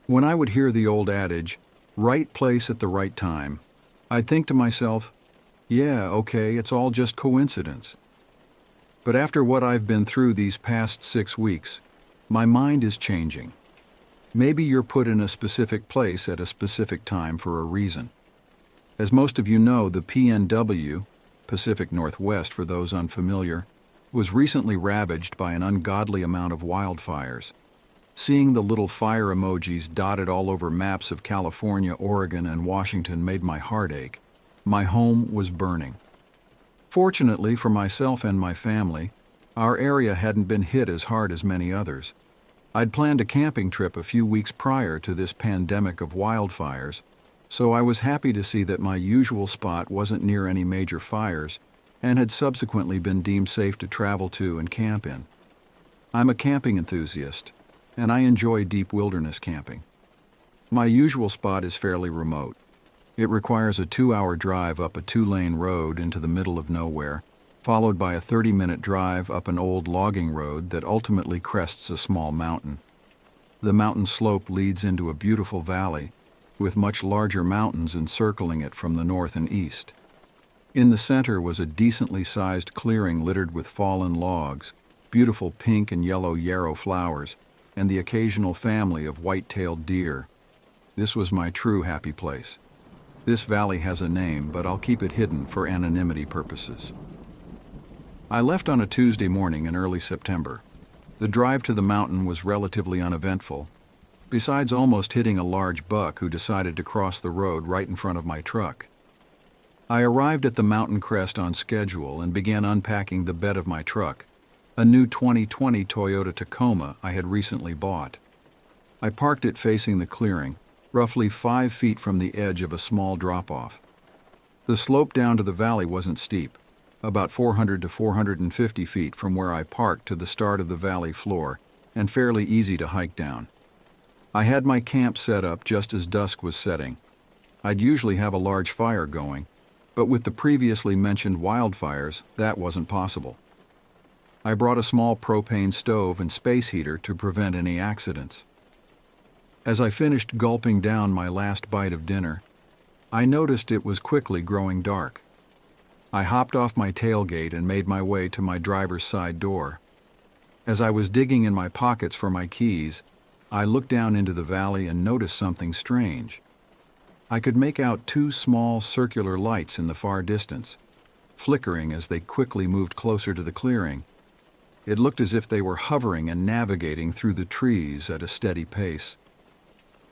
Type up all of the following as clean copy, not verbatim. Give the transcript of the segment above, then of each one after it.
When I would hear the old adage, right place at the right time, I'd think to myself, yeah, okay, it's all just coincidence. But after what I've been through these past 6 weeks, my mind is changing. Maybe you're put in a specific place at a specific time for a reason. As most of you know, the PNW, Pacific Northwest for those unfamiliar, was recently ravaged by an ungodly amount of wildfires. Seeing the little fire emojis dotted all over maps of California, Oregon, and Washington made my heart ache. My home was burning. Fortunately for myself and my family, our area hadn't been hit as hard as many others. I'd planned a camping trip a few weeks prior to this pandemic of wildfires, so I was happy to see that my usual spot wasn't near any major fires and had subsequently been deemed safe to travel to and camp in. I'm a camping enthusiast, and I enjoy deep wilderness camping. My usual spot is fairly remote. It requires a 2-hour drive up a 2-lane road into the middle of nowhere, followed by a 30-minute drive up an old logging road that ultimately crests a small mountain. The mountain slope leads into a beautiful valley, with much larger mountains encircling it from the north and east. In the center was a decently sized clearing littered with fallen logs, beautiful pink and yellow yarrow flowers, and the occasional family of white-tailed deer. This was my true happy place. This valley has a name, but I'll keep it hidden for anonymity purposes. I left on a Tuesday morning in early September. The drive to the mountain was relatively uneventful, besides almost hitting a large buck who decided to cross the road right in front of my truck. I arrived at the mountain crest on schedule and began unpacking the bed of my truck, a new 2020 Toyota Tacoma I had recently bought. I parked it facing the clearing, roughly 5 feet from the edge of a small drop-off. The slope down to the valley wasn't steep, about 400 to 450 feet from where I parked to the start of the valley floor, and fairly easy to hike down. I had my camp set up just as dusk was setting. I'd usually have a large fire going, but with the previously mentioned wildfires, that wasn't possible. I brought a small propane stove and space heater to prevent any accidents. As I finished gulping down my last bite of dinner, I noticed it was quickly growing dark. I hopped off my tailgate and made my way to my driver's side door. As I was digging in my pockets for my keys, I looked down into the valley and noticed something strange. I could make out 2 small circular lights in the far distance, flickering as they quickly moved closer to the clearing. It looked as if they were hovering and navigating through the trees at a steady pace.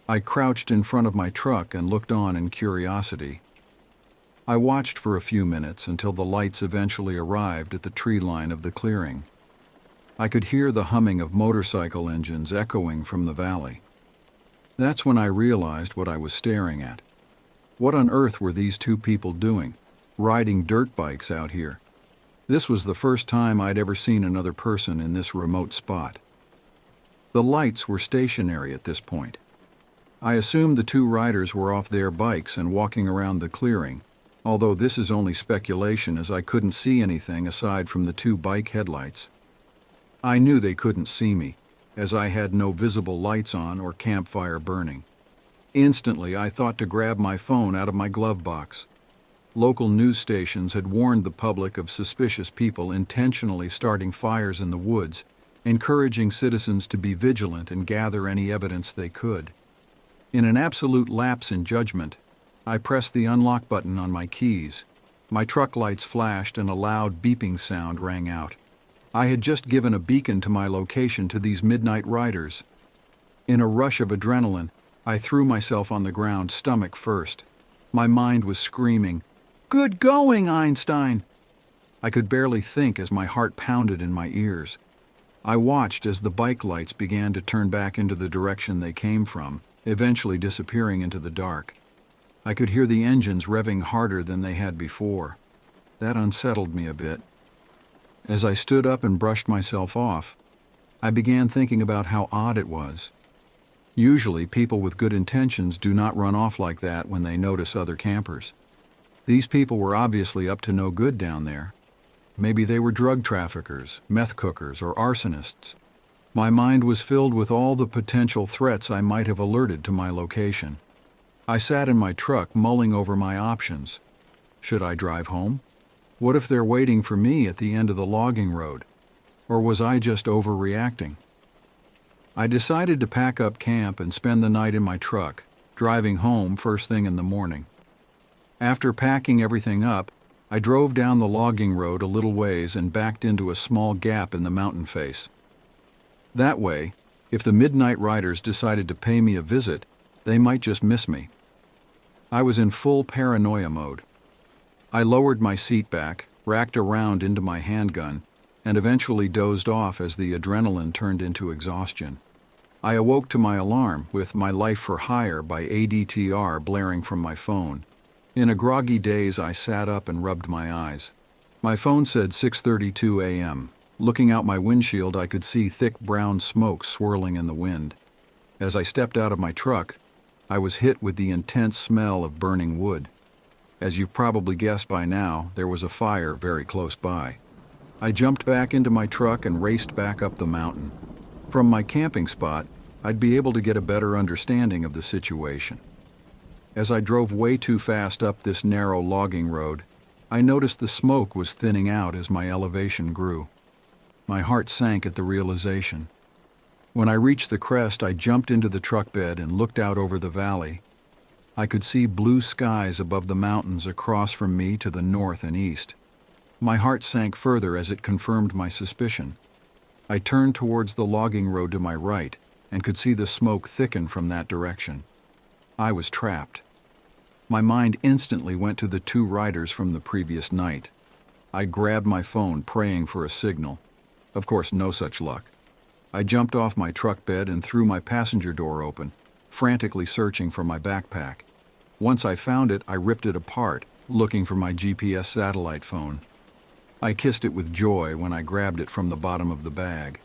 I crouched in front of my truck and looked on in curiosity. I watched for a few minutes until the lights eventually arrived at the tree line of the clearing. I could hear the humming of motorcycle engines echoing from the valley. That's when I realized what I was staring at. What on earth were these 2 people doing, riding dirt bikes out here? This was the first time I'd ever seen another person in this remote spot. The lights were stationary at this point. I assumed the 2 riders were off their bikes and walking around the clearing, although this is only speculation as I couldn't see anything aside from the 2 bike headlights. I knew they couldn't see me, as I had no visible lights on or campfire burning. Instantly, I thought to grab my phone out of my glove box. Local news stations had warned the public of suspicious people intentionally starting fires in the woods, encouraging citizens to be vigilant and gather any evidence they could. In an absolute lapse in judgment, I pressed the unlock button on my keys. My truck lights flashed and a loud beeping sound rang out. I had just given a beacon to my location to these midnight riders. In a rush of adrenaline, I threw myself on the ground, stomach first. My mind was screaming, "Good going, Einstein!" I could barely think as my heart pounded in my ears. I watched as the bike lights began to turn back into the direction they came from, eventually disappearing into the dark. I could hear the engines revving harder than they had before. That unsettled me a bit. As I stood up and brushed myself off, I began thinking about how odd it was. Usually, people with good intentions do not run off like that when they notice other campers. These people were obviously up to no good down there. Maybe they were drug traffickers, meth cookers, or arsonists. My mind was filled with all the potential threats I might have alerted to my location. I sat in my truck mulling over my options. Should I drive home? What if they're waiting for me at the end of the logging road? Or was I just overreacting? I decided to pack up camp and spend the night in my truck, driving home first thing in the morning. After packing everything up, I drove down the logging road a little ways and backed into a small gap in the mountain face. That way, if the midnight riders decided to pay me a visit, they might just miss me. I was in full paranoia mode. I lowered my seat back, racked around into my handgun, and eventually dozed off as the adrenaline turned into exhaustion. I awoke to my alarm with My Life for Hire by ADTR blaring from my phone. In a groggy daze, I sat up and rubbed my eyes. My phone said 6:32 a.m. Looking out my windshield, I could see thick brown smoke swirling in the wind. As I stepped out of my truck, I was hit with the intense smell of burning wood. As you've probably guessed by now, there was a fire very close by. I jumped back into my truck and raced back up the mountain. From my camping spot, I'd be able to get a better understanding of the situation. As I drove way too fast up this narrow logging road, I noticed the smoke was thinning out as my elevation grew. My heart sank at the realization. When I reached the crest, I jumped into the truck bed and looked out over the valley. I could see blue skies above the mountains across from me to the north and east. My heart sank further as it confirmed my suspicion. I turned towards the logging road to my right and could see the smoke thicken from that direction. I was trapped. My mind instantly went to the two riders from the previous night. I grabbed my phone, praying for a signal. Of course, no such luck. I jumped off my truck bed and threw my passenger door open, frantically searching for my backpack. Once I found it, I ripped it apart, looking for my GPS satellite phone. I kissed it with joy when I grabbed it from the bottom of the bag.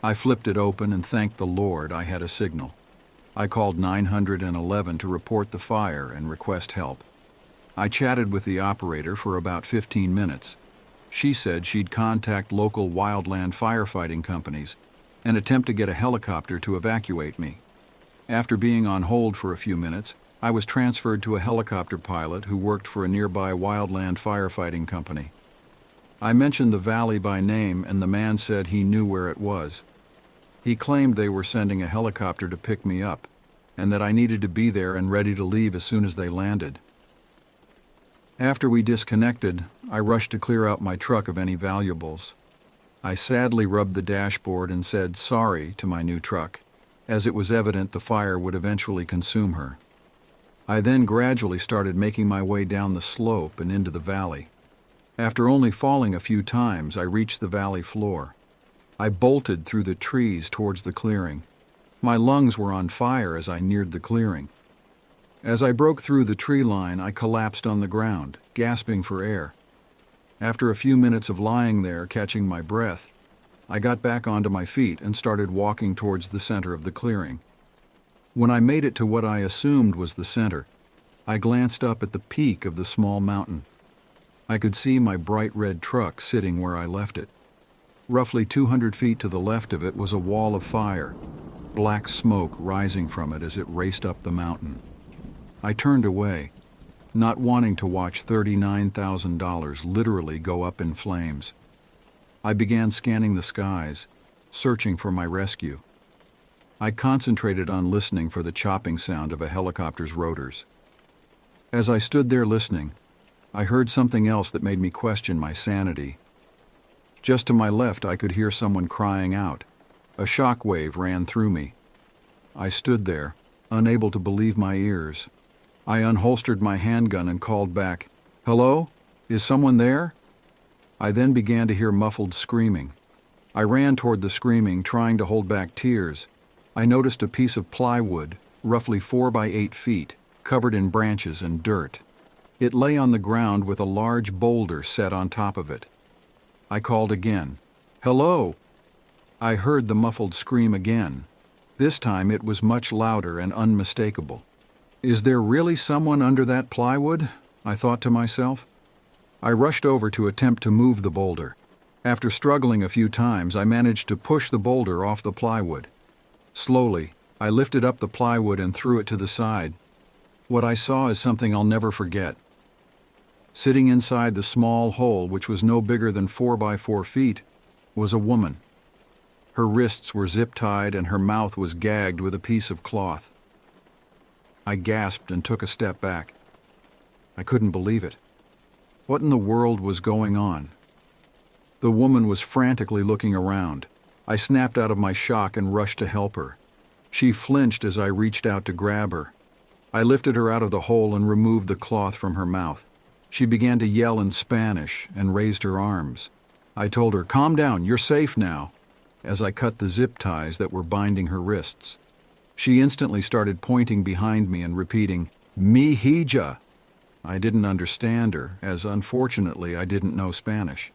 I flipped it open and thanked the Lord I had a signal. I called 911 to report the fire and request help. I chatted with the operator for about 15 minutes. She said she'd contact local wildland firefighting companies and attempt to get a helicopter to evacuate me. After being on hold for a few minutes, I was transferred to a helicopter pilot who worked for a nearby wildland firefighting company. I mentioned the valley by name, and the man said he knew where it was. He claimed they were sending a helicopter to pick me up, and that I needed to be there and ready to leave as soon as they landed. After we disconnected, I rushed to clear out my truck of any valuables. I sadly rubbed the dashboard and said sorry to my new truck, as it was evident the fire would eventually consume her. I then gradually started making my way down the slope and into the valley. After only falling a few times, I reached the valley floor. I bolted through the trees towards the clearing. My lungs were on fire as I neared the clearing. As I broke through the tree line, I collapsed on the ground, gasping for air. After a few minutes of lying there, catching my breath, I got back onto my feet and started walking towards the center of the clearing. When I made it to what I assumed was the center, I glanced up at the peak of the small mountain. I could see my bright red truck sitting where I left it. Roughly 200 feet to the left of it was a wall of fire, black smoke rising from it as it raced up the mountain. I turned away, not wanting to watch $39,000 literally go up in flames. I began scanning the skies, searching for my rescue. I concentrated on listening for the chopping sound of a helicopter's rotors. As I stood there listening, I heard something else that made me question my sanity. Just to my left, I could hear someone crying out. A shock wave ran through me. I stood there, unable to believe my ears. I unholstered my handgun and called back, "Hello? Is someone there?" I then began to hear muffled screaming. I ran toward the screaming, trying to hold back tears. I noticed a piece of plywood, roughly 4 by 8 feet, covered in branches and dirt. It lay on the ground with a large boulder set on top of it. I called again, "Hello?" I heard the muffled scream again. This time it was much louder and unmistakable. Is there really someone under that plywood? I thought to myself. I rushed over to attempt to move the boulder. After struggling a few times, I managed to push the boulder off the plywood. Slowly, I lifted up the plywood and threw it to the side. What I saw is something I'll never forget. Sitting inside the small hole, which was no bigger than 4 by 4 feet, was a woman. Her wrists were zip-tied and her mouth was gagged with a piece of cloth. I gasped and took a step back. I couldn't believe it. What in the world was going on? The woman was frantically looking around. I snapped out of my shock and rushed to help her. She flinched as I reached out to grab her. I lifted her out of the hole and removed the cloth from her mouth. She began to yell in Spanish and raised her arms. I told her, "Calm down, you're safe now," as I cut the zip ties that were binding her wrists. She instantly started pointing behind me and repeating, "Mi hija." I didn't understand her, as unfortunately I didn't know Spanish.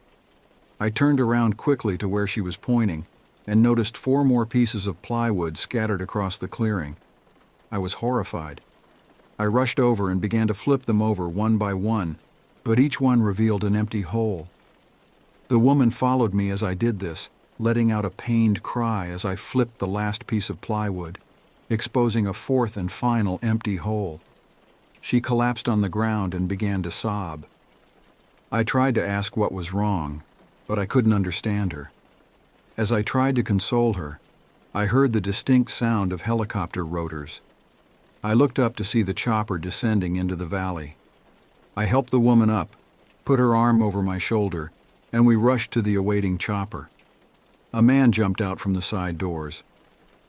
I turned around quickly to where she was pointing and noticed 4 more pieces of plywood scattered across the clearing. I was horrified. I rushed over and began to flip them over one by one, but each one revealed an empty hole. The woman followed me as I did this, letting out a pained cry as I flipped the last piece of plywood, exposing a 4th and final empty hole. She collapsed on the ground and began to sob. I tried to ask what was wrong, but I couldn't understand her. As I tried to console her, I heard the distinct sound of helicopter rotors. I looked up to see the chopper descending into the valley. I helped the woman up, put her arm over my shoulder, and we rushed to the awaiting chopper. A man jumped out from the side doors.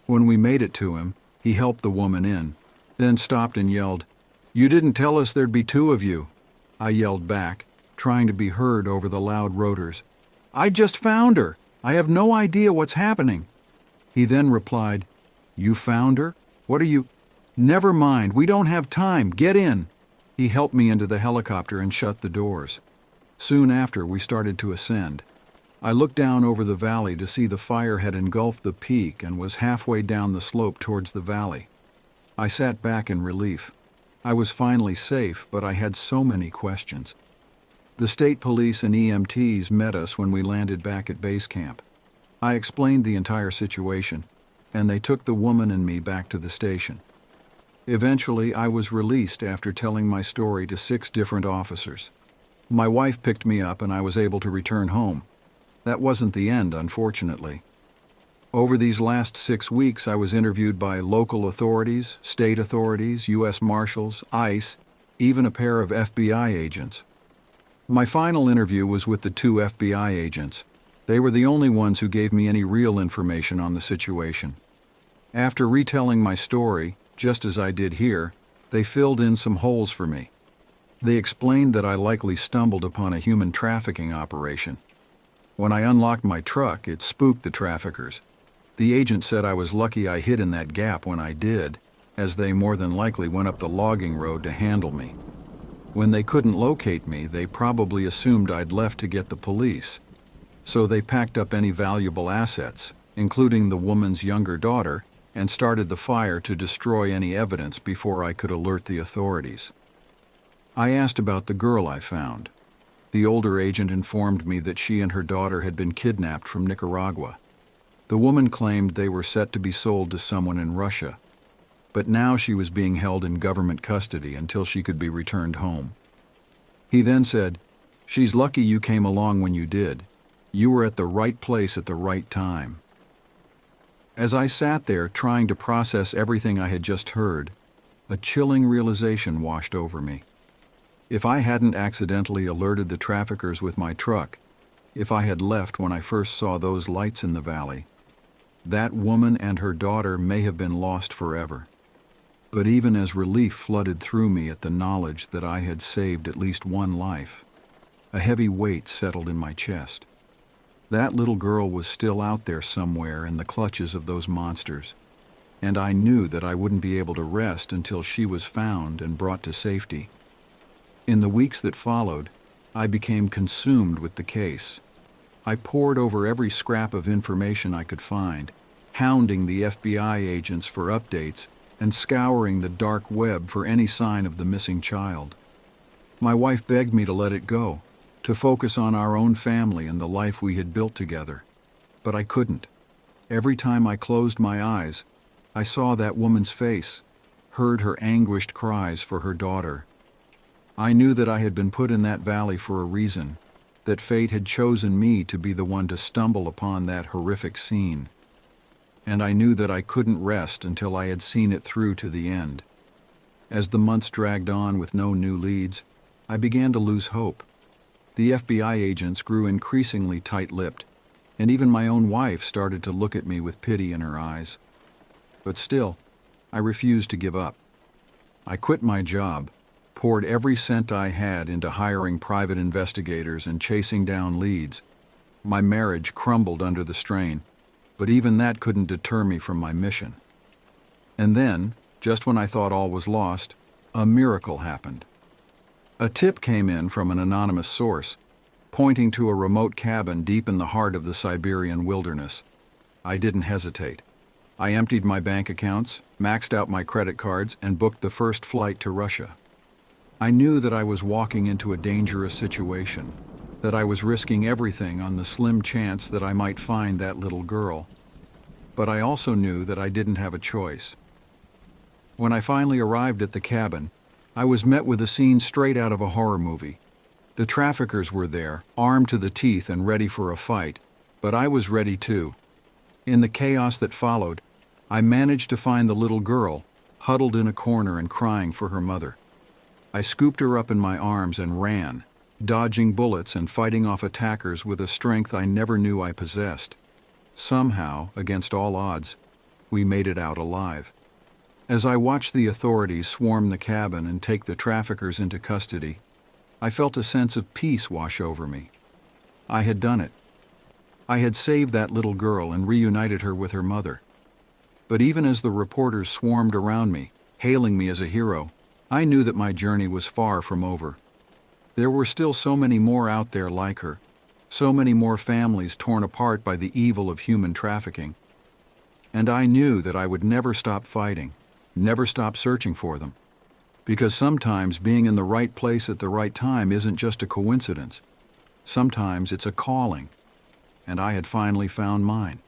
When we made it to him, he helped the woman in, then stopped and yelled, "You didn't tell us there'd be 2 of you." I yelled back, trying to be heard over the loud rotors. "I just found her. I have no idea what's happening." He then replied, "You found her? What are you—" "Never mind, we don't have time. Get in." He helped me into the helicopter and shut the doors. Soon after, we started to ascend. I looked down over the valley to see the fire had engulfed the peak and was halfway down the slope towards the valley. I sat back in relief. I was finally safe, but I had so many questions. The state police and EMTs met us when we landed back at base camp. I explained the entire situation, and they took the woman and me back to the station. Eventually, I was released after telling my story to 6 different officers. My wife picked me up and I was able to return home. That wasn't the end, unfortunately. Over these last 6 weeks, I was interviewed by local authorities, state authorities, U.S. Marshals, ICE, even a pair of FBI agents. My final interview was with the 2 FBI agents. They were the only ones who gave me any real information on the situation. After retelling my story, just as I did here, they filled in some holes for me. They explained that I likely stumbled upon a human trafficking operation. When I unlocked my truck, it spooked the traffickers. The agent said I was lucky I hid in that gap when I did, as they more than likely went up the logging road to handle me. When they couldn't locate me, they probably assumed I'd left to get the police. So they packed up any valuable assets, including the woman's younger daughter, and started the fire to destroy any evidence before I could alert the authorities. I asked about the girl I found. The older agent informed me that she and her daughter had been kidnapped from Nicaragua. The woman claimed they were set to be sold to someone in Russia, but now she was being held in government custody until she could be returned home. He then said, "She's lucky you came along when you did. You were at the right place at the right time." As I sat there trying to process everything I had just heard, a chilling realization washed over me. If I hadn't accidentally alerted the traffickers with my truck, if I had left when I first saw those lights in the valley, that woman and her daughter may have been lost forever. But even as relief flooded through me at the knowledge that I had saved at least one life, a heavy weight settled in my chest. That little girl was still out there somewhere in the clutches of those monsters, and I knew that I wouldn't be able to rest until she was found and brought to safety. In the weeks that followed, I became consumed with the case. I pored over every scrap of information I could find, hounding the FBI agents for updates and scouring the dark web for any sign of the missing child. My wife begged me to let it go. to focus on our own family and the life we had built together. But I couldn't. Every time I closed my eyes, I saw that woman's face, heard her anguished cries for her daughter. I knew that I had been put in that valley for a reason, that fate had chosen me to be the one to stumble upon that horrific scene. And I knew that I couldn't rest until I had seen it through to the end. As the months dragged on with no new leads, I began to lose hope. The FBI agents grew increasingly tight-lipped, and even my own wife started to look at me with pity in her eyes. But still, I refused to give up. I quit my job, poured every cent I had into hiring private investigators and chasing down leads. My marriage crumbled under the strain, but even that couldn't deter me from my mission. And then, just when I thought all was lost, a miracle happened. A tip came in from an anonymous source, pointing to a remote cabin deep in the heart of the Siberian wilderness. I didn't hesitate. I emptied my bank accounts, maxed out my credit cards, and booked the first flight to Russia. I knew that I was walking into a dangerous situation, that I was risking everything on the slim chance that I might find that little girl. But I also knew that I didn't have a choice. When I finally arrived at the cabin, I was met with a scene straight out of a horror movie. The traffickers were there, armed to the teeth and ready for a fight, but I was ready too. In the chaos that followed, I managed to find the little girl, huddled in a corner and crying for her mother. I scooped her up in my arms and ran, dodging bullets and fighting off attackers with a strength I never knew I possessed. Somehow, against all odds, we made it out alive. As I watched the authorities swarm the cabin and take the traffickers into custody, I felt a sense of peace wash over me. I had done it. I had saved that little girl and reunited her with her mother. But even as the reporters swarmed around me, hailing me as a hero, I knew that my journey was far from over. There were still so many more out there like her, so many more families torn apart by the evil of human trafficking. And I knew that I would never stop fighting, never stop searching for them. Because sometimes being in the right place at the right time isn't just a coincidence. Sometimes it's a calling, and I had finally found mine.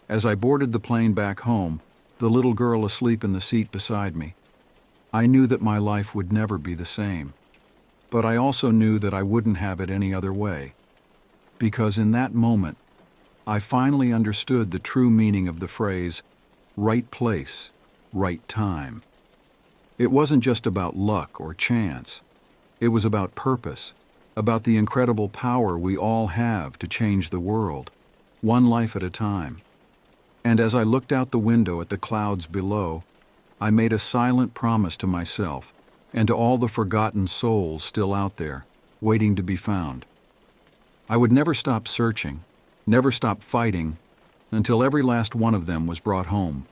As I boarded the plane back home, the little girl asleep in the seat beside me, I knew that my life would never be the same. But I also knew that I wouldn't have it any other way. Because in that moment, I finally understood the true meaning of the phrase, right place, right time. It wasn't just about luck or chance. It was about purpose, about the incredible power we all have to change the world, one life at a time. And as I looked out the window at the clouds below, I made a silent promise to myself and to all the forgotten souls still out there, waiting to be found. I would never stop searching, never stop fighting, until every last one of them was brought home.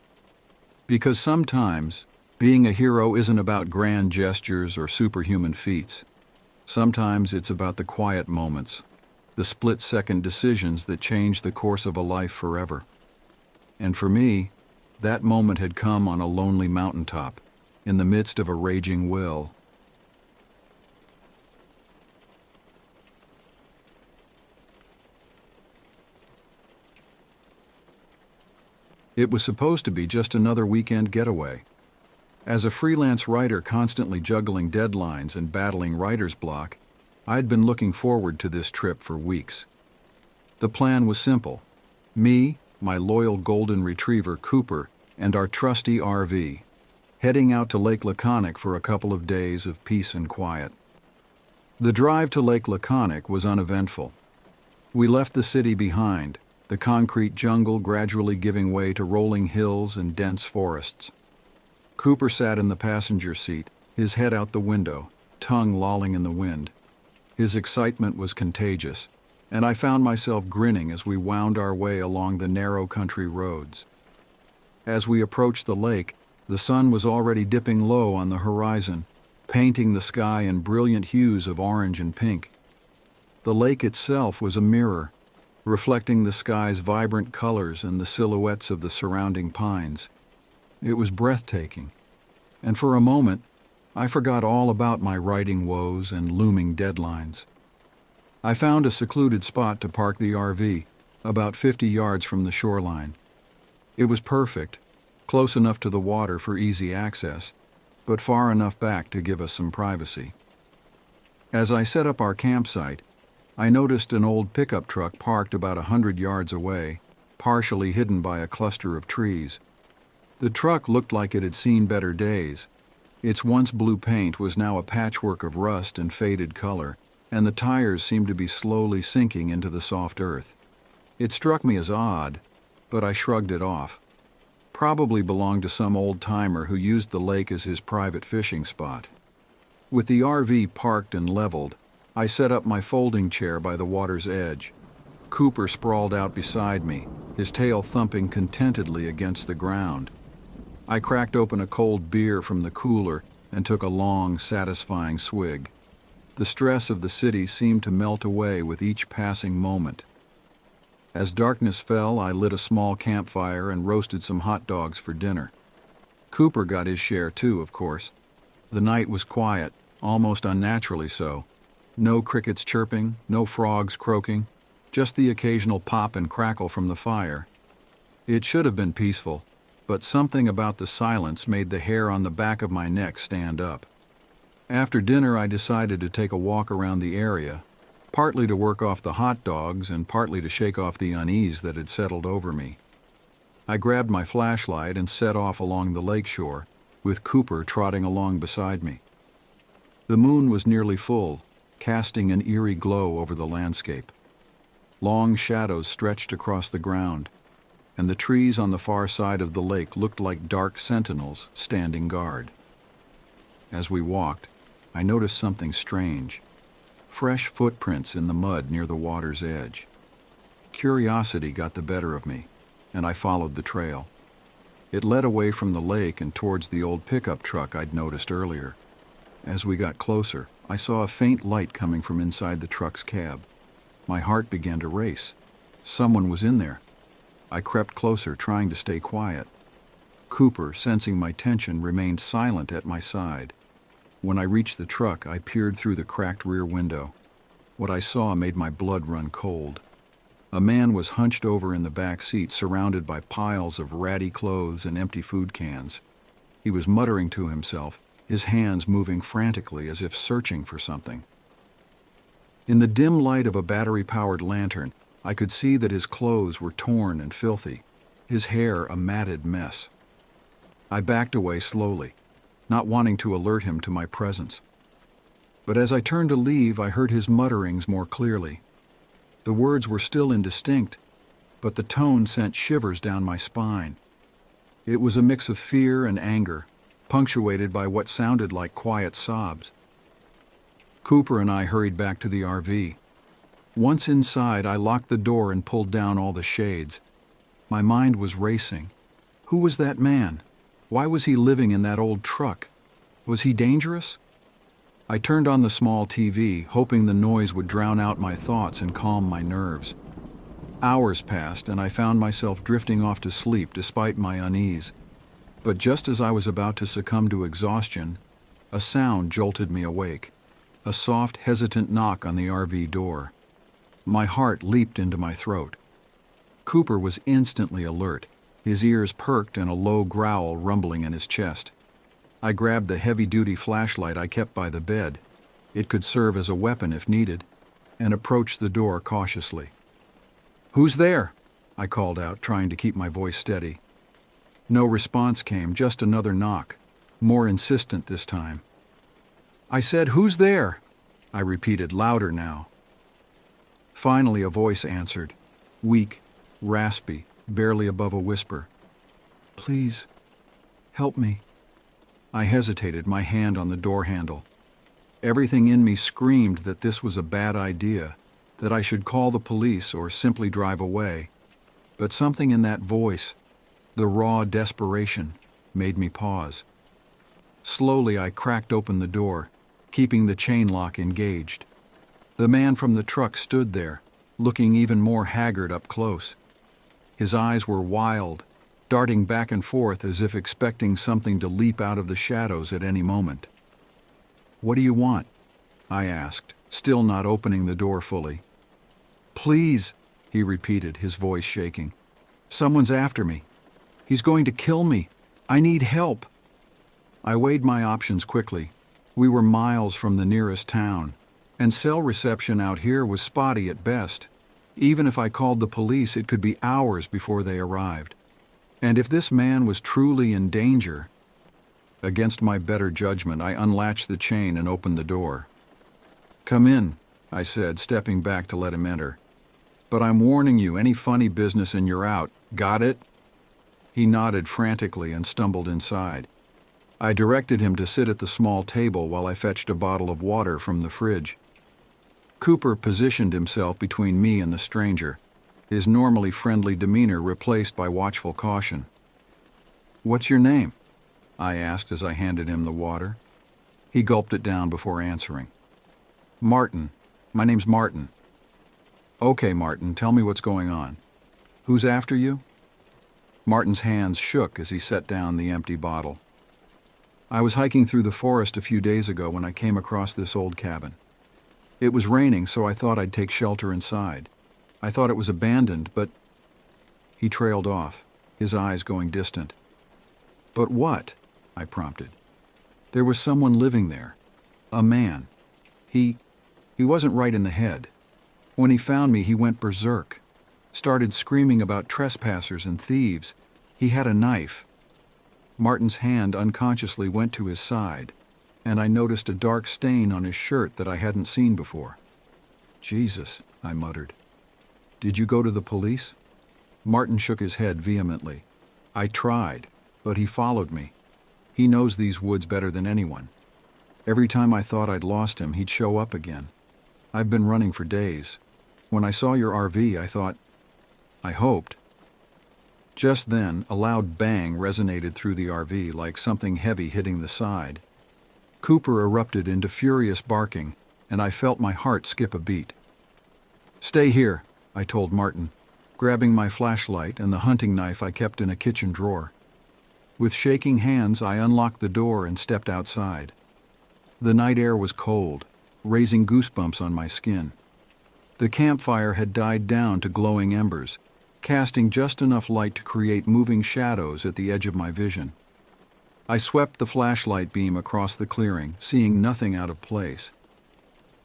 Because sometimes, being a hero isn't about grand gestures or superhuman feats. Sometimes it's about the quiet moments, the split-second decisions that change the course of a life forever. And for me, that moment had come on a lonely mountaintop, in the midst of a raging will. It was supposed to be just another weekend getaway. As a freelance writer constantly juggling deadlines and battling writer's block, I'd been looking forward to this trip for weeks. The plan was simple. Me, my loyal golden retriever Cooper, and our trusty RV, heading out to Lake Laconic for a couple of days of peace and quiet. The drive to Lake Laconic was uneventful. We left the city behind, the concrete jungle gradually giving way to rolling hills and dense forests. Cooper sat in the passenger seat, his head out the window, tongue lolling in the wind. His excitement was contagious, and I found myself grinning as we wound our way along the narrow country roads. As we approached the lake, the sun was already dipping low on the horizon, painting the sky in brilliant hues of orange and pink. The lake itself was a mirror, reflecting the sky's vibrant colors and the silhouettes of the surrounding pines. It was breathtaking, and for a moment, I forgot all about my writing woes and looming deadlines. I found a secluded spot to park the RV, about 50 yards from the shoreline. It was perfect, close enough to the water for easy access, but far enough back to give us some privacy. As I set up our campsite, I noticed an old pickup truck parked about 100 yards away, partially hidden by a cluster of trees. The truck looked like it had seen better days. Its once blue paint was now a patchwork of rust and faded color, and the tires seemed to be slowly sinking into the soft earth. It struck me as odd, but I shrugged it off. Probably belonged to some old-timer who used the lake as his private fishing spot. With the RV parked and leveled, I set up my folding chair by the water's edge. Cooper sprawled out beside me, his tail thumping contentedly against the ground. I cracked open a cold beer from the cooler and took a long, satisfying swig. The stress of the city seemed to melt away with each passing moment. As darkness fell, I lit a small campfire and roasted some hot dogs for dinner. Cooper got his share too, of course. The night was quiet, almost unnaturally so. No crickets chirping, no frogs croaking, just the occasional pop and crackle from the fire. It should have been peaceful, but something about the silence made the hair on the back of my neck stand up. After dinner, I decided to take a walk around the area, partly to work off the hot dogs and partly to shake off the unease that had settled over me. I grabbed my flashlight and set off along the lakeshore, with Cooper trotting along beside me. The moon was nearly full, casting an eerie glow over the landscape. Long shadows stretched across the ground, and the trees on the far side of the lake looked like dark sentinels standing guard. As we walked, I noticed something strange. Fresh footprints in the mud near the water's edge. Curiosity got the better of me, and I followed the trail. It led away from the lake and towards the old pickup truck I'd noticed earlier. As we got closer, I saw a faint light coming from inside the truck's cab. My heart began to race. Someone was in there. I crept closer, trying to stay quiet. Cooper, sensing my tension, remained silent at my side. When I reached the truck, I peered through the cracked rear window. What I saw made my blood run cold. A man was hunched over in the back seat, surrounded by piles of ratty clothes and empty food cans. He was muttering to himself, his hands moving frantically as if searching for something. In the dim light of a battery-powered lantern, I could see that his clothes were torn and filthy, his hair a matted mess. I backed away slowly, not wanting to alert him to my presence. But as I turned to leave, I heard his mutterings more clearly. The words were still indistinct, but the tone sent shivers down my spine. It was a mix of fear and anger, punctuated by what sounded like quiet sobs. Cooper and I hurried back to the RV. Once inside, I locked the door and pulled down all the shades. My mind was racing. Who was that man? Why was he living in that old truck? Was he dangerous? I turned on the small TV, hoping the noise would drown out my thoughts and calm my nerves. Hours passed, and I found myself drifting off to sleep despite my unease. But just as I was about to succumb to exhaustion, a sound jolted me awake. A soft, hesitant knock on the RV door. My heart leaped into my throat. Cooper was instantly alert, his ears perked and a low growl rumbling in his chest. I grabbed the heavy-duty flashlight I kept by the bed. It could serve as a weapon if needed, and approached the door cautiously. "Who's there?" I called out, trying to keep my voice steady. No response came, just another knock, more insistent this time. "I said, who's there?" I repeated, louder now. Finally, a voice answered, weak, raspy, barely above a whisper. "Please, help me." I hesitated, my hand on the door handle. Everything in me screamed that this was a bad idea, that I should call the police or simply drive away. But something in that voice, the raw desperation, made me pause. Slowly, I cracked open the door, keeping the chain lock engaged. The man from the truck stood there, looking even more haggard up close. His eyes were wild, darting back and forth as if expecting something to leap out of the shadows at any moment. "What do you want?" I asked, still not opening the door fully. "Please," he repeated, his voice shaking. "Someone's after me. He's going to kill me. I need help." I weighed my options quickly. We were miles from the nearest town, and cell reception out here was spotty at best. Even if I called the police, it could be hours before they arrived. And if this man was truly in danger... Against my better judgment, I unlatched the chain and opened the door. "Come in," I said, stepping back to let him enter. "But I'm warning you, any funny business and you're out. Got it?" He nodded frantically and stumbled inside. I directed him to sit at the small table while I fetched a bottle of water from the fridge. Cooper positioned himself between me and the stranger, his normally friendly demeanor replaced by watchful caution. "What's your name?" I asked as I handed him the water. He gulped it down before answering. "Martin. My name's Martin." "Okay, Martin, tell me what's going on. Who's after you?" Martin's hands shook as he set down the empty bottle. "I was hiking through the forest a few days ago when I came across this old cabin. It was raining, so I thought I'd take shelter inside. I thought it was abandoned, but..." He trailed off, his eyes going distant. "But what?" I prompted. "There was someone living there. A man. He wasn't right in the head. When he found me, he went berserk. Started screaming about trespassers and thieves. He had a knife." Martin's hand unconsciously went to his side, and I noticed a dark stain on his shirt that I hadn't seen before. "Jesus," I muttered. "Did you go to the police?" Martin shook his head vehemently. "I tried, but he followed me. He knows these woods better than anyone. Every time I thought I'd lost him, he'd show up again. I've been running for days. When I saw your RV, I thought... I hoped..." Just then, a loud bang resonated through the RV like something heavy hitting the side. Cooper erupted into furious barking, and I felt my heart skip a beat. "Stay here," I told Martin, grabbing my flashlight and the hunting knife I kept in a kitchen drawer. With shaking hands, I unlocked the door and stepped outside. The night air was cold, raising goosebumps on my skin. The campfire had died down to glowing embers, casting just enough light to create moving shadows at the edge of my vision. I swept the flashlight beam across the clearing, seeing nothing out of place.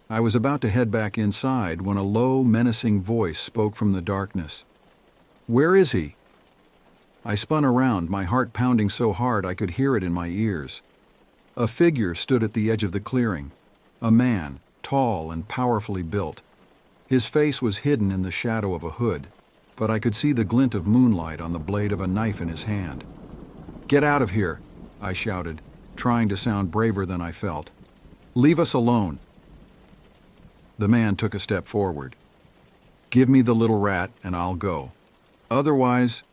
I was about to head back inside when a low, menacing voice spoke from the darkness. "Where is he?" I spun around, my heart pounding so hard I could hear it in my ears. A figure stood at the edge of the clearing, a man, tall and powerfully built. His face was hidden in the shadow of a hood, but I could see the glint of moonlight on the blade of a knife in his hand. "Get out of here," I shouted, trying to sound braver than I felt. "Leave us alone." The man took a step forward. "Give me the little rat and I'll go. Otherwise..."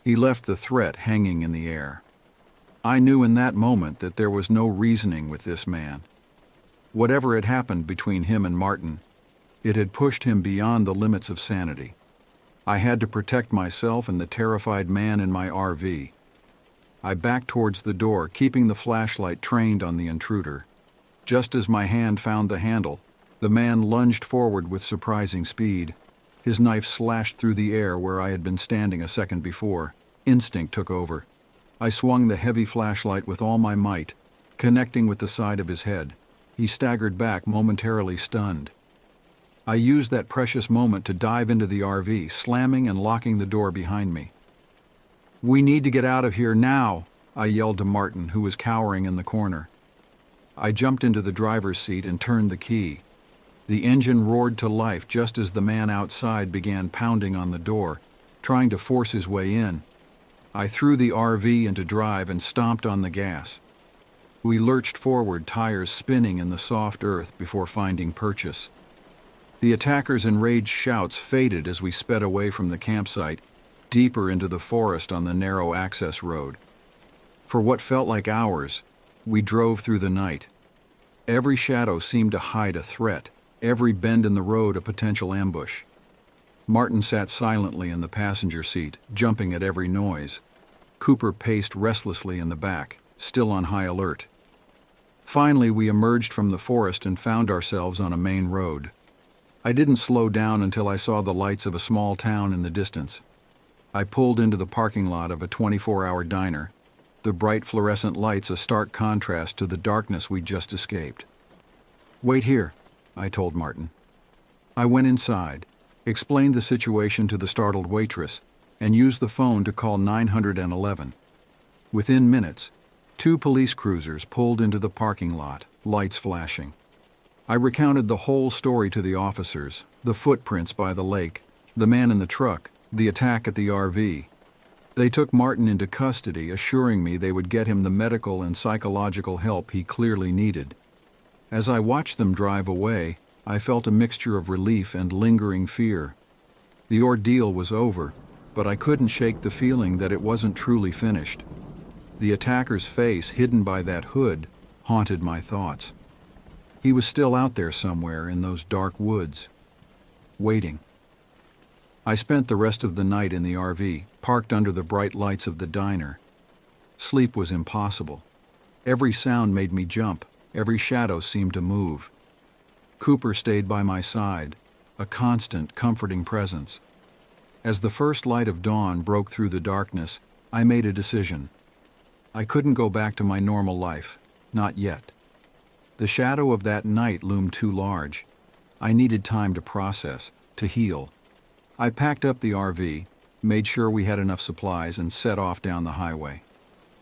He left the threat hanging in the air. I knew in that moment that there was no reasoning with this man. Whatever had happened between him and Martin, it had pushed him beyond the limits of sanity. I had to protect myself and the terrified man in my RV. I backed towards the door, keeping the flashlight trained on the intruder. Just as my hand found the handle, the man lunged forward with surprising speed. His knife slashed through the air where I had been standing a second before. Instinct took over. I swung the heavy flashlight with all my might, connecting with the side of his head. He staggered back, momentarily stunned. I used that precious moment to dive into the RV, slamming and locking the door behind me. "We need to get out of here now," I yelled to Martin, who was cowering in the corner. I jumped into the driver's seat and turned the key. The engine roared to life just as the man outside began pounding on the door, trying to force his way in. I threw the RV into drive and stomped on the gas. We lurched forward, tires spinning in the soft earth before finding purchase. The attackers' enraged shouts faded as we sped away from the campsite, deeper into the forest on the narrow access road. For what felt like hours, we drove through the night. Every shadow seemed to hide a threat, every bend in the road a potential ambush. Martin sat silently in the passenger seat, jumping at every noise. Cooper paced restlessly in the back, still on high alert. Finally, we emerged from the forest and found ourselves on a main road. I didn't slow down until I saw the lights of a small town in the distance. I pulled into the parking lot of a 24-hour diner, the bright fluorescent lights a stark contrast to the darkness we'd just escaped. "Wait here," I told Martin. I went inside, explained the situation to the startled waitress, and used the phone to call 911. Within minutes, 2 police cruisers pulled into the parking lot, lights flashing. I recounted the whole story to the officers, the footprints by the lake, the man in the truck, the attack at the RV. They took Martin into custody, assuring me they would get him the medical and psychological help he clearly needed. As I watched them drive away, I felt a mixture of relief and lingering fear. The ordeal was over, but I couldn't shake the feeling that it wasn't truly finished. The attacker's face, hidden by that hood, haunted my thoughts. He was still out there somewhere in those dark woods, waiting. I spent the rest of the night in the RV, parked under the bright lights of the diner. Sleep was impossible. Every sound made me jump, every shadow seemed to move. Cooper stayed by my side, a constant, comforting presence. As the first light of dawn broke through the darkness, I made a decision. I couldn't go back to my normal life, not yet. The shadow of that night loomed too large. I needed time to process, to heal. I packed up the RV, made sure we had enough supplies, and set off down the highway.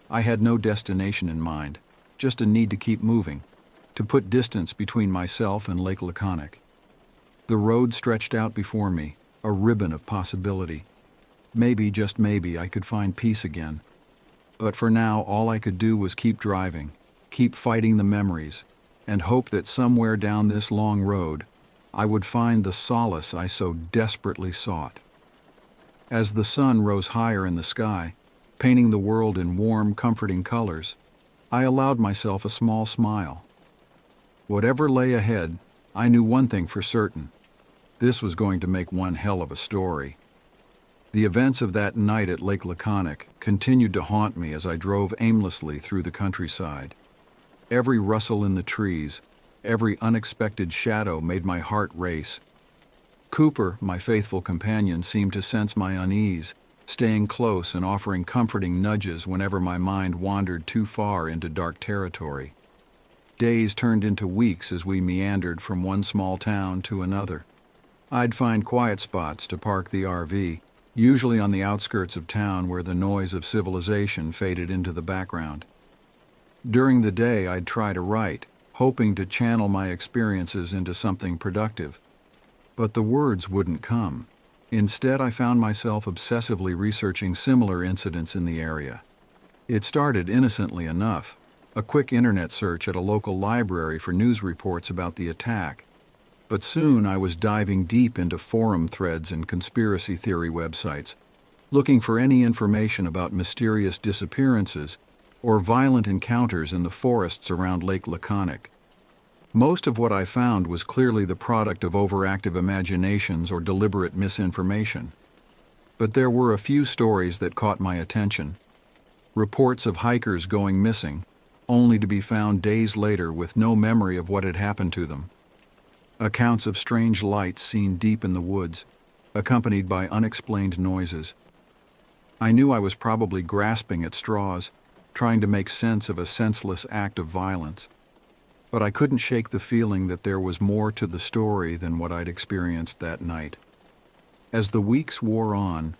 I had no destination in mind, just a need to keep moving, to put distance between myself and Lake Laconic. The road stretched out before me, a ribbon of possibility. Maybe, just maybe, I could find peace again. But for now, all I could do was keep driving, keep fighting the memories, and hope that somewhere down this long road, I would find the solace I so desperately sought. As the sun rose higher in the sky, painting the world in warm, comforting colors, I allowed myself a small smile. Whatever lay ahead, I knew one thing for certain. This was going to make one hell of a story. The events of that night at Lake Laconic continued to haunt me as I drove aimlessly through the countryside. Every rustle in the trees, every unexpected shadow made my heart race. Cooper, my faithful companion, seemed to sense my unease, staying close and offering comforting nudges whenever my mind wandered too far into dark territory. Days turned into weeks as we meandered from one small town to another. I'd find quiet spots to park the RV, usually on the outskirts of town where the noise of civilization faded into the background. During the day, I'd try to write, hoping to channel my experiences into something productive. But the words wouldn't come. Instead, I found myself obsessively researching similar incidents in the area. It started innocently enough, a quick internet search at a local library for news reports about the attack. But soon I was diving deep into forum threads and conspiracy theory websites, looking for any information about mysterious disappearances or violent encounters in the forests around Lake Laconic. Most of what I found was clearly the product of overactive imaginations or deliberate misinformation. But there were a few stories that caught my attention. Reports of hikers going missing, only to be found days later with no memory of what had happened to them. Accounts of strange lights seen deep in the woods, accompanied by unexplained noises. I knew I was probably grasping at straws, trying to make sense of a senseless act of violence. But I couldn't shake the feeling that there was more to the story than what I'd experienced that night. As the weeks wore on,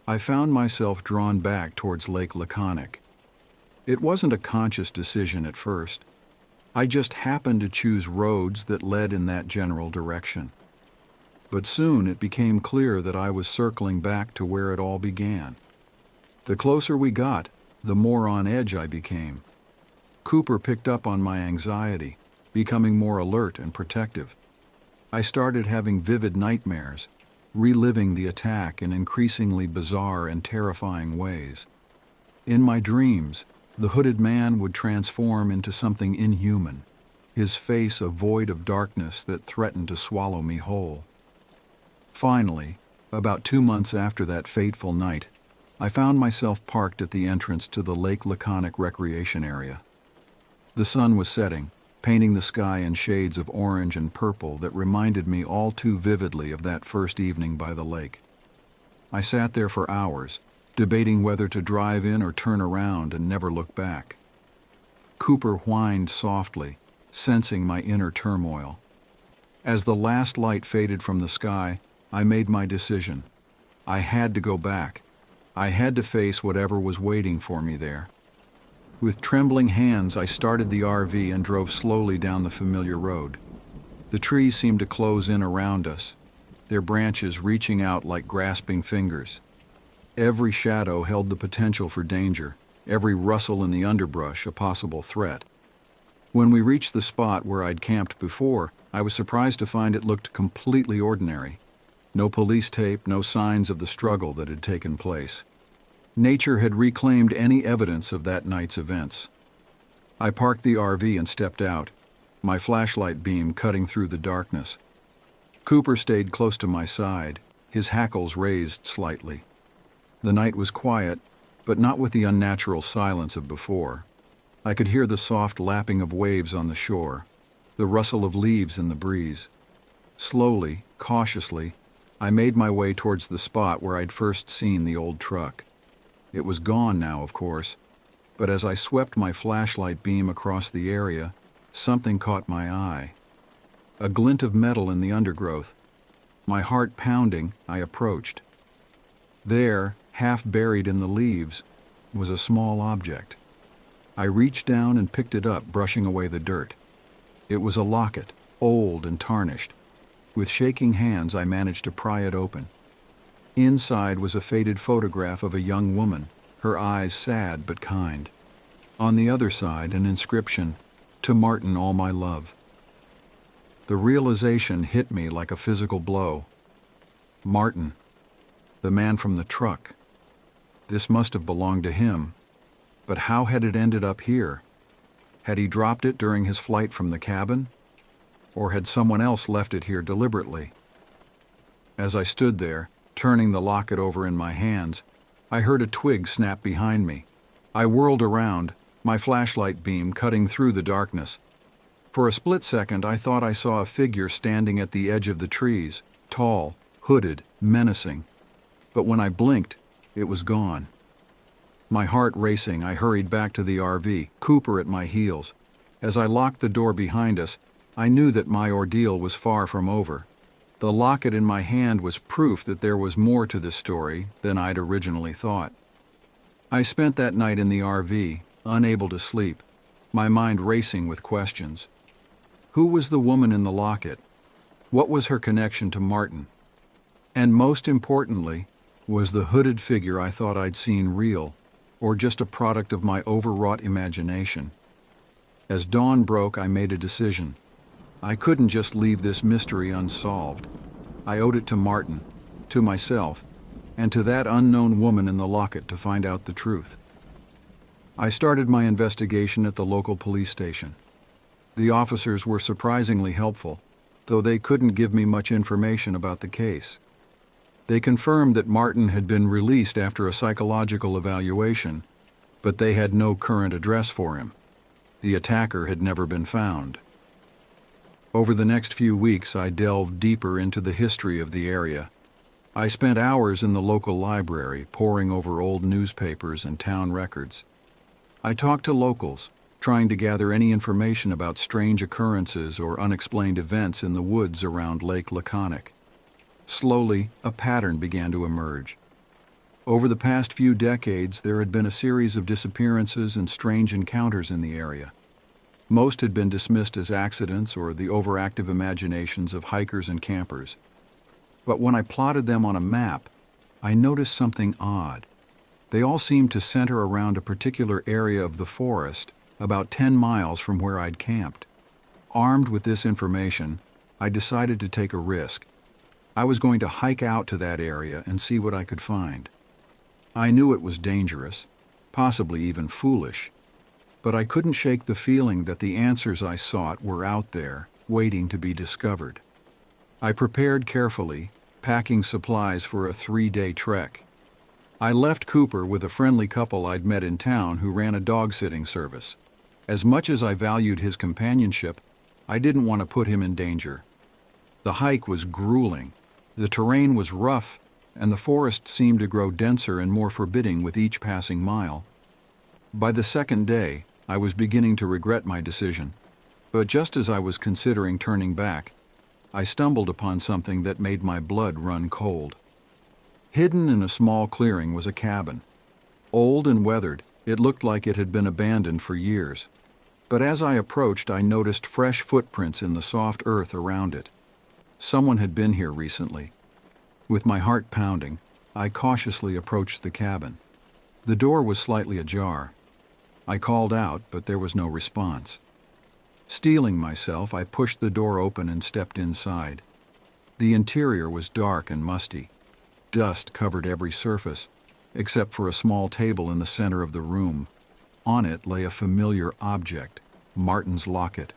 I found myself drawn back towards Lake Laconic. It wasn't a conscious decision at first. I just happened to choose roads that led in that general direction. But soon it became clear that I was circling back to where it all began. The closer we got, the more on edge I became. Cooper picked up on my anxiety, becoming more alert and protective. I started having vivid nightmares, reliving the attack in increasingly bizarre and terrifying ways. In my dreams, the hooded man would transform into something inhuman, his face a void of darkness that threatened to swallow me whole. Finally, about 2 months after that fateful night, I found myself parked at the entrance to the Lake Laconic recreation area. The sun was setting, painting the sky in shades of orange and purple that reminded me all too vividly of that first evening by the lake. I sat there for hours, debating whether to drive in or turn around and never look back. Cooper whined softly, sensing my inner turmoil. As the last light faded from the sky, I made my decision. I had to go back. I had to face whatever was waiting for me there. With trembling hands, I started the RV and drove slowly down the familiar road. The trees seemed to close in around us, their branches reaching out like grasping fingers. Every shadow held the potential for danger, every rustle in the underbrush a possible threat. When we reached the spot where I'd camped before, I was surprised to find it looked completely ordinary. No police tape, no signs of the struggle that had taken place. Nature had reclaimed any evidence of that night's events. I parked the RV and stepped out, my flashlight beam cutting through the darkness. Cooper stayed close to my side, his hackles raised slightly. The night was quiet, but not with the unnatural silence of before. I could hear the soft lapping of waves on the shore, the rustle of leaves in the breeze. Slowly, cautiously, I made my way towards the spot where I'd first seen the old truck. It was gone now, of course, but as I swept my flashlight beam across the area, something caught my eye. A glint of metal in the undergrowth. My heart pounding, I approached. There, half buried in the leaves, was a small object. I reached down and picked it up, brushing away the dirt. It was a locket, old and tarnished. With shaking hands, I managed to pry it open. Inside was a faded photograph of a young woman, her eyes sad but kind. On the other side, an inscription, "To Martin all my love." The realization hit me like a physical blow. Martin, the man from the truck. This must have belonged to him. But how had it ended up here? Had he dropped it during his flight from the cabin? Or had someone else left it here deliberately? As I stood there, turning the locket over in my hands, I heard a twig snap behind me. I whirled around, my flashlight beam cutting through the darkness. For a split second, I thought I saw a figure standing at the edge of the trees, tall, hooded, menacing. But when I blinked, it was gone. My heart racing, I hurried back to the RV, Cooper at my heels. As I locked the door behind us, I knew that my ordeal was far from over. The locket in my hand was proof that there was more to this story than I'd originally thought. I spent that night in the RV, unable to sleep, my mind racing with questions. Who was the woman in the locket? What was her connection to Martin? And most importantly, was the hooded figure I thought I'd seen real, or just a product of my overwrought imagination? As dawn broke, I made a decision. I couldn't just leave this mystery unsolved. I owed it to Martin, to myself, and to that unknown woman in the locket to find out the truth. I started my investigation at the local police station. The officers were surprisingly helpful, though they couldn't give me much information about the case. They confirmed that Martin had been released after a psychological evaluation, but they had no current address for him. The attacker had never been found. Over the next few weeks, I delved deeper into the history of the area. I spent hours in the local library, poring over old newspapers and town records. I talked to locals, trying to gather any information about strange occurrences or unexplained events in the woods around Lake Laconic. Slowly, a pattern began to emerge. Over the past few decades, there had been a series of disappearances and strange encounters in the area. Most had been dismissed as accidents or the overactive imaginations of hikers and campers. But when I plotted them on a map, I noticed something odd. They all seemed to center around a particular area of the forest, about 10 miles from where I'd camped. Armed with this information, I decided to take a risk. I was going to hike out to that area and see what I could find. I knew it was dangerous, possibly even foolish, but I couldn't shake the feeling that the answers I sought were out there, waiting to be discovered. I prepared carefully, packing supplies for a 3-day trek. I left Cooper with a friendly couple I'd met in town who ran a dog-sitting service. As much as I valued his companionship, I didn't want to put him in danger. The hike was grueling. The terrain was rough, and the forest seemed to grow denser and more forbidding with each passing mile. By the second day, I was beginning to regret my decision. But just as I was considering turning back, I stumbled upon something that made my blood run cold. Hidden in a small clearing was a cabin. Old and weathered, it looked like it had been abandoned for years. But as I approached, I noticed fresh footprints in the soft earth around it. Someone had been here recently. With my heart pounding, I cautiously approached the cabin. The door was slightly ajar. I called out, but there was no response. Steeling myself, I pushed the door open and stepped inside. The interior was dark and musty. Dust covered every surface, except for a small table in the center of the room. On it lay a familiar object, Martin's locket.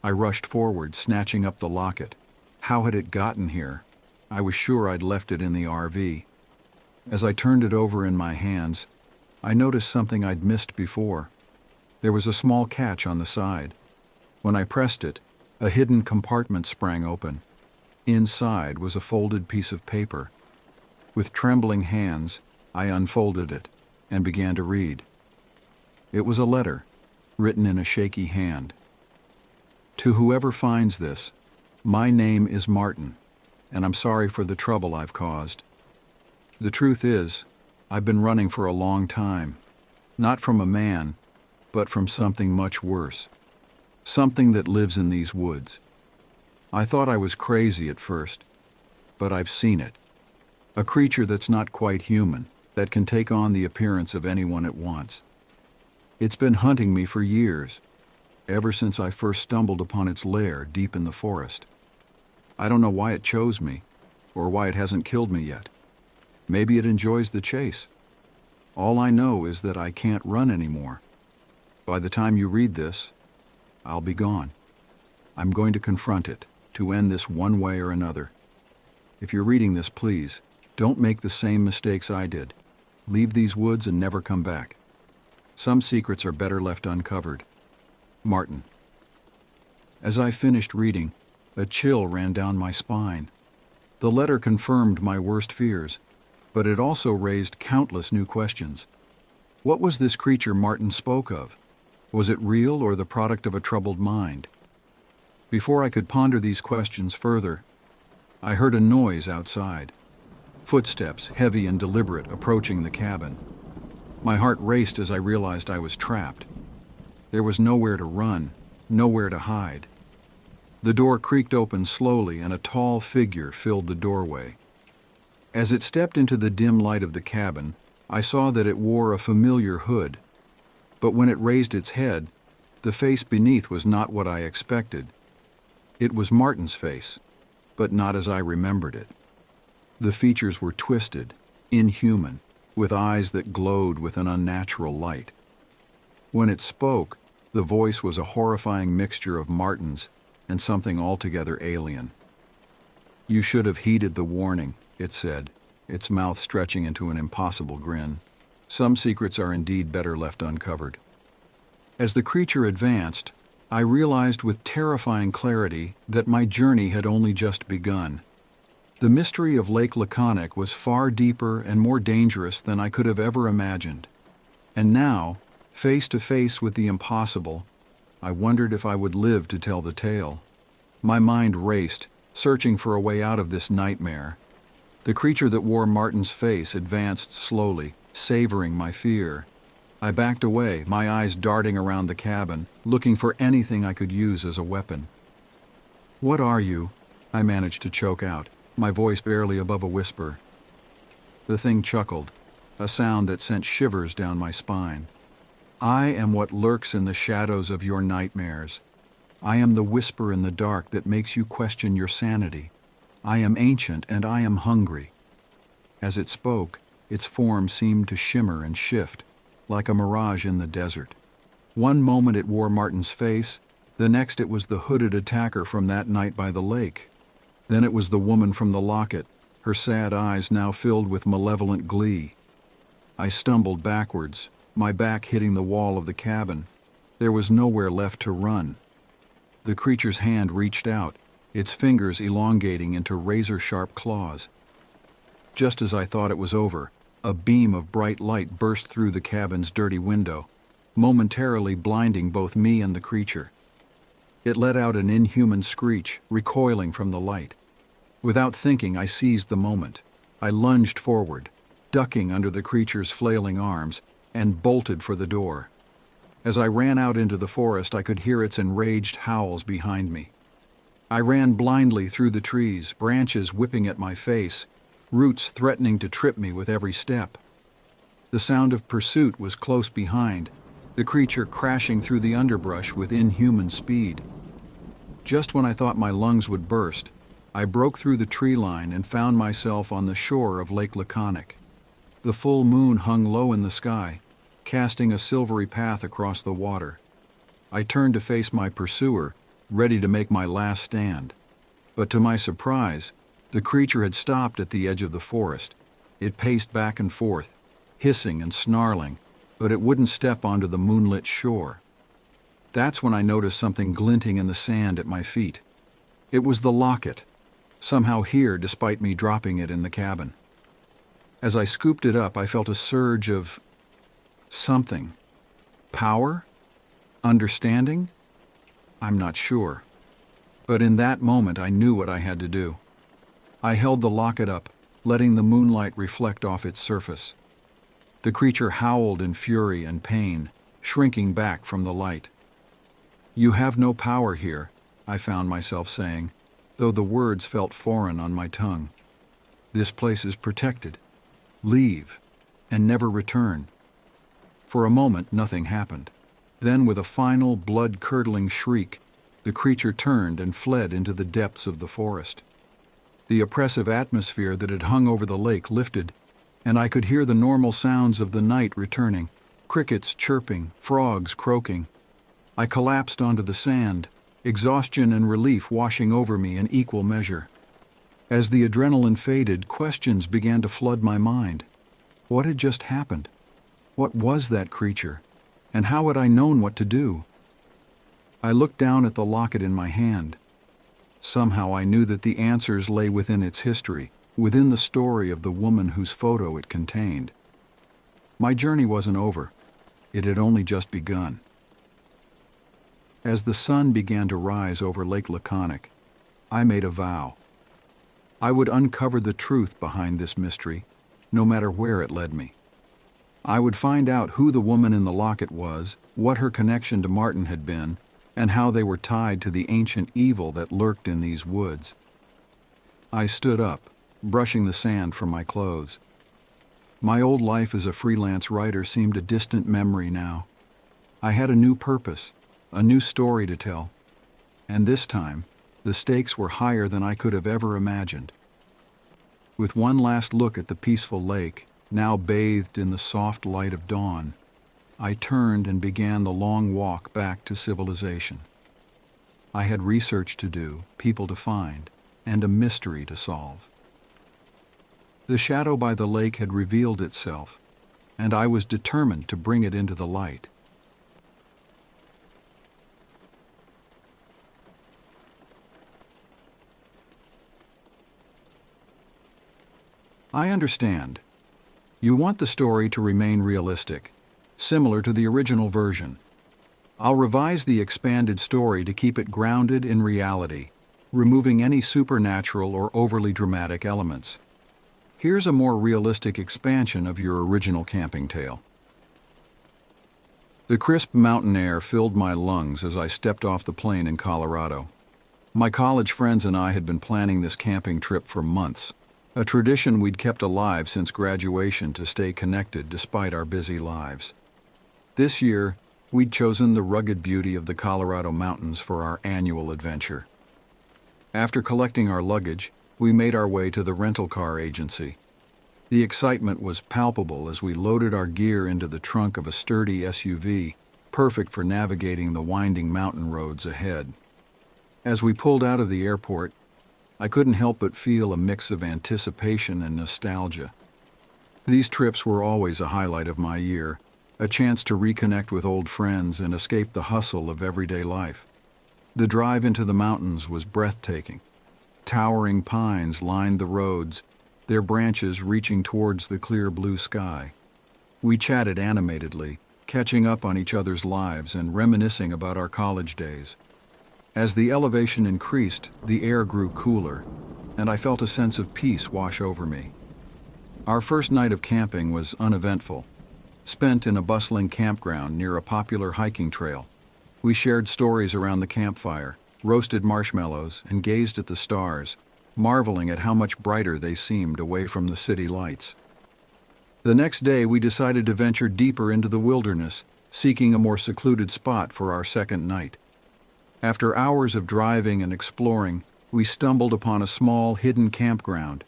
I rushed forward, snatching up the locket. How had it gotten here? I was sure I'd left it in the RV. As I turned it over in my hands, I noticed something I'd missed before. There was a small catch on the side. When I pressed it, a hidden compartment sprang open. Inside was a folded piece of paper. With trembling hands, I unfolded it and began to read. It was a letter, written in a shaky hand. To whoever finds this, my name is Martin, and I'm sorry for the trouble I've caused. The truth is, I've been running for a long time, not from a man, but from something much worse. Something that lives in these woods. I thought I was crazy at first, but I've seen it. A creature that's not quite human, that can take on the appearance of anyone it wants. It's been hunting me for years, ever since I first stumbled upon its lair deep in the forest. I don't know why it chose me, or why it hasn't killed me yet. Maybe it enjoys the chase. All I know is that I can't run anymore. By the time you read this, I'll be gone. I'm going to confront it, to end this one way or another. If you're reading this, please, don't make the same mistakes I did. Leave these woods and never come back. Some secrets are better left uncovered. Martin. As I finished reading, a chill ran down my spine. The letter confirmed my worst fears, but it also raised countless new questions. What was this creature Martin spoke of? Was it real or the product of a troubled mind? Before I could ponder these questions further, I heard a noise outside. Footsteps, heavy and deliberate, approaching the cabin. My heart raced as I realized I was trapped. There was nowhere to run, nowhere to hide. The door creaked open slowly and a tall figure filled the doorway. As it stepped into the dim light of the cabin, I saw that it wore a familiar hood. But when it raised its head, the face beneath was not what I expected. It was Martin's face, but not as I remembered it. The features were twisted, inhuman, with eyes that glowed with an unnatural light. When it spoke, the voice was a horrifying mixture of Martin's and something altogether alien. You should have heeded the warning, it said, its mouth stretching into an impossible grin. Some secrets are indeed better left uncovered. As the creature advanced, I realized with terrifying clarity that my journey had only just begun. The mystery of Lake Laconic was far deeper and more dangerous than I could have ever imagined. And now, face to face with the impossible, I wondered if I would live to tell the tale. My mind raced, searching for a way out of this nightmare. The creature that wore Martin's face advanced slowly, savoring my fear. I backed away, my eyes darting around the cabin, looking for anything I could use as a weapon. "What are you?" I managed to choke out, my voice barely above a whisper. The thing chuckled, a sound that sent shivers down my spine. "I am what lurks in the shadows of your nightmares. I am the whisper in the dark that makes you question your sanity. I am ancient and I am hungry." As it spoke, its form seemed to shimmer and shift, like a mirage in the desert. One moment it wore Martin's face, the next it was the hooded attacker from that night by the lake. Then it was the woman from the locket, her sad eyes now filled with malevolent glee. I stumbled backwards, my back hitting the wall of the cabin. There was nowhere left to run. The creature's hand reached out, its fingers elongating into razor-sharp claws. Just as I thought it was over, a beam of bright light burst through the cabin's dirty window, momentarily blinding both me and the creature. It let out an inhuman screech, recoiling from the light. Without thinking, I seized the moment. I lunged forward, ducking under the creature's flailing arms, and bolted for the door. As I ran out into the forest, I could hear its enraged howls behind me. I ran blindly through the trees, branches whipping at my face, roots threatening to trip me with every step. The sound of pursuit was close behind, the creature crashing through the underbrush with inhuman speed. Just when I thought my lungs would burst, I broke through the tree line and found myself on the shore of Lake Laconic. The full moon hung low in the sky, casting a silvery path across the water. I turned to face my pursuer, ready to make my last stand. But to my surprise, the creature had stopped at the edge of the forest. It paced back and forth, hissing and snarling, but it wouldn't step onto the moonlit shore. That's when I noticed something glinting in the sand at my feet. It was the locket, somehow here despite me dropping it in the cabin. As I scooped it up, I felt a surge of something. Power? Understanding? I'm not sure. But in that moment, I knew what I had to do. I held the locket up, letting the moonlight reflect off its surface. The creature howled in fury and pain, shrinking back from the light. "You have no power here," I found myself saying, though the words felt foreign on my tongue. "This place is protected. Leave, and never return." For a moment, nothing happened. Then, with a final, blood-curdling shriek, the creature turned and fled into the depths of the forest. The oppressive atmosphere that had hung over the lake lifted, and I could hear the normal sounds of the night returning, crickets chirping, frogs croaking. I collapsed onto the sand, exhaustion and relief washing over me in equal measure. As the adrenaline faded, questions began to flood my mind. What had just happened? What was that creature? And how had I known what to do? I looked down at the locket in my hand. Somehow I knew that the answers lay within its history, within the story of the woman whose photo it contained. My journey wasn't over. It had only just begun. As the sun began to rise over Lake Laconic, I made a vow. I would uncover the truth behind this mystery, no matter where it led me. I would find out who the woman in the locket was, what her connection to Martin had been, and how they were tied to the ancient evil that lurked in these woods. I stood up, brushing the sand from my clothes. My old life as a freelance writer seemed a distant memory now. I had a new purpose, a new story to tell, and this time, the stakes were higher than I could have ever imagined. With one last look at the peaceful lake, now bathed in the soft light of dawn, I turned and began the long walk back to civilization. I had research to do, people to find, and a mystery to solve. The shadow by the lake had revealed itself, and I was determined to bring it into the light. I understand. You want the story to remain realistic, similar to the original version. I'll revise the expanded story to keep it grounded in reality, removing any supernatural or overly dramatic elements. Here's a more realistic expansion of your original camping tale. The crisp mountain air filled my lungs as I stepped off the plane in Colorado. My college friends and I had been planning this camping trip for months, a tradition we'd kept alive since graduation to stay connected despite our busy lives. This year, we'd chosen the rugged beauty of the Colorado mountains for our annual adventure. After collecting our luggage, we made our way to the rental car agency. The excitement was palpable as we loaded our gear into the trunk of a sturdy SUV, perfect for navigating the winding mountain roads ahead. As we pulled out of the airport, I couldn't help but feel a mix of anticipation and nostalgia. These trips were always a highlight of my year, a chance to reconnect with old friends and escape the hustle of everyday life. The drive into the mountains was breathtaking. Towering pines lined the roads, their branches reaching towards the clear blue sky. We chatted animatedly, catching up on each other's lives and reminiscing about our college days. As the elevation increased, the air grew cooler, and I felt a sense of peace wash over me. Our first night of camping was uneventful, spent in a bustling campground near a popular hiking trail. We shared stories around the campfire, roasted marshmallows, and gazed at the stars, marveling at how much brighter they seemed away from the city lights. The next day, we decided to venture deeper into the wilderness, seeking a more secluded spot for our second night. After hours of driving and exploring, we stumbled upon a small, hidden campground.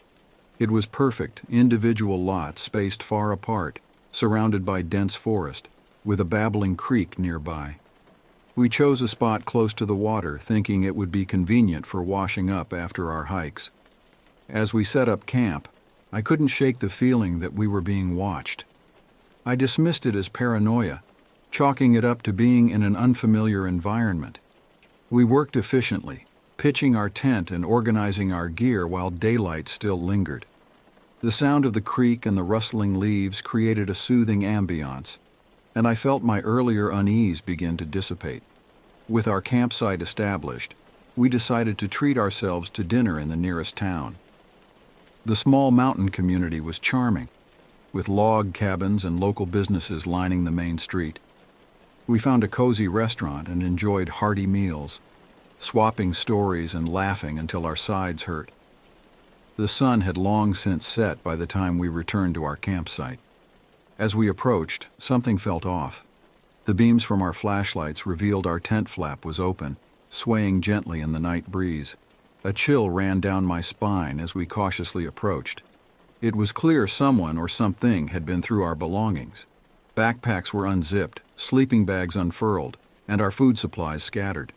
It was perfect, individual lots spaced far apart, surrounded by dense forest, with a babbling creek nearby. We chose a spot close to the water, thinking it would be convenient for washing up after our hikes. As we set up camp, I couldn't shake the feeling that we were being watched. I dismissed it as paranoia, chalking it up to being in an unfamiliar environment. We worked efficiently, pitching our tent and organizing our gear while daylight still lingered. The sound of the creek and the rustling leaves created a soothing ambiance, and I felt my earlier unease begin to dissipate. With our campsite established, we decided to treat ourselves to dinner in the nearest town. The small mountain community was charming, with log cabins and local businesses lining the main street. We found a cozy restaurant and enjoyed hearty meals, swapping stories and laughing until our sides hurt. The sun had long since set by the time we returned to our campsite. As we approached, something felt off. The beams from our flashlights revealed our tent flap was open, swaying gently in the night breeze. A chill ran down my spine as we cautiously approached. It was clear someone or something had been through our belongings. Backpacks were unzipped, sleeping bags unfurled, and our food supplies scattered.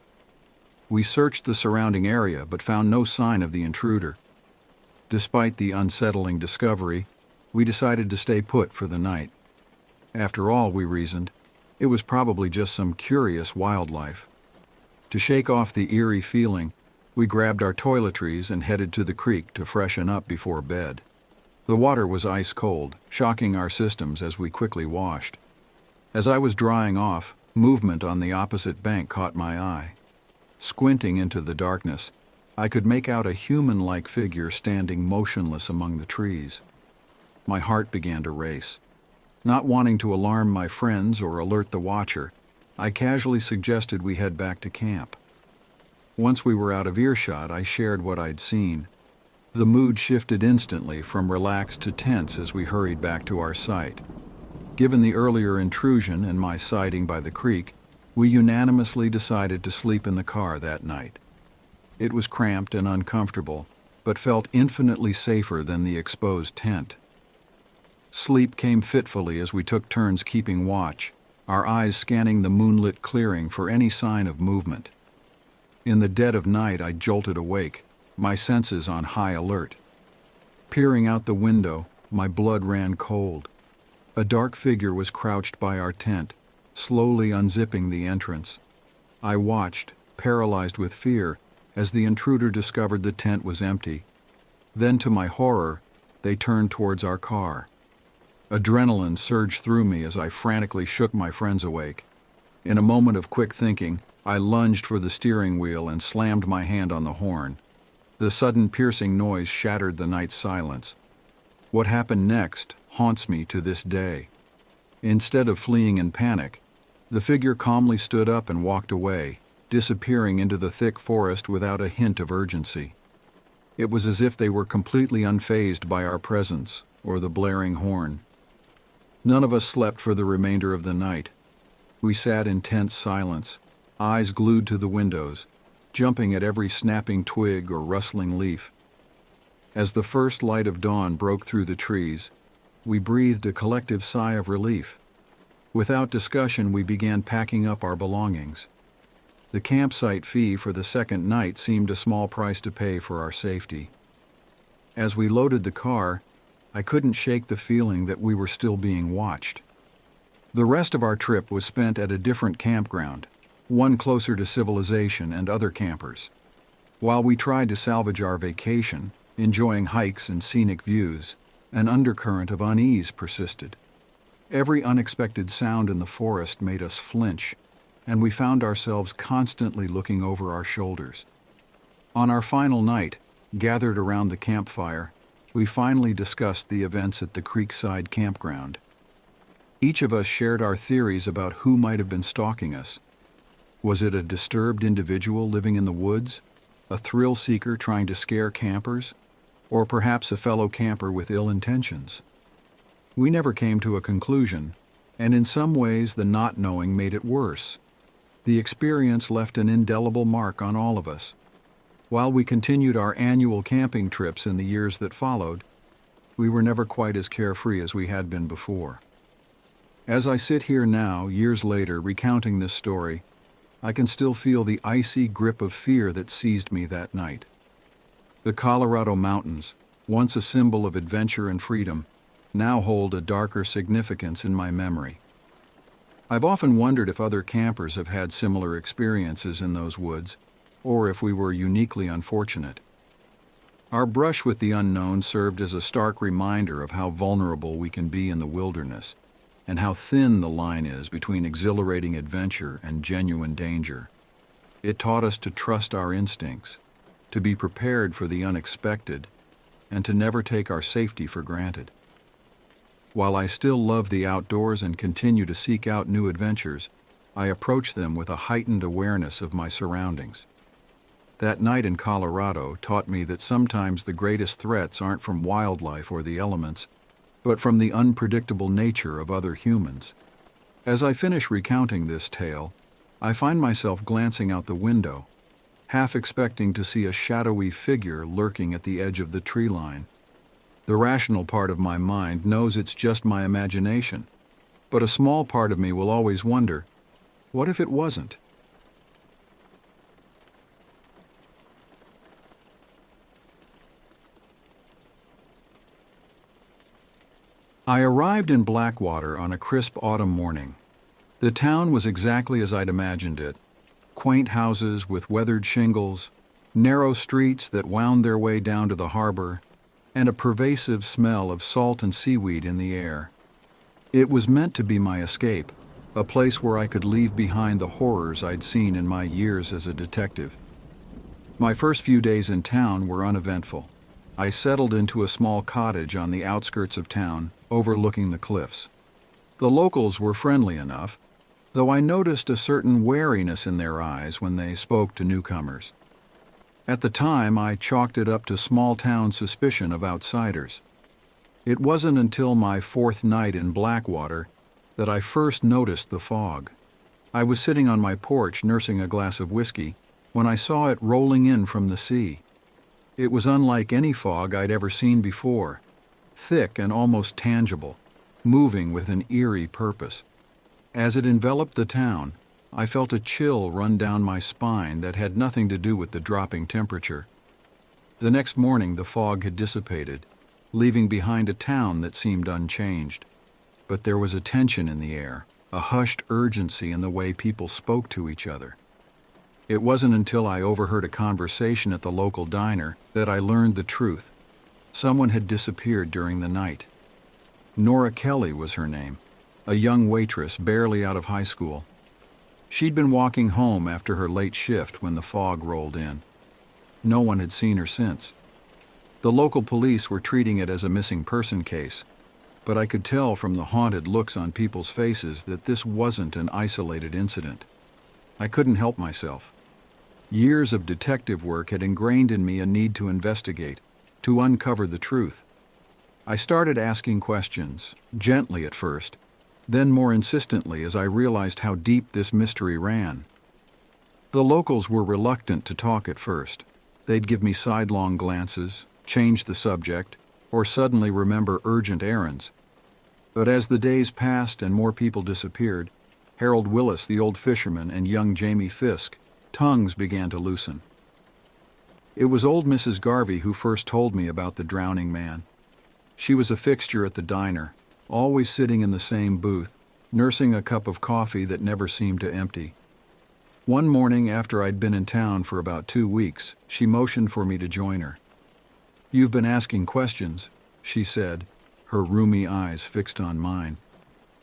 We searched the surrounding area but found no sign of the intruder. Despite the unsettling discovery, we decided to stay put for the night. After all, we reasoned, it was probably just some curious wildlife. To shake off the eerie feeling, we grabbed our toiletries and headed to the creek to freshen up before bed. The water was ice cold, shocking our systems as we quickly washed. As I was drying off, movement on the opposite bank caught my eye. Squinting into the darkness, I could make out a human-like figure standing motionless among the trees. My heart began to race. Not wanting to alarm my friends or alert the watcher, I casually suggested we head back to camp. Once we were out of earshot, I shared what I'd seen. The mood shifted instantly from relaxed to tense as we hurried back to our site. Given the earlier intrusion and my sighting by the creek, we unanimously decided to sleep in the car that night. It was cramped and uncomfortable, but felt infinitely safer than the exposed tent. Sleep came fitfully as we took turns keeping watch, our eyes scanning the moonlit clearing for any sign of movement. In the dead of night, I jolted awake, my senses on high alert. Peering out the window, my blood ran cold. A dark figure was crouched by our tent, slowly unzipping the entrance. I watched, paralyzed with fear, as the intruder discovered the tent was empty. Then, to my horror, they turned towards our car. Adrenaline surged through me as I frantically shook my friends awake. In a moment of quick thinking, I lunged for the steering wheel and slammed my hand on the horn. The sudden piercing noise shattered the night's silence. What happened next haunts me to this day. Instead of fleeing in panic, the figure calmly stood up and walked away, disappearing into the thick forest without a hint of urgency. It was as if they were completely unfazed by our presence or the blaring horn. None of us slept for the remainder of the night. We sat in tense silence, eyes glued to the windows, jumping at every snapping twig or rustling leaf. As the first light of dawn broke through the trees, we breathed a collective sigh of relief. Without discussion, we began packing up our belongings. The campsite fee for the second night seemed a small price to pay for our safety. As we loaded the car, I couldn't shake the feeling that we were still being watched. The rest of our trip was spent at a different campground, one closer to civilization and other campers. While we tried to salvage our vacation, enjoying hikes and scenic views, an undercurrent of unease persisted. Every unexpected sound in the forest made us flinch, and we found ourselves constantly looking over our shoulders. On our final night, gathered around the campfire, we finally discussed the events at the Creekside campground. Each of us shared our theories about who might have been stalking us. Was it a disturbed individual living in the woods, a thrill seeker trying to scare campers, or perhaps a fellow camper with ill intentions? We never came to a conclusion, and in some ways the not knowing made it worse. The experience left an indelible mark on all of us. While we continued our annual camping trips in the years that followed, we were never quite as carefree as we had been before. As I sit here now, years later, recounting this story, I can still feel the icy grip of fear that seized me that night. The Colorado mountains, once a symbol of adventure and freedom, now hold a darker significance in my memory. I've often wondered if other campers have had similar experiences in those woods, or if we were uniquely unfortunate. Our brush with the unknown served as a stark reminder of how vulnerable we can be in the wilderness, and how thin the line is between exhilarating adventure and genuine danger. It taught us to trust our instincts, to be prepared for the unexpected, and to never take our safety for granted. While I still love the outdoors and continue to seek out new adventures, I approach them with a heightened awareness of my surroundings. That night in Colorado taught me that sometimes the greatest threats aren't from wildlife or the elements, but from the unpredictable nature of other humans. As I finish recounting this tale, I find myself glancing out the window, half expecting to see a shadowy figure lurking at the edge of the tree line. The rational part of my mind knows it's just my imagination, but a small part of me will always wonder, what if it wasn't? I arrived in Blackwater on a crisp autumn morning. The town was exactly as I'd imagined it. Quaint houses with weathered shingles, narrow streets that wound their way down to the harbor, and a pervasive smell of salt and seaweed in the air. It was meant to be my escape, a place where I could leave behind the horrors I'd seen in my years as a detective. My first few days in town were uneventful. I settled into a small cottage on the outskirts of town, overlooking the cliffs. The locals were friendly enough, though I noticed a certain wariness in their eyes when they spoke to newcomers. At the time, I chalked it up to small-town suspicion of outsiders. It wasn't until my fourth night in Blackwater that I first noticed the fog. I was sitting on my porch nursing a glass of whiskey when I saw it rolling in from the sea. It was unlike any fog I'd ever seen before, thick and almost tangible, moving with an eerie purpose. As it enveloped the town, I felt a chill run down my spine that had nothing to do with the dropping temperature. The next morning the fog had dissipated, leaving behind a town that seemed unchanged. But there was a tension in the air, a hushed urgency in the way people spoke to each other. It wasn't until I overheard a conversation at the local diner that I learned the truth. Someone had disappeared during the night. Nora Kelly was her name, a young waitress barely out of high school. She'd been walking home after her late shift when the fog rolled in. No one had seen her since. The local police were treating it as a missing person case, but I could tell from the haunted looks on people's faces that this wasn't an isolated incident. I couldn't help myself. Years of detective work had ingrained in me a need to investigate, to uncover the truth. I started asking questions, gently at first, then more insistently as I realized how deep this mystery ran. The locals were reluctant to talk at first. They'd give me sidelong glances, change the subject, or suddenly remember urgent errands. But as the days passed and more people disappeared, Harold Willis, the old fisherman, and young Jamie Fisk, tongues began to loosen. It was old Mrs. Garvey who first told me about the drowning man. She was a fixture at the diner, always sitting in the same booth, nursing a cup of coffee that never seemed to empty. One morning after I'd been in town for about 2 weeks, she motioned for me to join her. "You've been asking questions," she said, her rheumy eyes fixed on mine,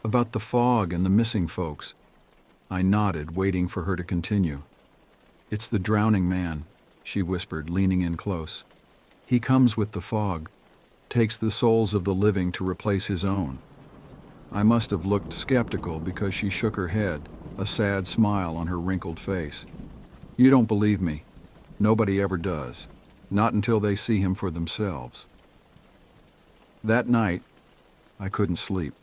"about the fog and the missing folks." I nodded, waiting for her to continue. "It's the drowning man," she whispered, leaning in close. "He comes with the fog, takes the souls of the living to replace his own." I must have looked skeptical because she shook her head, a sad smile on her wrinkled face. "You don't believe me. Nobody ever does. Not until they see him for themselves." That night, I couldn't sleep.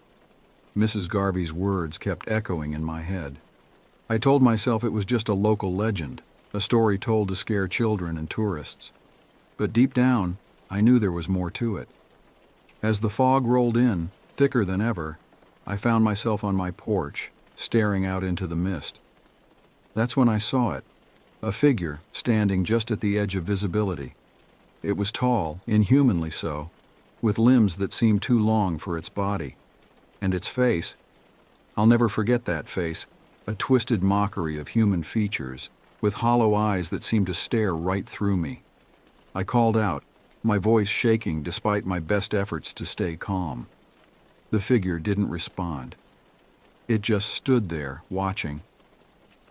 Mrs. Garvey's words kept echoing in my head. I told myself it was just a local legend, a story told to scare children and tourists. But deep down, I knew there was more to it. As the fog rolled in, thicker than ever, I found myself on my porch, staring out into the mist. That's when I saw it, a figure standing just at the edge of visibility. It was tall, inhumanly so, with limbs that seemed too long for its body. And its face, I'll never forget that face, a twisted mockery of human features, with hollow eyes that seemed to stare right through me. I called out, my voice shaking despite my best efforts to stay calm. The figure didn't respond. It just stood there, watching.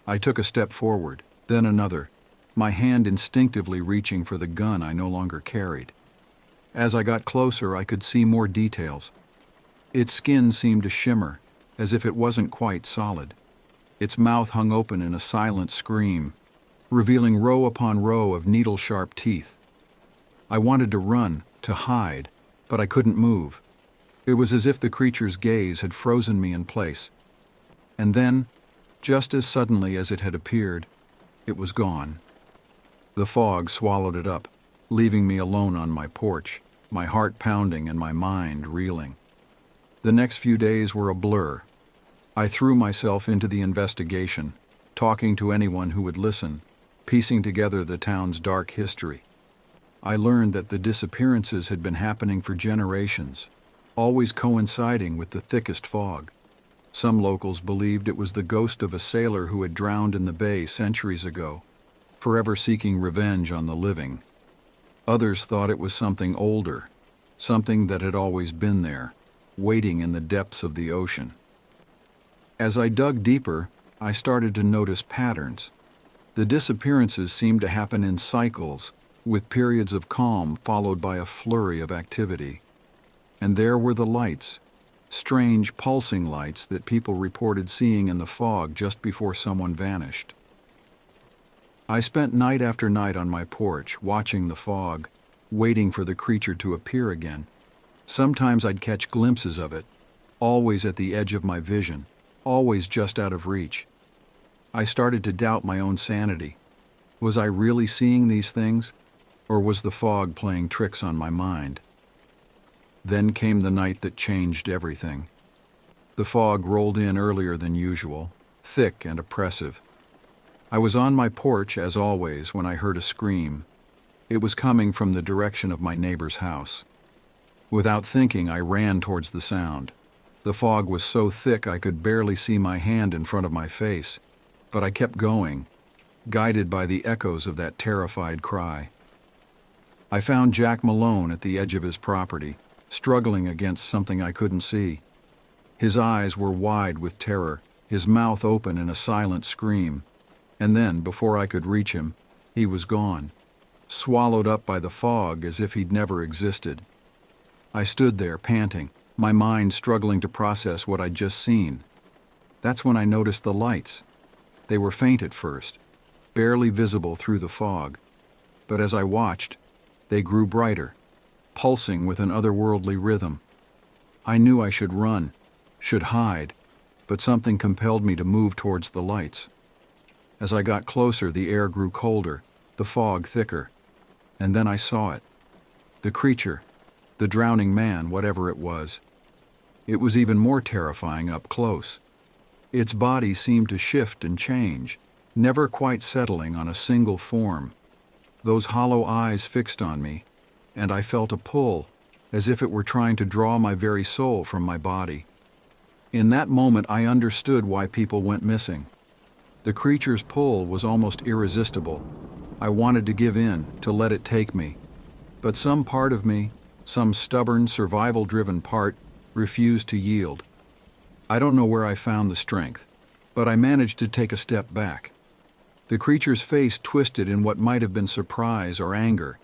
I took a step forward, then another, my hand instinctively reaching for the gun I no longer carried. As I got closer, I could see more details. Its skin seemed to shimmer, as if it wasn't quite solid. Its mouth hung open in a silent scream, revealing row upon row of needle-sharp teeth. I wanted to run, to hide, but I couldn't move. It was as if the creature's gaze had frozen me in place. And then, just as suddenly as it had appeared, it was gone. The fog swallowed it up, leaving me alone on my porch, my heart pounding and my mind reeling. The next few days were a blur. I threw myself into the investigation, talking to anyone who would listen, piecing together the town's dark history. I learned that the disappearances had been happening for generations, always coinciding with the thickest fog. Some locals believed it was the ghost of a sailor who had drowned in the bay centuries ago, forever seeking revenge on the living. Others thought it was something older, something that had always been there, waiting in the depths of the ocean. As I dug deeper, I started to notice patterns. The disappearances seemed to happen in cycles, with periods of calm followed by a flurry of activity. And there were the lights, strange pulsing lights that people reported seeing in the fog just before someone vanished. I spent night after night on my porch, watching the fog, waiting for the creature to appear again. Sometimes I'd catch glimpses of it, always at the edge of my vision, always just out of reach. I started to doubt my own sanity. Was I really seeing these things, or was the fog playing tricks on my mind? Then came the night that changed everything. The fog rolled in earlier than usual, thick and oppressive. I was on my porch, as always, when I heard a scream. It was coming from the direction of my neighbor's house. Without thinking, I ran towards the sound. The fog was so thick I could barely see my hand in front of my face, but I kept going, guided by the echoes of that terrified cry. I found Jack Malone at the edge of his property, struggling against something I couldn't see. His eyes were wide with terror, his mouth open in a silent scream. And then, before I could reach him, he was gone, swallowed up by the fog as if he'd never existed. I stood there, panting, my mind struggling to process what I'd just seen. That's when I noticed the lights. They were faint at first, barely visible through the fog. But as I watched, they grew brighter, pulsing with an otherworldly rhythm. I knew I should run, should hide, but something compelled me to move towards the lights. As I got closer, the air grew colder, the fog thicker, and then I saw it. The creature, the drowning man, whatever it was. It was even more terrifying up close. Its body seemed to shift and change, never quite settling on a single form. Those hollow eyes fixed on me, and I felt a pull, as if it were trying to draw my very soul from my body. In that moment, I understood why people went missing. The creature's pull was almost irresistible. I wanted to give in, to let it take me. But some part of me, some stubborn, survival-driven part, refused to yield. I don't know where I found the strength, but I managed to take a step back. The creature's face twisted in what might have been surprise or anger.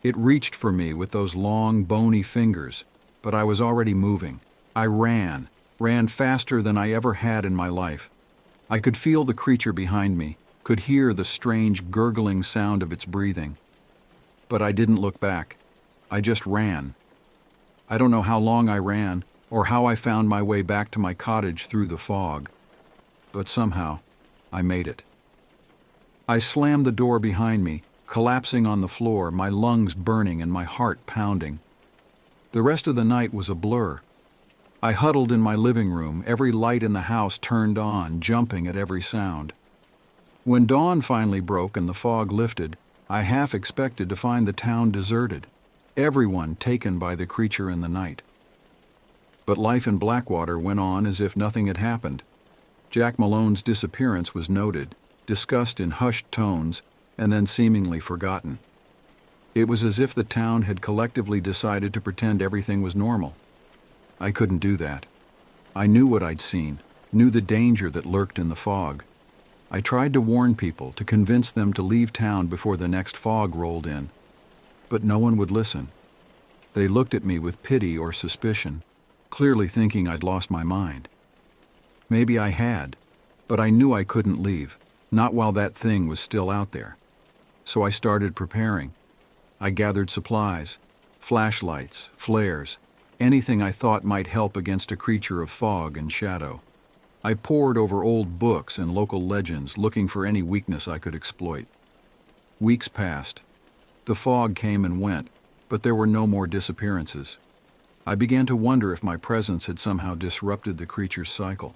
It reached for me with those long, bony fingers, but I was already moving. I ran faster than I ever had in my life. I could feel the creature behind me, could hear the strange gurgling sound of its breathing. But I didn't look back. I just ran. I don't know how long I ran, or how I found my way back to my cottage through the fog. But somehow, I made it. I slammed the door behind me, collapsing on the floor, my lungs burning and my heart pounding. The rest of the night was a blur. I huddled in my living room, every light in the house turned on, jumping at every sound. When dawn finally broke and the fog lifted, I half expected to find the town deserted, everyone taken by the creature in the night. But life in Blackwater went on as if nothing had happened. Jack Malone's disappearance was noted, discussed in hushed tones, and then seemingly forgotten. It was as if the town had collectively decided to pretend everything was normal. I couldn't do that. I knew what I'd seen, knew the danger that lurked in the fog. I tried to warn people, to convince them to leave town before the next fog rolled in. But no one would listen. They looked at me with pity or suspicion, clearly thinking I'd lost my mind. Maybe I had, but I knew I couldn't leave, not while that thing was still out there. So I started preparing. I gathered supplies, flashlights, flares, anything I thought might help against a creature of fog and shadow. I pored over old books and local legends, looking for any weakness I could exploit. Weeks passed. The fog came and went, but there were no more disappearances. I began to wonder if my presence had somehow disrupted the creature's cycle.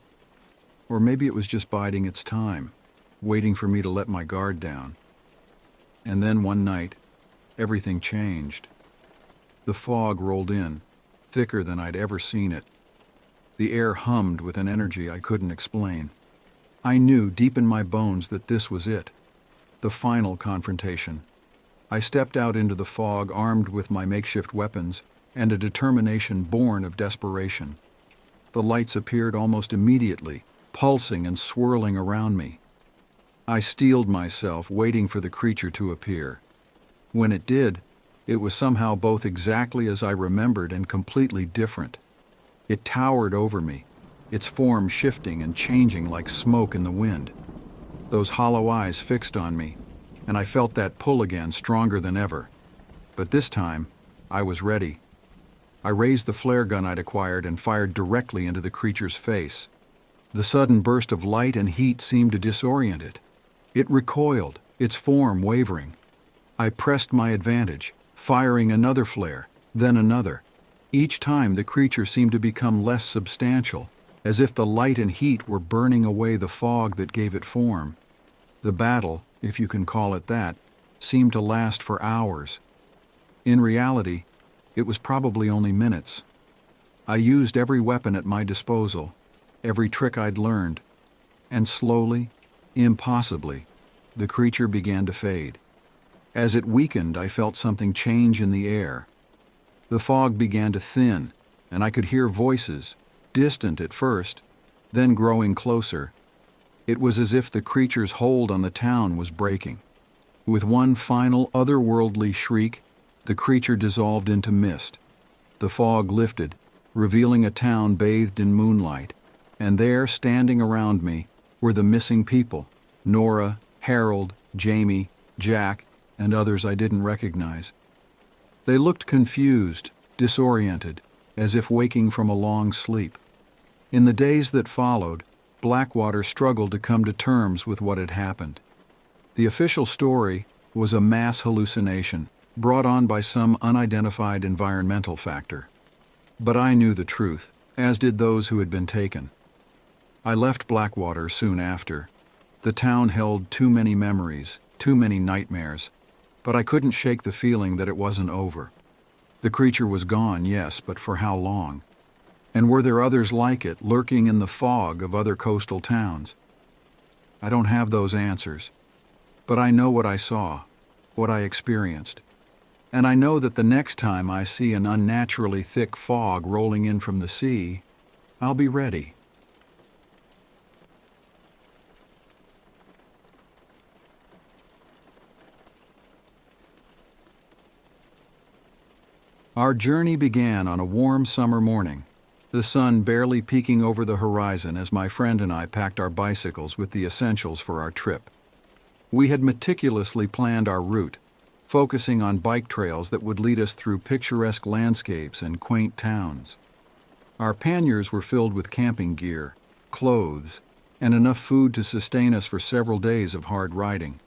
Or maybe it was just biding its time, waiting for me to let my guard down. And then one night, everything changed. The fog rolled in, thicker than I'd ever seen it. The air hummed with an energy I couldn't explain. I knew deep in my bones that this was it, the final confrontation. I stepped out into the fog armed with my makeshift weapons and a determination born of desperation. The lights appeared almost immediately, pulsing and swirling around me. I steeled myself, waiting for the creature to appear. When it did, it was somehow both exactly as I remembered and completely different. It towered over me, its form shifting and changing like smoke in the wind. Those hollow eyes fixed on me, and I felt that pull again, stronger than ever. But this time, I was ready. I raised the flare gun I'd acquired and fired directly into the creature's face. The sudden burst of light and heat seemed to disorient it. It recoiled, its form wavering. I pressed my advantage, firing another flare, then another. Each time the creature seemed to become less substantial, as if the light and heat were burning away the fog that gave it form. The battle, if you can call it that, seemed to last for hours. In reality, it was probably only minutes. I used every weapon at my disposal, every trick I'd learned, and slowly, impossibly, the creature began to fade. As it weakened, I felt something change in the air. The fog began to thin, and I could hear voices, distant at first, then growing closer. It was as if the creature's hold on the town was breaking. With one final otherworldly shriek, the creature dissolved into mist. The fog lifted, revealing a town bathed in moonlight, and there, standing around me, were the missing people: Nora, Harold, Jamie, Jack, and others I didn't recognize. They looked confused, disoriented, as if waking from a long sleep. In the days that followed, Blackwater struggled to come to terms with what had happened. The official story was a mass hallucination brought on by some unidentified environmental factor. But I knew the truth, as did those who had been taken. I left Blackwater soon after. The town held too many memories, too many nightmares, but I couldn't shake the feeling that it wasn't over. The creature was gone, yes, but for how long? And were there others like it lurking in the fog of other coastal towns? I don't have those answers, but I know what I saw, what I experienced. And I know that the next time I see an unnaturally thick fog rolling in from the sea, I'll be ready. Our journey began on a warm summer morning, the sun barely peeking over the horizon as my friend and I packed our bicycles with the essentials for our trip. We had meticulously planned our route, focusing on bike trails that would lead us through picturesque landscapes and quaint towns. Our panniers were filled with camping gear, clothes, and enough food to sustain us for several days of hard riding.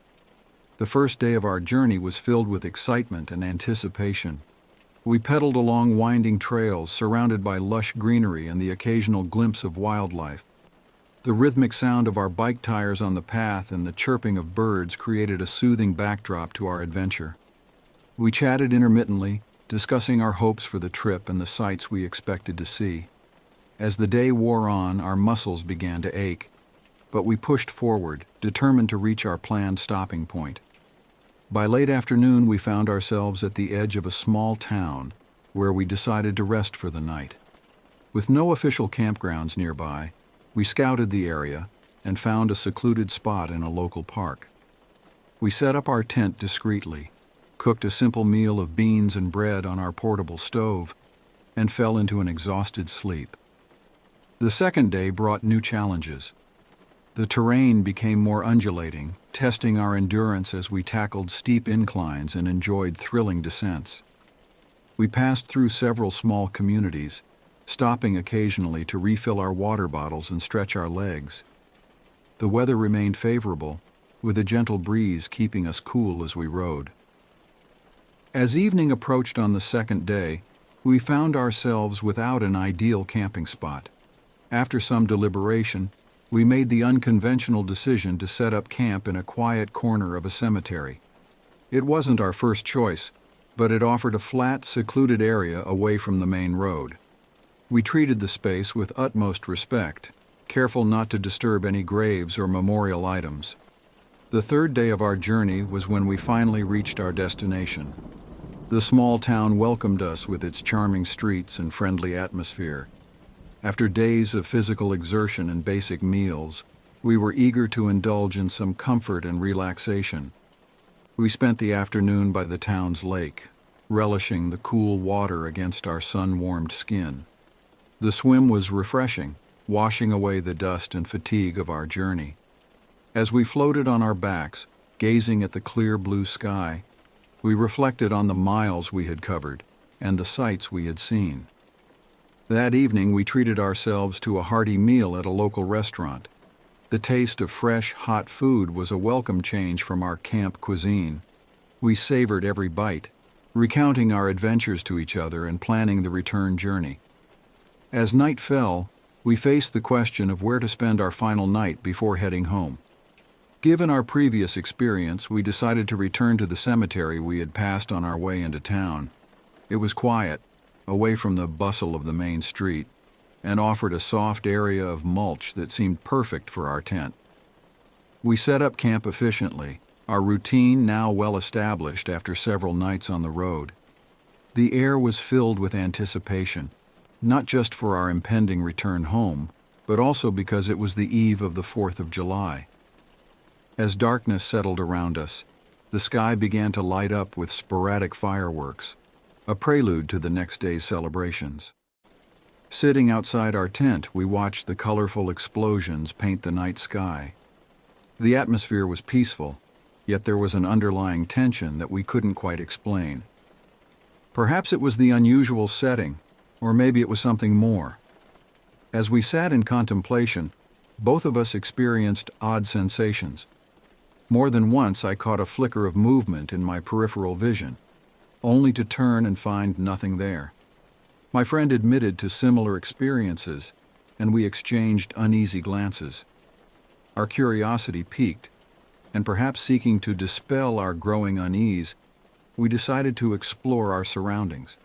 The first day of our journey was filled with excitement and anticipation. We pedaled along winding trails surrounded by lush greenery and the occasional glimpse of wildlife. The rhythmic sound of our bike tires on the path and the chirping of birds created a soothing backdrop to our adventure. We chatted intermittently, discussing our hopes for the trip and the sights we expected to see. As the day wore on, our muscles began to ache, but we pushed forward, determined to reach our planned stopping point. By late afternoon, we found ourselves at the edge of a small town where we decided to rest for the night. With no official campgrounds nearby, we scouted the area and found a secluded spot in a local park. We set up our tent discreetly, cooked a simple meal of beans and bread on our portable stove, and fell into an exhausted sleep. The second day brought new challenges. The terrain became more undulating, testing our endurance as we tackled steep inclines and enjoyed thrilling descents. We passed through several small communities, stopping occasionally to refill our water bottles and stretch our legs. The weather remained favorable, with a gentle breeze keeping us cool as we rode. As evening approached on the second day, we found ourselves without an ideal camping spot. After some deliberation, we made the unconventional decision to set up camp in a quiet corner of a cemetery. It wasn't our first choice, but it offered a flat, secluded area away from the main road. We treated the space with utmost respect, careful not to disturb any graves or memorial items. The third day of our journey was when we finally reached our destination. The small town welcomed us with its charming streets and friendly atmosphere. After days of physical exertion and basic meals, we were eager to indulge in some comfort and relaxation. We spent the afternoon by the town's lake, relishing the cool water against our sun-warmed skin. The swim was refreshing, washing away the dust and fatigue of our journey. As we floated on our backs, gazing at the clear blue sky, we reflected on the miles we had covered and the sights we had seen. That evening, we treated ourselves to a hearty meal at a local restaurant. The taste of fresh, hot food was a welcome change from our camp cuisine. We savored every bite, recounting our adventures to each other and planning the return journey. As night fell, we faced the question of where to spend our final night before heading home. Given our previous experience, we decided to return to the cemetery we had passed on our way into town. It was quiet, away from the bustle of the main street, and offered a soft area of mulch that seemed perfect for our tent. We set up camp efficiently, our routine now well established after several nights on the road. The air was filled with anticipation, not just for our impending return home, but also because it was the eve of the 4th of July. As darkness settled around us, the sky began to light up with sporadic fireworks, a prelude to the next day's celebrations. Sitting outside our tent, we watched the colorful explosions paint the night sky. The atmosphere was peaceful, yet there was an underlying tension that we couldn't quite explain. Perhaps it was the unusual setting, or maybe it was something more. As we sat in contemplation, both of us experienced odd sensations. More than once, I caught a flicker of movement in my peripheral vision, only to turn and find nothing there. My friend admitted to similar experiences, and we exchanged uneasy glances. Our curiosity piqued, and perhaps seeking to dispel our growing unease, we decided to explore our surroundings.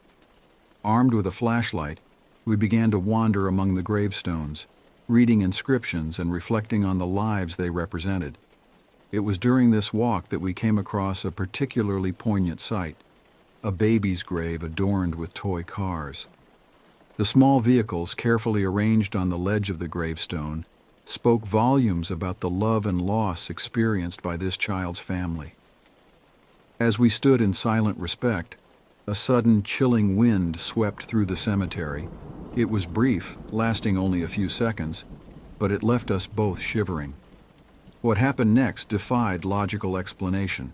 Armed with a flashlight, We began to wander among the gravestones, reading inscriptions and reflecting on the lives they represented. It was during this walk that we came across a particularly poignant sight, a baby's grave adorned with toy cars. The small vehicles carefully arranged on the ledge of the gravestone spoke volumes about the love and loss experienced by this child's family. As we stood in silent respect, a sudden chilling wind swept through the cemetery. It was brief, lasting only a few seconds, but it left us both shivering. What happened next defied logical explanation.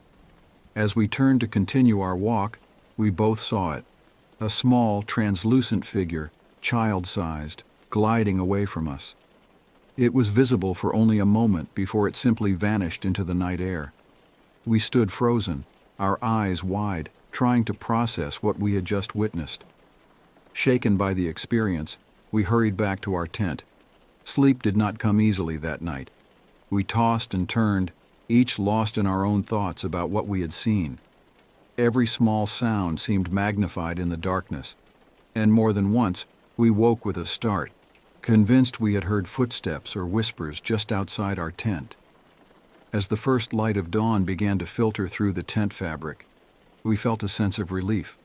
As we turned to continue our walk, we both saw it, a small, translucent figure, child-sized, gliding away from us. It was visible for only a moment before it simply vanished into the night air. We stood frozen, our eyes wide, trying to process what we had just witnessed. Shaken by the experience, we hurried back to our tent. Sleep did not come easily that night. We tossed and turned, each lost in our own thoughts about what we had seen. Every small sound seemed magnified in the darkness, and more than once we woke with a start, convinced we had heard footsteps or whispers just outside our tent. As the first light of dawn began to filter through the tent fabric, we felt a sense of relief.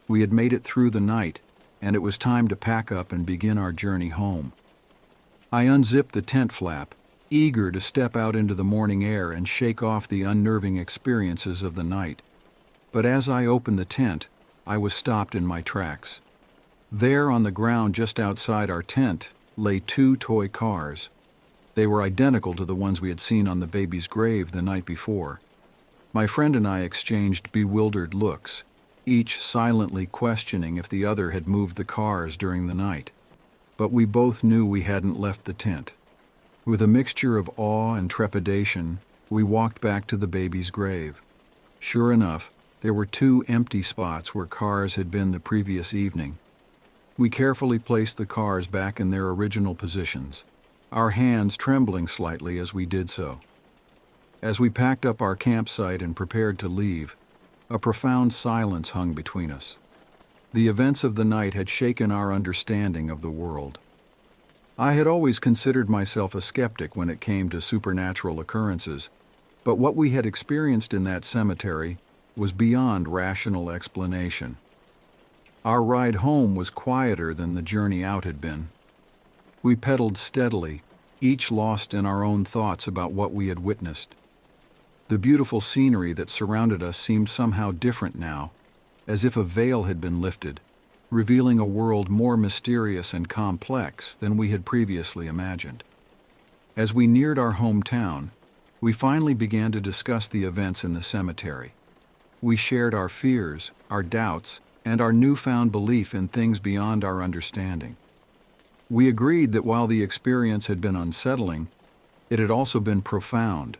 We had made it through the night, and it was time to pack up and begin our journey home. I unzipped the tent flap, eager to step out into the morning air and shake off the unnerving experiences of the night. But as I opened the tent, I was stopped in my tracks. There on the ground just outside our tent lay 2 toy cars. They were identical to the ones we had seen on the baby's grave the night before. My friend and I exchanged bewildered looks, each silently questioning if the other had moved the cars during the night. But we both knew we hadn't left the tent. With a mixture of awe and trepidation, we walked back to the baby's grave. Sure enough, there were 2 empty spots where cars had been the previous evening. We carefully placed the cars back in their original positions, our hands trembling slightly as we did so. As we packed up our campsite and prepared to leave, a profound silence hung between us. The events of the night had shaken our understanding of the world. I had always considered myself a skeptic when it came to supernatural occurrences, but what we had experienced in that cemetery was beyond rational explanation. Our ride home was quieter than the journey out had been. We pedaled steadily, each lost in our own thoughts about what we had witnessed. The beautiful scenery that surrounded us seemed somehow different now, as if a veil had been lifted, revealing a world more mysterious and complex than we had previously imagined. As we neared our hometown, we finally began to discuss the events in the cemetery. We shared our fears, our doubts, and our newfound belief in things beyond our understanding. We agreed that while the experience had been unsettling, it had also been profound,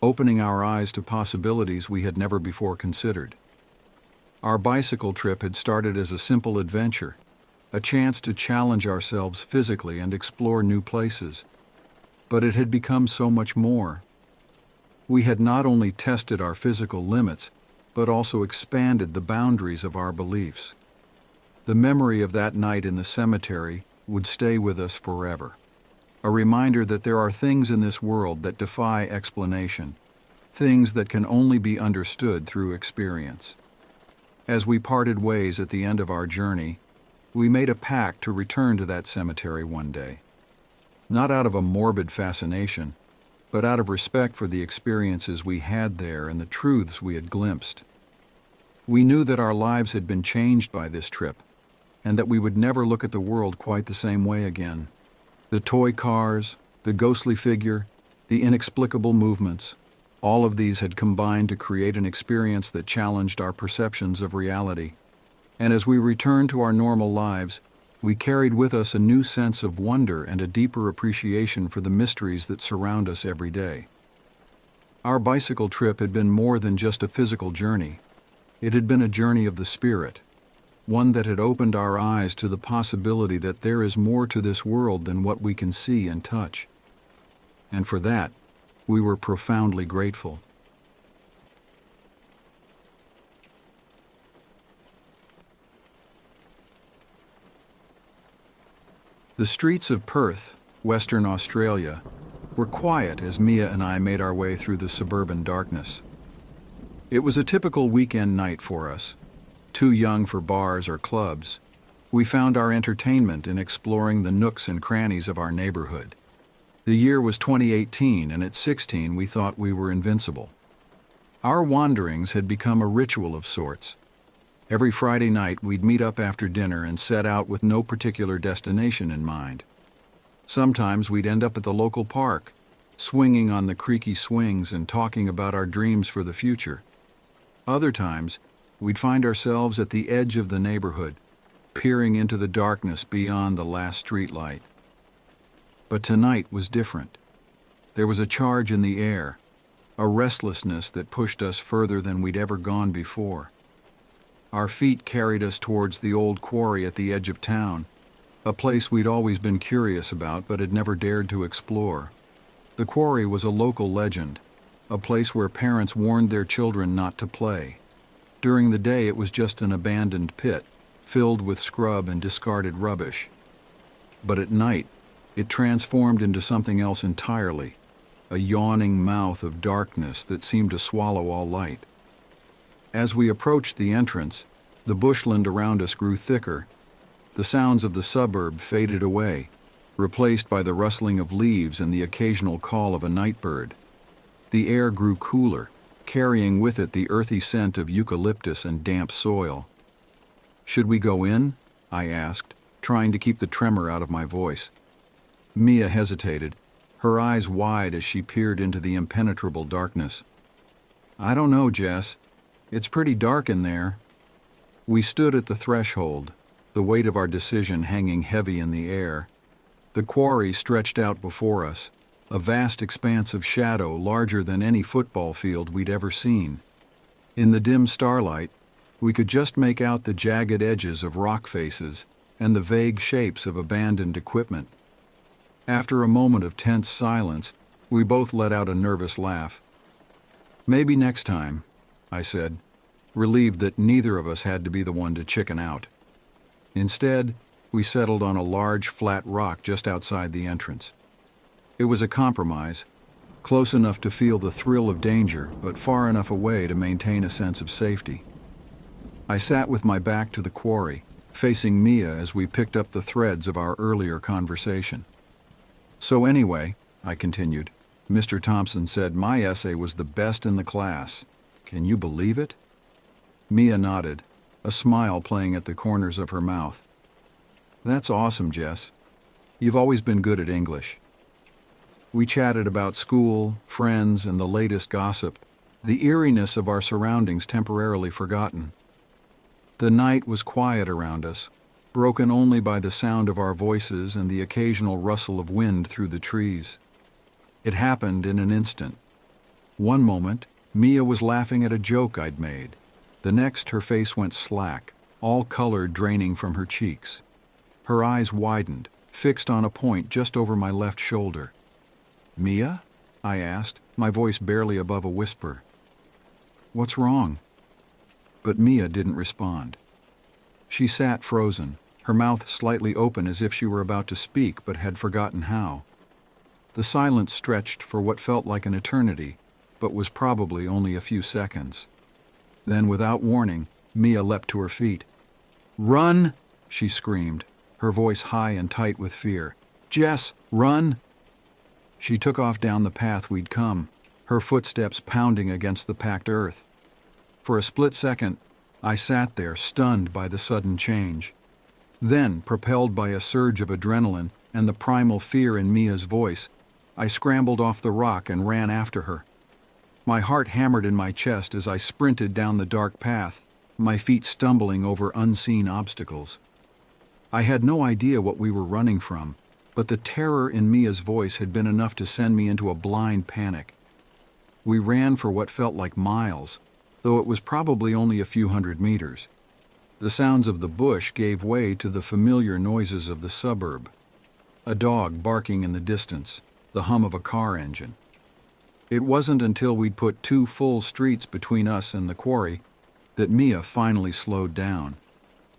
opening our eyes to possibilities we had never before considered. Our bicycle trip had started as a simple adventure, a chance to challenge ourselves physically and explore new places. But it had become so much more. We had not only tested our physical limits, but also expanded the boundaries of our beliefs. The memory of that night in the cemetery would stay with us forever. A reminder that there are things in this world that defy explanation, things that can only be understood through experience. As we parted ways at the end of our journey, we made a pact to return to that cemetery one day. Not out of a morbid fascination, but out of respect for the experiences we had there and the truths we had glimpsed. We knew that our lives had been changed by this trip, and that we would never look at the world quite the same way again. The toy cars, the ghostly figure, the inexplicable movements, all of these had combined to create an experience that challenged our perceptions of reality. And as we returned to our normal lives, we carried with us a new sense of wonder and a deeper appreciation for the mysteries that surround us every day. Our bicycle trip had been more than just a physical journey. It had been a journey of the spirit, one that had opened our eyes to the possibility that there is more to this world than what we can see and touch. And for that, we were profoundly grateful. The streets of Perth, Western Australia, were quiet as Mia and I made our way through the suburban darkness. It was a typical weekend night for us. Too young for bars or clubs, we found our entertainment in exploring the nooks and crannies of our neighborhood. The year was 2018, and at 16 we thought we were invincible. Our wanderings had become a ritual of sorts. Every Friday night we'd meet up after dinner and set out with no particular destination in mind. Sometimes we'd end up at the local park, swinging on the creaky swings and talking about our dreams for the future. Other times, we'd find ourselves at the edge of the neighborhood, peering into the darkness beyond the last streetlight. But tonight was different. There was a charge in the air, a restlessness that pushed us further than we'd ever gone before. Our feet carried us towards the old quarry at the edge of town, a place we'd always been curious about but had never dared to explore. The quarry was a local legend, a place where parents warned their children not to play. During the day it was just an abandoned pit, filled with scrub and discarded rubbish. But at night, it transformed into something else entirely, a yawning mouth of darkness that seemed to swallow all light. As we approached the entrance, the bushland around us grew thicker. The sounds of the suburb faded away, replaced by the rustling of leaves and the occasional call of a night bird. The air grew cooler, carrying with it the earthy scent of eucalyptus and damp soil. "Should we go in?" I asked, trying to keep the tremor out of my voice. Mia hesitated, her eyes wide as she peered into the impenetrable darkness. "I don't know, Jess. It's pretty dark in there." We stood at the threshold, the weight of our decision hanging heavy in the air. The quarry stretched out before us, a vast expanse of shadow larger than any football field we'd ever seen. In the dim starlight, we could just make out the jagged edges of rock faces and the vague shapes of abandoned equipment. After a moment of tense silence, we both let out a nervous laugh. "Maybe next time," I said, relieved that neither of us had to be the one to chicken out. Instead, we settled on a large, flat rock just outside the entrance. It was a compromise, close enough to feel the thrill of danger, but far enough away to maintain a sense of safety. I sat with my back to the quarry, facing Mia as we picked up the threads of our earlier conversation. "So anyway," I continued, "Mr. Thompson said my essay was the best in the class. Can you believe it?" Mia nodded, a smile playing at the corners of her mouth. "That's awesome, Jess. You've always been good at English." We chatted about school, friends, and the latest gossip, the eeriness of our surroundings temporarily forgotten. The night was quiet around us, broken only by the sound of our voices and the occasional rustle of wind through the trees. It happened in an instant. One moment, Mia was laughing at a joke I'd made. The next, her face went slack, all color draining from her cheeks. Her eyes widened, fixed on a point just over my left shoulder. "Mia?" I asked, my voice barely above a whisper. "What's wrong?" But Mia didn't respond. She sat frozen, her mouth slightly open as if she were about to speak but had forgotten how. The silence stretched for what felt like an eternity, but was probably only a few seconds. Then, without warning, Mia leapt to her feet. "Run!" she screamed, her voice high and tight with fear. "Jess, run!" She took off down the path we'd come, her footsteps pounding against the packed earth. For a split second, I sat there, stunned by the sudden change. Then, propelled by a surge of adrenaline and the primal fear in Mia's voice, I scrambled off the rock and ran after her. My heart hammered in my chest as I sprinted down the dark path, my feet stumbling over unseen obstacles. I had no idea what we were running from, but the terror in Mia's voice had been enough to send me into a blind panic. We ran for what felt like miles, though it was probably only a few hundred meters. The sounds of the bush gave way to the familiar noises of the suburb. A dog barking in the distance, the hum of a car engine. It wasn't until we'd put 2 full streets between us and the quarry that Mia finally slowed down.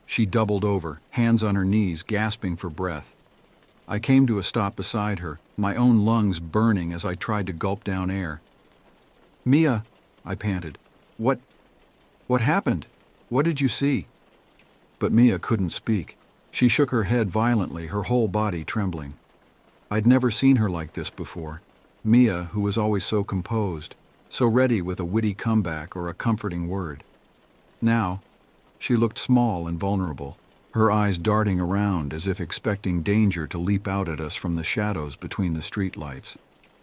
She doubled over, hands on her knees, gasping for breath. I came to a stop beside her, my own lungs burning as I tried to gulp down air. "Mia," I panted. What happened? What did you see?" But Mia couldn't speak. She shook her head violently, her whole body trembling. I'd never seen her like this before. Mia, who was always so composed, so ready with a witty comeback or a comforting word. Now, she looked small and vulnerable, her eyes darting around as if expecting danger to leap out at us from the shadows between the streetlights.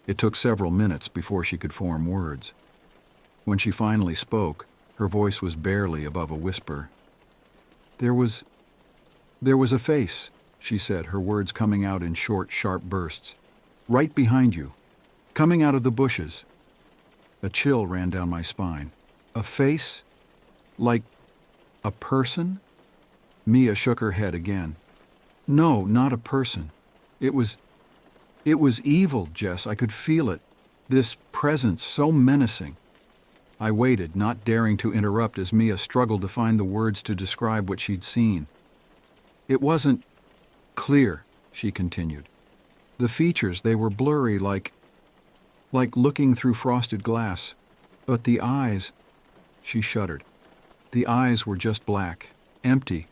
It took several minutes before she could form words. When she finally spoke, her voice was barely above a whisper. There was a face," she said, her words coming out in short, sharp bursts. "Right behind you. Coming out of the bushes." A chill ran down my spine. A face? Like a person? Mia shook her head again. "No, not a person. It was evil, Jess. I could feel it. This presence so menacing." I waited, not daring to interrupt as Mia struggled to find the words to describe what she'd seen. "It wasn't clear," she continued. "The features, they were blurry, like looking through frosted glass. But the eyes," she shuddered. "The eyes were just black, empty.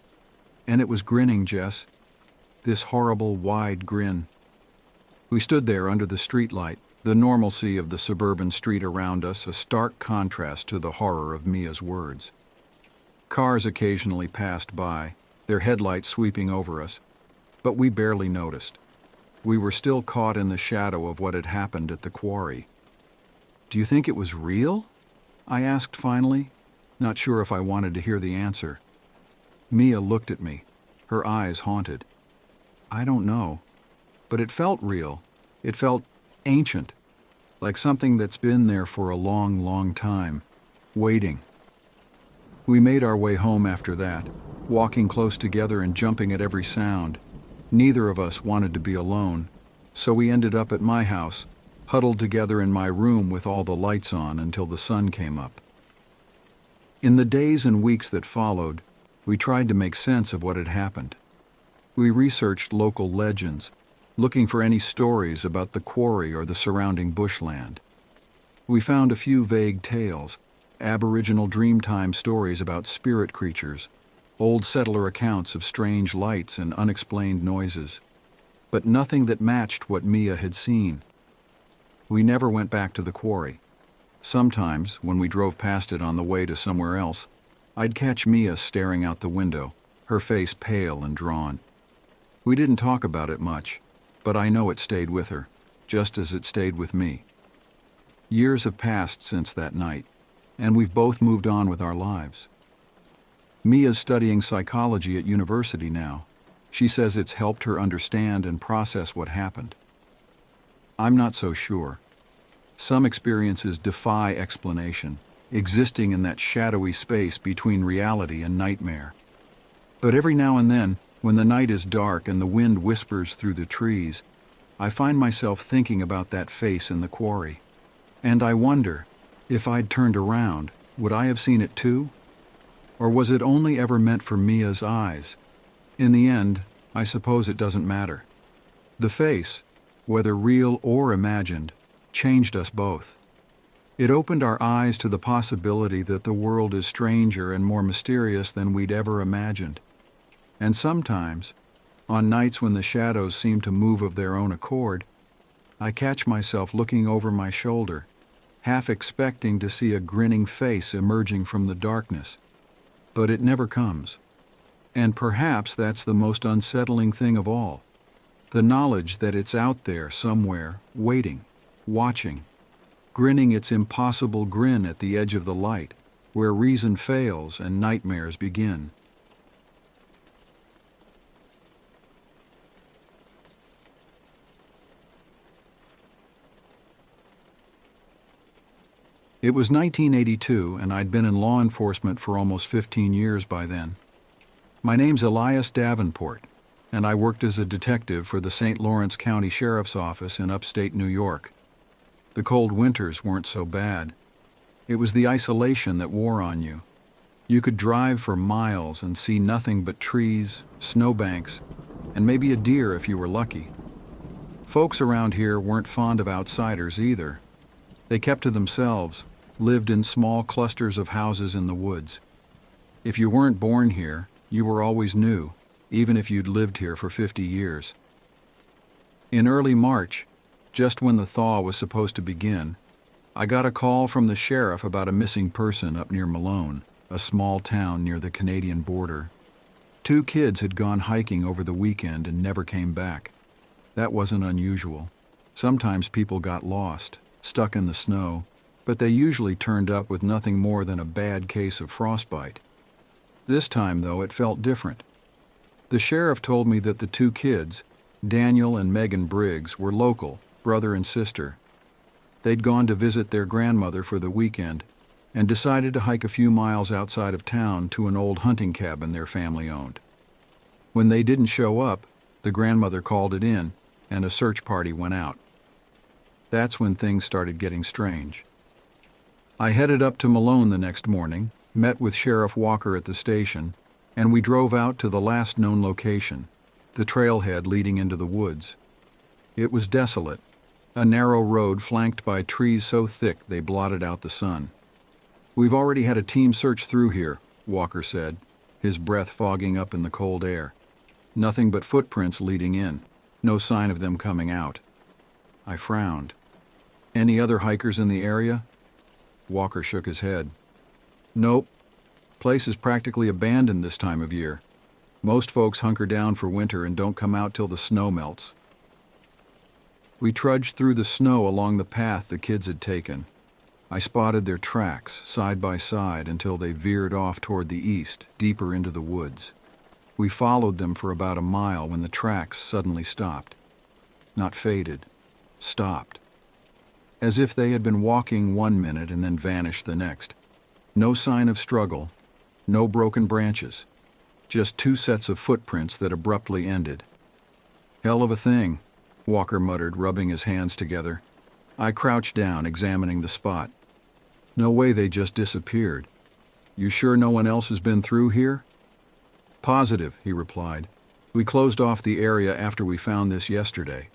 And it was grinning, Jess. This horrible, wide grin." We stood there under the streetlight, the normalcy of the suburban street around us a stark contrast to the horror of Mia's words. Cars occasionally passed by, their headlights sweeping over us, but we barely noticed. We were still caught in the shadow of what had happened at the quarry. "Do you think it was real?" I asked finally, not sure if I wanted to hear the answer. Mia looked at me, her eyes haunted. "I don't know, but it felt real. It felt ancient, like something that's been there for a long, long time, waiting." We made our way home after that, walking close together and jumping at every sound. Neither of us wanted to be alone, so we ended up at my house, huddled together in my room with all the lights on until the sun came up. In the days and weeks that followed, we tried to make sense of what had happened. We researched local legends, looking for any stories about the quarry or the surrounding bushland. We found a few vague tales, Aboriginal Dreamtime stories about spirit creatures, old settler accounts of strange lights and unexplained noises, but nothing that matched what Mia had seen. We never went back to the quarry. Sometimes, when we drove past it on the way to somewhere else, I'd catch Mia staring out the window, her face pale and drawn. We didn't talk about it much, but I know it stayed with her, just as it stayed with me. Years have passed since that night, and we've both moved on with our lives. Mia's studying psychology at university now. She says it's helped her understand and process what happened. I'm not so sure. Some experiences defy explanation, existing in that shadowy space between reality and nightmare. But every now and then, when the night is dark and the wind whispers through the trees, I find myself thinking about that face in the quarry. And I wonder, if I'd turned around, would I have seen it too? Or was it only ever meant for Mia's eyes? In the end, I suppose it doesn't matter. The face, whether real or imagined, changed us both. It opened our eyes to the possibility that the world is stranger and more mysterious than we'd ever imagined. And sometimes, on nights when the shadows seem to move of their own accord, I catch myself looking over my shoulder, half expecting to see a grinning face emerging from the darkness. But it never comes. And perhaps that's the most unsettling thing of all, the knowledge that it's out there somewhere, waiting, watching, grinning its impossible grin at the edge of the light, where reason fails and nightmares begin. It was 1982, and I'd been in law enforcement for almost 15 years by then. My name's Elias Davenport, and I worked as a detective for the St. Lawrence County Sheriff's Office in upstate New York. The cold winters weren't so bad. It was the isolation that wore on you. You could drive for miles and see nothing but trees, snowbanks, and maybe a deer if you were lucky. Folks around here weren't fond of outsiders either. They kept to themselves, lived in small clusters of houses in the woods. If you weren't born here, you were always new, even if you'd lived here for 50 years. In early March, just when the thaw was supposed to begin, I got a call from the sheriff about a missing person up near Malone, a small town near the Canadian border. 2 kids had gone hiking over the weekend and never came back. That wasn't unusual. Sometimes people got lost, stuck in the snow, but they usually turned up with nothing more than a bad case of frostbite. This time, though, it felt different. The sheriff told me that the 2 kids, Daniel and Megan Briggs, were local, brother and sister. They'd gone to visit their grandmother for the weekend and decided to hike a few miles outside of town to an old hunting cabin their family owned. When they didn't show up, the grandmother called it in, and a search party went out. That's when things started getting strange. I headed up to Malone the next morning, met with Sheriff Walker at the station, and we drove out to the last known location, the trailhead leading into the woods. It was desolate, a narrow road flanked by trees so thick they blotted out the sun. "We've already had a team search through here," Walker said, his breath fogging up in the cold air. "Nothing but footprints leading in. No sign of them coming out." I frowned. "Any other hikers in the area?" Walker shook his head. "Nope. Place is practically abandoned this time of year. Most folks hunker down for winter and don't come out till the snow melts." We trudged through the snow along the path the kids had taken. I spotted their tracks, side by side, until they veered off toward the east, deeper into the woods. We followed them for about a mile when the tracks suddenly stopped. Not faded, stopped. As if they had been walking 1 minute and then vanished the next. No sign of struggle, no broken branches. Just 2 sets of footprints that abruptly ended. "Hell of a thing," Walker muttered, rubbing his hands together. I crouched down, examining the spot. "No way they just disappeared. You sure no one else has been through here?" "Positive," he replied. "We closed off the area after we found this yesterday."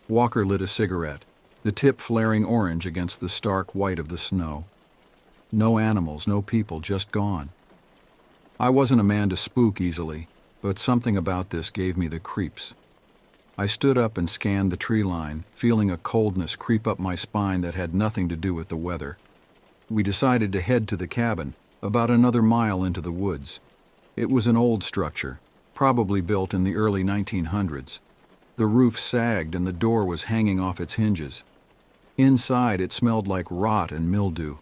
Walker lit a cigarette, the tip flaring orange against the stark white of the snow. No animals, no people, just gone. I wasn't a man to spook easily, but something about this gave me the creeps. I stood up and scanned the tree line, feeling a coldness creep up my spine that had nothing to do with the weather. We decided to head to the cabin, about another mile into the woods. It was an old structure, probably built in the early 1900s. The roof sagged and the door was hanging off its hinges. Inside it smelled like rot and mildew,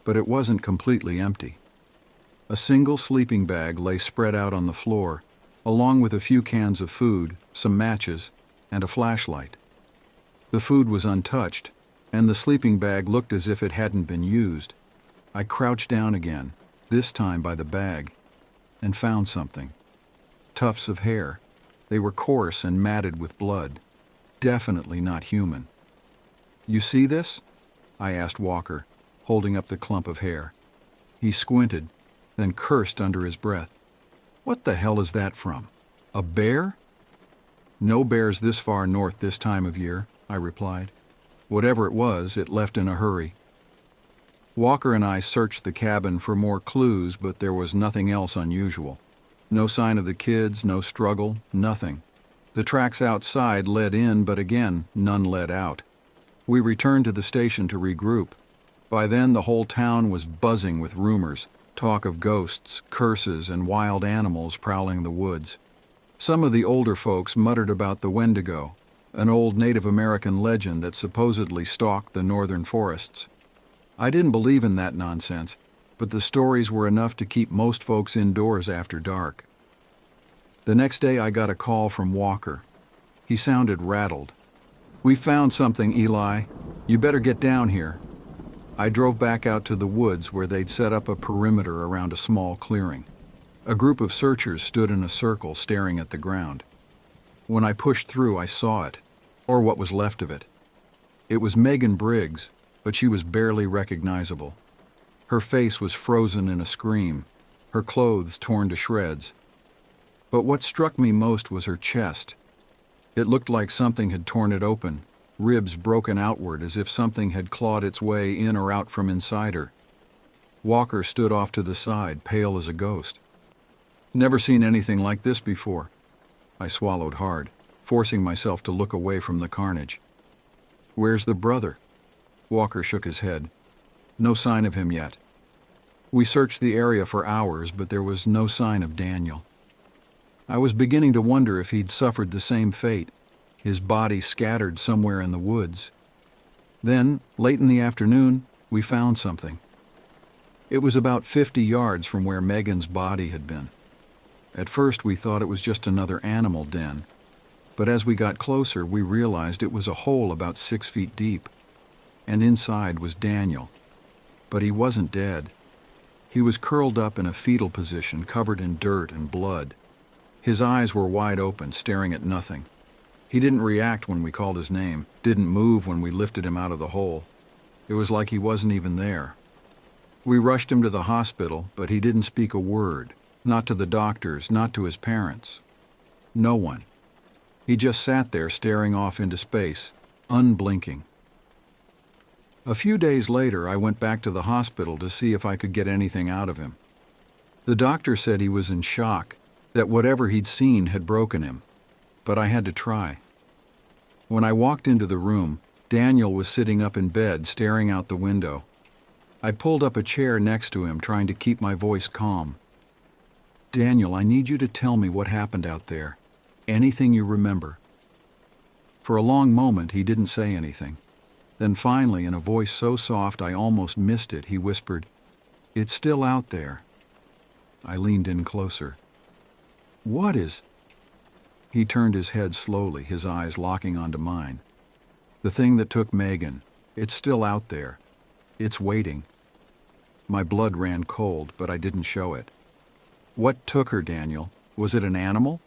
but it wasn't completely empty. A single sleeping bag lay spread out on the floor, along with a few cans of food, some matches, and a flashlight. The food was untouched, and the sleeping bag looked as if it hadn't been used. I crouched down again, this time by the bag, and found something. Tufts of hair. They were coarse and matted with blood. Definitely not human. "You see this?" I asked Walker, holding up the clump of hair. He squinted, then cursed under his breath. "What the hell is that from? A bear?" "No bears this far north this time of year," I replied. "Whatever it was, it left in a hurry." Walker and I searched the cabin for more clues, but there was nothing else unusual. No sign of the kids, no struggle, nothing. The tracks outside led in, but again, none led out. We returned to the station to regroup. By then, the whole town was buzzing with rumors, talk of ghosts, curses, and wild animals prowling the woods. Some of the older folks muttered about the Wendigo, an old Native American legend that supposedly stalked the northern forests. I didn't believe in that nonsense, but the stories were enough to keep most folks indoors after dark. The next day I got a call from Walker. He sounded rattled. "We found something, Eli. You better get down here." I drove back out to the woods where they'd set up a perimeter around a small clearing. A group of searchers stood in a circle staring at the ground. When I pushed through, I saw it, or what was left of it. It was Megan Briggs, but she was barely recognizable. Her face was frozen in a scream, her clothes torn to shreds. But what struck me most was her chest. It looked like something had torn it open, ribs broken outward as if something had clawed its way in or out from inside her. Walker stood off to the side, pale as a ghost. Never seen anything like this before. I swallowed hard, forcing myself to look away from the carnage. Where's the brother? Walker shook his head. No sign of him yet. We searched the area for hours, but there was no sign of Daniel. I was beginning to wonder if he'd suffered the same fate, his body scattered somewhere in the woods. Then, late in the afternoon, we found something. It was about 50 yards from where Megan's body had been. At first we thought it was just another animal den, but as we got closer we realized it was a hole about 6 feet deep, and inside was Daniel. But he wasn't dead. He was curled up in a fetal position, covered in dirt and blood. His eyes were wide open, staring at nothing. He didn't react when we called his name, didn't move when we lifted him out of the hole. It was like he wasn't even there. We rushed him to the hospital, but he didn't speak a word. Not to the doctors, not to his parents. No one. He just sat there staring off into space, unblinking. A few days later, I went back to the hospital to see if I could get anything out of him. The doctor said he was in shock, that whatever he'd seen had broken him, but I had to try. When I walked into the room, Daniel was sitting up in bed, staring out the window. I pulled up a chair next to him, trying to keep my voice calm. Daniel, I need you to tell me what happened out there. Anything you remember. For a long moment, he didn't say anything. Then finally, in a voice so soft I almost missed it, he whispered, "It's still out there." I leaned in closer. "What is?" He turned his head slowly, his eyes locking onto mine. "The thing that took Megan. It's still out there. It's waiting." My blood ran cold, but I didn't show it. "What took her, Daniel? Was it an animal?"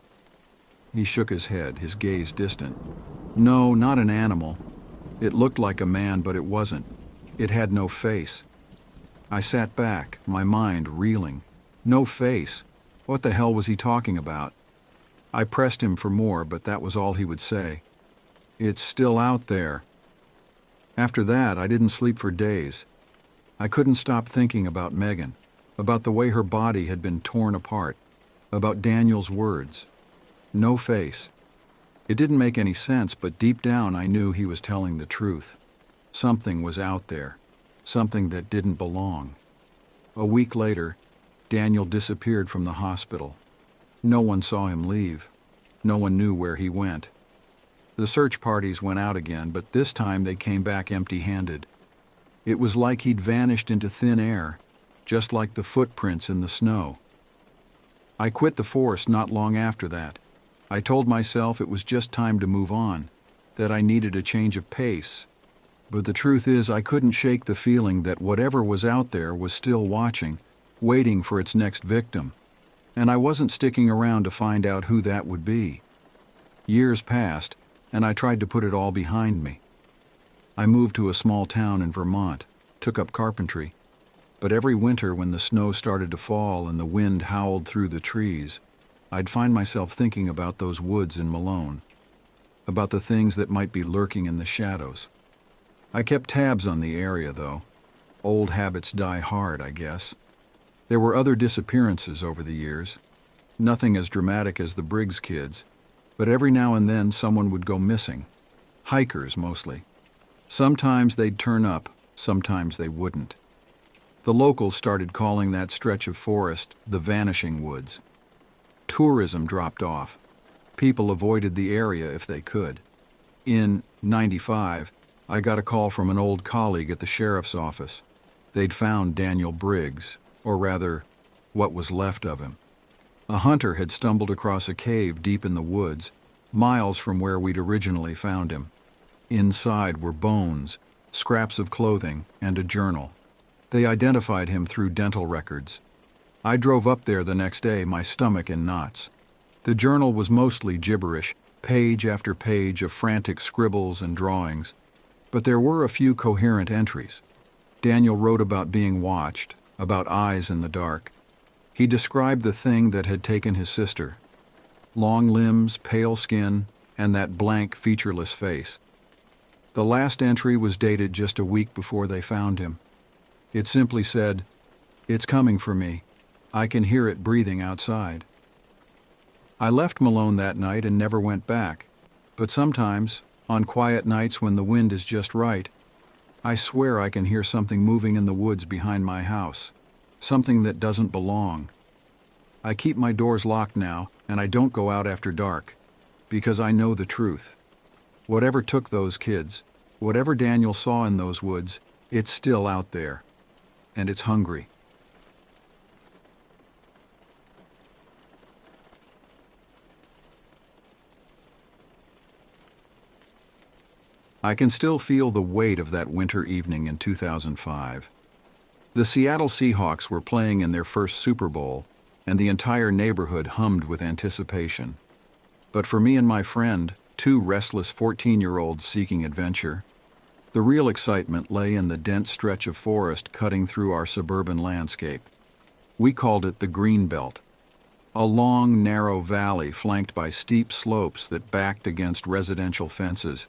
He shook his head, his gaze distant. "No, not an animal. It looked like a man, but it wasn't. It had no face." I sat back, my mind reeling. No face? What the hell was he talking about? I pressed him for more, but that was all he would say. "It's still out there." After that, I didn't sleep for days. I couldn't stop thinking about Megan, about the way her body had been torn apart, about Daniel's words. No face. It didn't make any sense, but deep down I knew he was telling the truth. Something was out there, something that didn't belong. A week later, Daniel disappeared from the hospital. No one saw him leave. No one knew where he went. The search parties went out again, but this time they came back empty-handed. It was like he'd vanished into thin air, just like the footprints in the snow. I quit the force not long after that. I told myself it was just time to move on, that I needed a change of pace. But the truth is, I couldn't shake the feeling that whatever was out there was still watching, waiting for its next victim. And I wasn't sticking around to find out who that would be. Years passed, and I tried to put it all behind me. I moved to a small town in Vermont, took up carpentry. But every winter when the snow started to fall and the wind howled through the trees, I'd find myself thinking about those woods in Malone, about the things that might be lurking in the shadows. I kept tabs on the area, though. Old habits die hard, I guess. There were other disappearances over the years. Nothing as dramatic as the Briggs kids, but every now and then someone would go missing. Hikers, mostly. Sometimes they'd turn up, sometimes they wouldn't. The locals started calling that stretch of forest the Vanishing Woods. Tourism dropped off. People avoided the area if they could. In '95, I got a call from an old colleague at the sheriff's office. They'd found Daniel Briggs, or rather, what was left of him. A hunter had stumbled across a cave deep in the woods, miles from where we'd originally found him. Inside were bones, scraps of clothing, and a journal. They identified him through dental records. I drove up there the next day, my stomach in knots. The journal was mostly gibberish, page after page of frantic scribbles and drawings. But there were a few coherent entries. Daniel wrote about being watched, about eyes in the dark. He described the thing that had taken his sister. Long limbs, pale skin, and that blank, featureless face. The last entry was dated just a week before they found him. It simply said, "It's coming for me. I can hear it breathing outside." I left Malone that night and never went back, but sometimes, on quiet nights when the wind is just right, I swear I can hear something moving in the woods behind my house, something that doesn't belong. I keep my doors locked now, and I don't go out after dark, because I know the truth. Whatever took those kids, whatever Daniel saw in those woods, it's still out there, and it's hungry. I can still feel the weight of that winter evening in 2005. The Seattle Seahawks were playing in their first Super Bowl, and the entire neighborhood hummed with anticipation. But for me and my friend, two restless 14-year-olds seeking adventure, the real excitement lay in the dense stretch of forest cutting through our suburban landscape. We called it the Green Belt, a long, narrow valley flanked by steep slopes that backed against residential fences.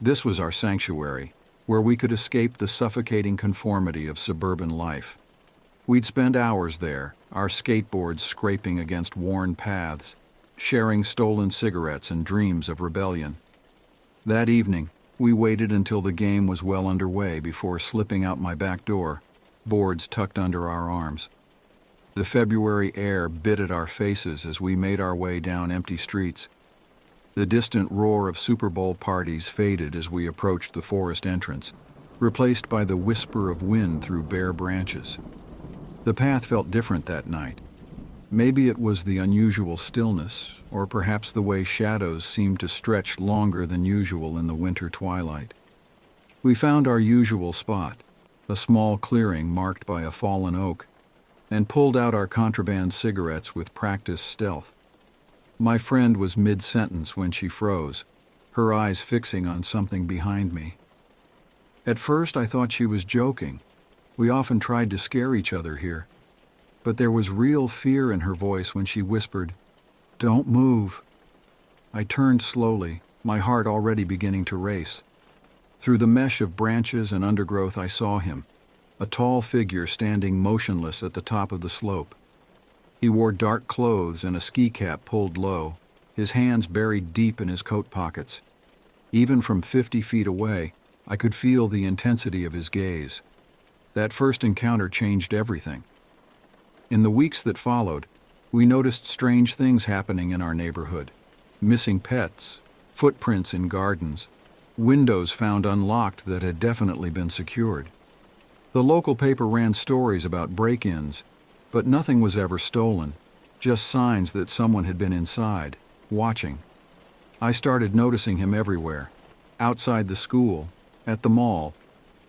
This was our sanctuary, where we could escape the suffocating conformity of suburban life. We'd spend hours there, our skateboards scraping against worn paths, sharing stolen cigarettes and dreams of rebellion. That evening, we waited until the game was well underway before slipping out my back door, boards tucked under our arms. The February air bit at our faces as we made our way down empty streets. The distant roar of Super Bowl parties faded as we approached the forest entrance, replaced by the whisper of wind through bare branches. The path felt different that night. Maybe it was the unusual stillness, or perhaps the way shadows seemed to stretch longer than usual in the winter twilight. We found our usual spot, a small clearing marked by a fallen oak, and pulled out our contraband cigarettes with practiced stealth. My friend was mid-sentence when she froze, her eyes fixing on something behind me. At first I thought she was joking. We often tried to scare each other here. But there was real fear in her voice when she whispered, "Don't move." I turned slowly, my heart already beginning to race. Through the mesh of branches and undergrowth I saw him, a tall figure standing motionless at the top of the slope. He wore dark clothes and a ski cap pulled low, his hands buried deep in his coat pockets. Even from 50 feet away, I could feel the intensity of his gaze. That first encounter changed everything. In the weeks that followed, we noticed strange things happening in our neighborhood. Missing pets, footprints in gardens, windows found unlocked that had definitely been secured. The local paper ran stories about break-ins, but nothing was ever stolen, just signs that someone had been inside, watching. I started noticing him everywhere, outside the school, at the mall,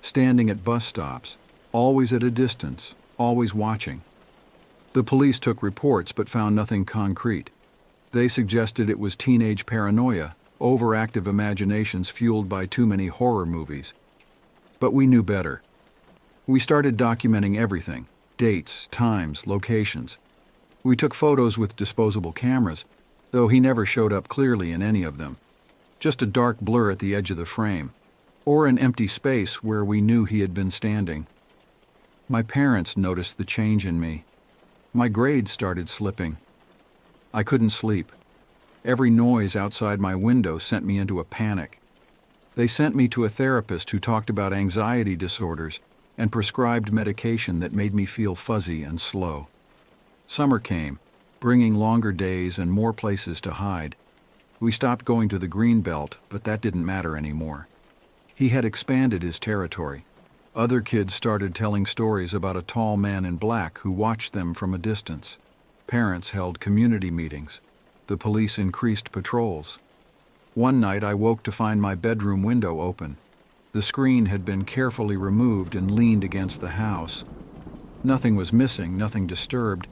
standing at bus stops, always at a distance, always watching. The police took reports but found nothing concrete. They suggested it was teenage paranoia, overactive imaginations fueled by too many horror movies. But we knew better. We started documenting everything: dates, times, locations. We took photos with disposable cameras, though he never showed up clearly in any of them. Just a dark blur at the edge of the frame, or an empty space where we knew he had been standing. My parents noticed the change in me. My grades started slipping. I couldn't sleep. Every noise outside my window sent me into a panic. They sent me to a therapist who talked about anxiety disorders and prescribed medication that made me feel fuzzy and slow. Summer came, bringing longer days and more places to hide. We stopped going to the Green Belt, but that didn't matter anymore. He had expanded his territory. Other kids started telling stories about a tall man in black who watched them from a distance. Parents held community meetings. The police increased patrols. One night I woke to find my bedroom window open. The screen had been carefully removed and leaned against the house. Nothing was missing, nothing disturbed,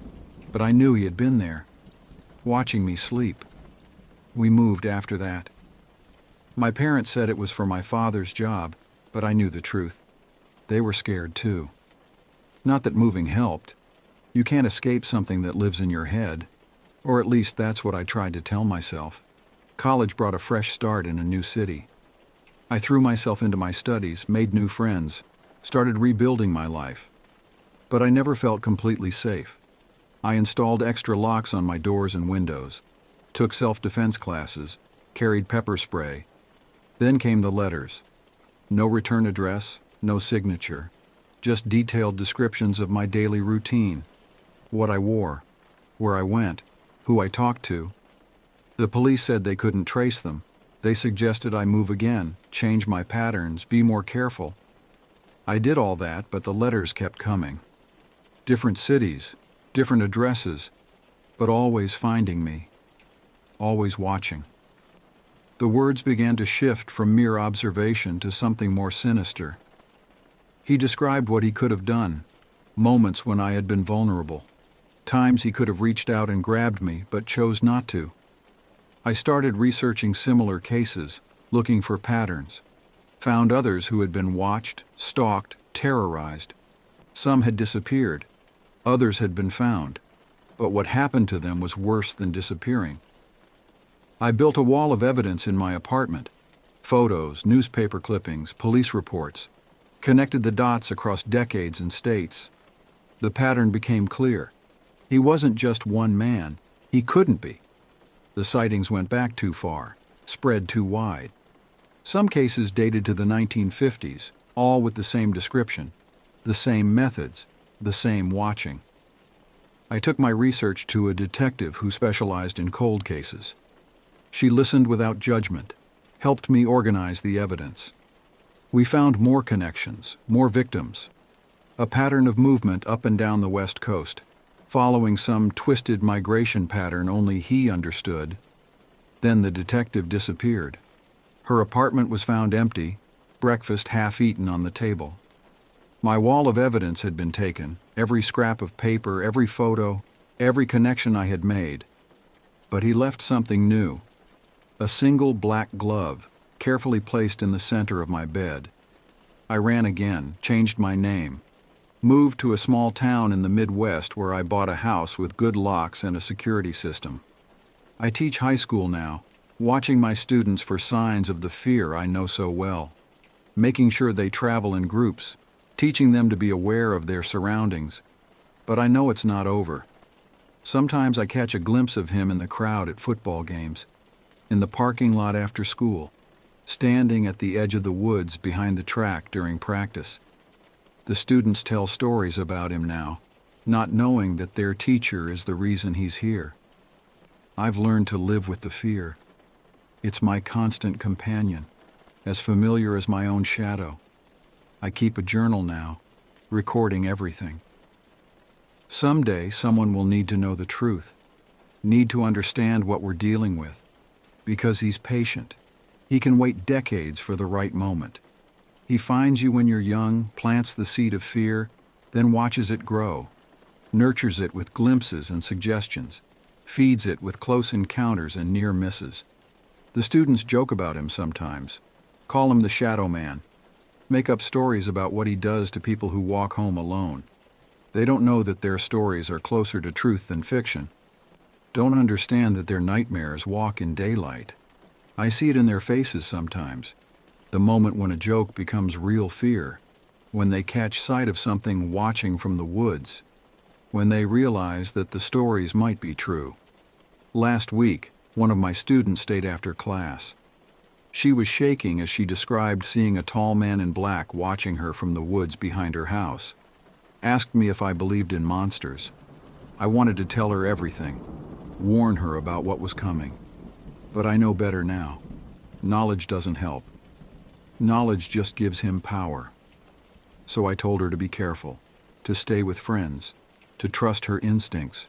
but I knew he had been there, watching me sleep. We moved after that. My parents said it was for my father's job, but I knew the truth. They were scared too. Not that moving helped. You can't escape something that lives in your head, or at least that's what I tried to tell myself. College brought a fresh start in a new city. I threw myself into my studies, made new friends, started rebuilding my life. But I never felt completely safe. I installed extra locks on my doors and windows, took self-defense classes, carried pepper spray. Then came the letters. No return address, no signature, just detailed descriptions of my daily routine, what I wore, where I went, who I talked to. The police said they couldn't trace them. They suggested I move again, change my patterns, be more careful. I did all that, but the letters kept coming. Different cities, different addresses, but always finding me, always watching. The words began to shift from mere observation to something more sinister. He described what he could have done, moments when I had been vulnerable, times he could have reached out and grabbed me but chose not to. I started researching similar cases, looking for patterns, found others who had been watched, stalked, terrorized. Some had disappeared, others had been found, but what happened to them was worse than disappearing. I built a wall of evidence in my apartment, photos, newspaper clippings, police reports, connected the dots across decades and states. The pattern became clear. He wasn't just one man. He couldn't be. The sightings went back too far, spread too wide. Some cases dated to the 1950s, all with the same description, the same methods, the same watching. I took my research to a detective who specialized in cold cases. She listened without judgment, helped me organize the evidence. We found more connections, more victims, a pattern of movement up and down the West Coast, following some twisted migration pattern only he understood. Then the detective disappeared. Her apartment was found empty, breakfast half-eaten on the table. My wall of evidence had been taken, every scrap of paper, every photo, every connection I had made. But he left something new. A single black glove, carefully placed in the center of my bed. I ran again, changed my name, moved to a small town in the Midwest where I bought a house with good locks and a security system. I teach high school now, watching my students for signs of the fear I know so well, making sure they travel in groups, teaching them to be aware of their surroundings. But I know it's not over. Sometimes I catch a glimpse of him in the crowd at football games, in the parking lot after school, standing at the edge of the woods behind the track during practice. The students tell stories about him now, not knowing that their teacher is the reason he's here. I've learned to live with the fear. It's my constant companion, as familiar as my own shadow. I keep a journal now, recording everything. Someday someone will need to know the truth, need to understand what we're dealing with, because he's patient. He can wait decades for the right moment. He finds you when you're young, plants the seed of fear, then watches it grow, nurtures it with glimpses and suggestions, feeds it with close encounters and near misses. The students joke about him sometimes, call him the shadow man, make up stories about what he does to people who walk home alone. They don't know that their stories are closer to truth than fiction, don't understand that their nightmares walk in daylight. I see it in their faces sometimes. The moment when a joke becomes real fear, when they catch sight of something watching from the woods, when they realize that the stories might be true. Last week, one of my students stayed after class. She was shaking as she described seeing a tall man in black watching her from the woods behind her house. Asked me if I believed in monsters. I wanted to tell her everything, warn her about what was coming. But I know better now. Knowledge doesn't help. Knowledge just gives him power. So I told her to be careful, to stay with friends, to trust her instincts.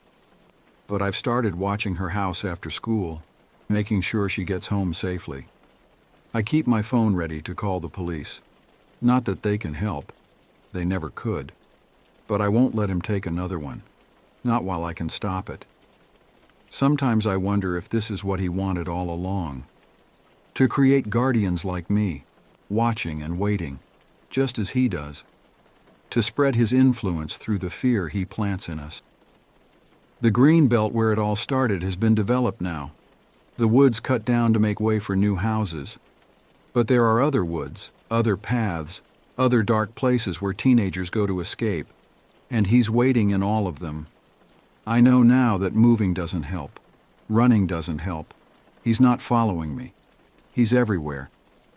But I've started watching her house after school, making sure she gets home safely. I keep my phone ready to call the police. Not that they can help. They never could. But I won't let him take another one. Not while I can stop it. Sometimes I wonder if this is what he wanted all along. To create guardians like me, watching and waiting, just as he does. To spread his influence through the fear he plants in us. The green belt where it all started has been developed now. The woods cut down to make way for new houses. But there are other woods, other paths, other dark places where teenagers go to escape, and he's waiting in all of them. I know now that moving doesn't help. Running doesn't help. He's not following me. He's everywhere,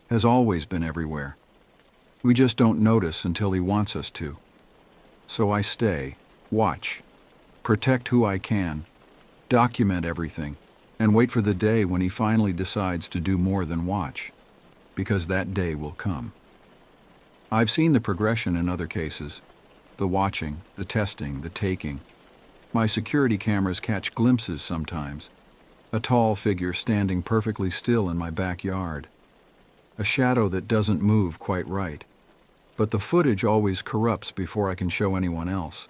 has always been everywhere. We just don't notice until he wants us to. So I stay, watch, protect who I can, document everything, and wait for the day when he finally decides to do more than watch, because that day will come. I've seen the progression in other cases, the watching, the testing, the taking. My security cameras catch glimpses sometimes. A tall figure standing perfectly still in my backyard. A shadow that doesn't move quite right. But the footage always corrupts before I can show anyone else.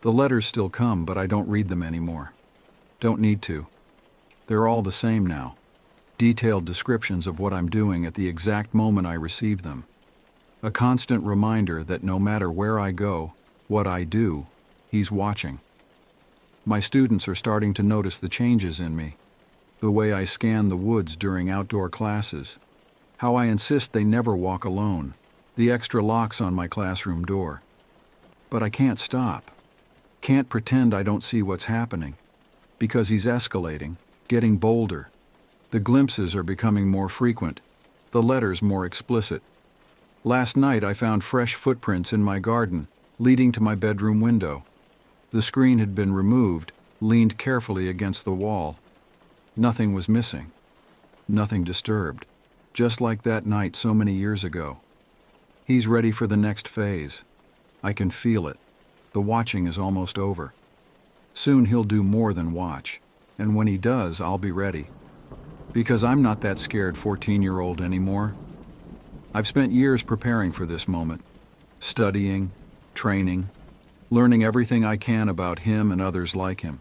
The letters still come, but I don't read them anymore. Don't need to. They're all the same now. Detailed descriptions of what I'm doing at the exact moment I receive them. A constant reminder that no matter where I go, what I do, he's watching. My students are starting to notice the changes in me. The way I scan the woods during outdoor classes. How I insist they never walk alone. The extra locks on my classroom door. But I can't stop. Can't pretend I don't see what's happening. Because he's escalating, getting bolder. The glimpses are becoming more frequent. The letters more explicit. Last night I found fresh footprints in my garden, leading to my bedroom window. The screen had been removed, leaned carefully against the wall. Nothing was missing. Nothing disturbed. Just like that night so many years ago. He's ready for the next phase. I can feel it. The watching is almost over. Soon he'll do more than watch. And when he does, I'll be ready. Because I'm not that scared 14-year-old anymore. I've spent years preparing for this moment. Studying, training, learning everything I can about him and others like him.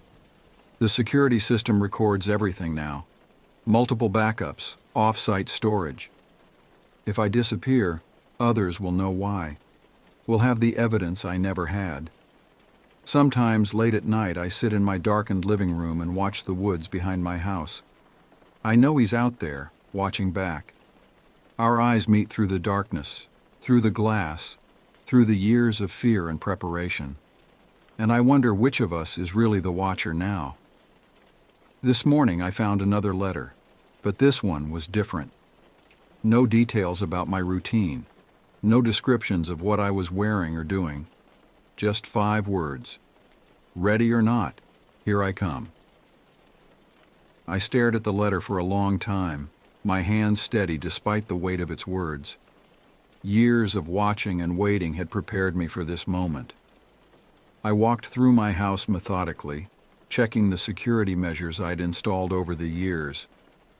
The security system records everything now. Multiple backups, off-site storage. If I disappear, others will know why. Will have the evidence I never had. Sometimes late at night I sit in my darkened living room and watch the woods behind my house. I know he's out there, watching back. Our eyes meet through the darkness, through the glass, through the years of fear and preparation. And I wonder which of us is really the watcher now. This morning I found another letter, but this one was different. No details about my routine, no descriptions of what I was wearing or doing. Just 5 words. Ready or not, here I come. I stared at the letter for a long time, my hand steady despite the weight of its words. Years of watching and waiting had prepared me for this moment. I walked through my house methodically, checking the security measures I'd installed over the years.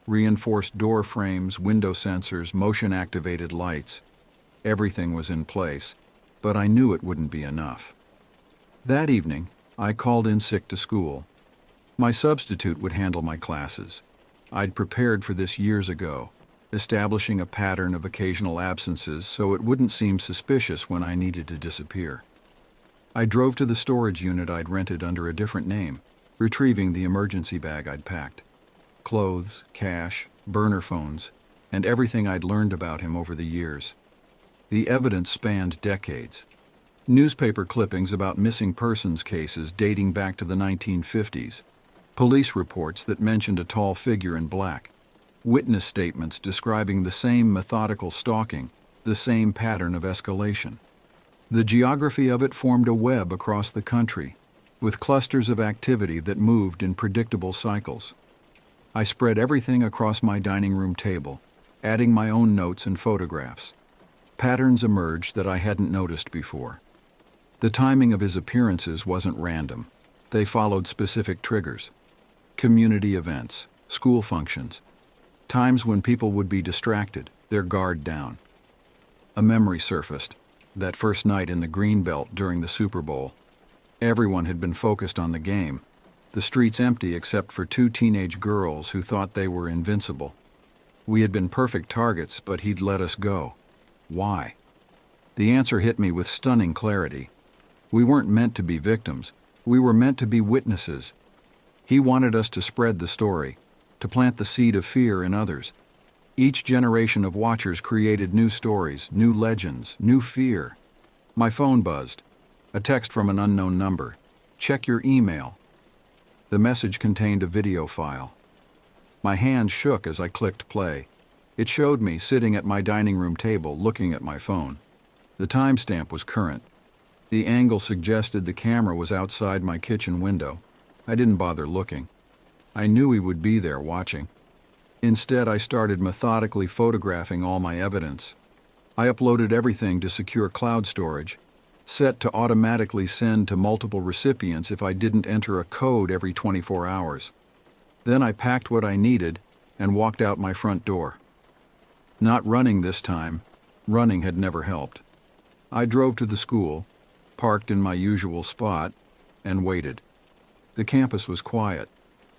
Reinforced door frames, window sensors, motion-activated lights. Everything was in place, but I knew it wouldn't be enough. That evening, I called in sick to school. My substitute would handle my classes. I'd prepared for this years ago, establishing a pattern of occasional absences so it wouldn't seem suspicious when I needed to disappear. I drove to the storage unit I'd rented under a different name, retrieving the emergency bag I'd packed. Clothes, cash, burner phones, and everything I'd learned about him over the years. The evidence spanned decades. Newspaper clippings about missing persons cases dating back to the 1950s. Police reports that mentioned a tall figure in black. Witness statements describing the same methodical stalking, the same pattern of escalation. The geography of it formed a web across the country, with clusters of activity that moved in predictable cycles. I spread everything across my dining room table, adding my own notes and photographs. Patterns emerged that I hadn't noticed before. The timing of his appearances wasn't random. They followed specific triggers. Community events, school functions, times when people would be distracted, their guard down. A memory surfaced, that first night in the Greenbelt during the Super Bowl. Everyone had been focused on the game, the streets empty except for 2 teenage girls who thought they were invincible. We had been perfect targets, but he'd let us go. Why? The answer hit me with stunning clarity. We weren't meant to be victims. We were meant to be witnesses. He wanted us to spread the story, to plant the seed of fear in others. Each generation of watchers created new stories, new legends, new fear. My phone buzzed. A text from an unknown number. Check your email. The message contained a video file. My hand shook as I clicked play. It showed me sitting at my dining room table looking at my phone. The timestamp was current. The angle suggested the camera was outside my kitchen window. I didn't bother looking. I knew he would be there watching. Instead, I started methodically photographing all my evidence. I uploaded everything to secure cloud storage, set to automatically send to multiple recipients if I didn't enter a code every 24 hours. Then I packed what I needed and walked out my front door. Not running this time. Running had never helped. I drove to the school, parked in my usual spot, and waited. The campus was quiet.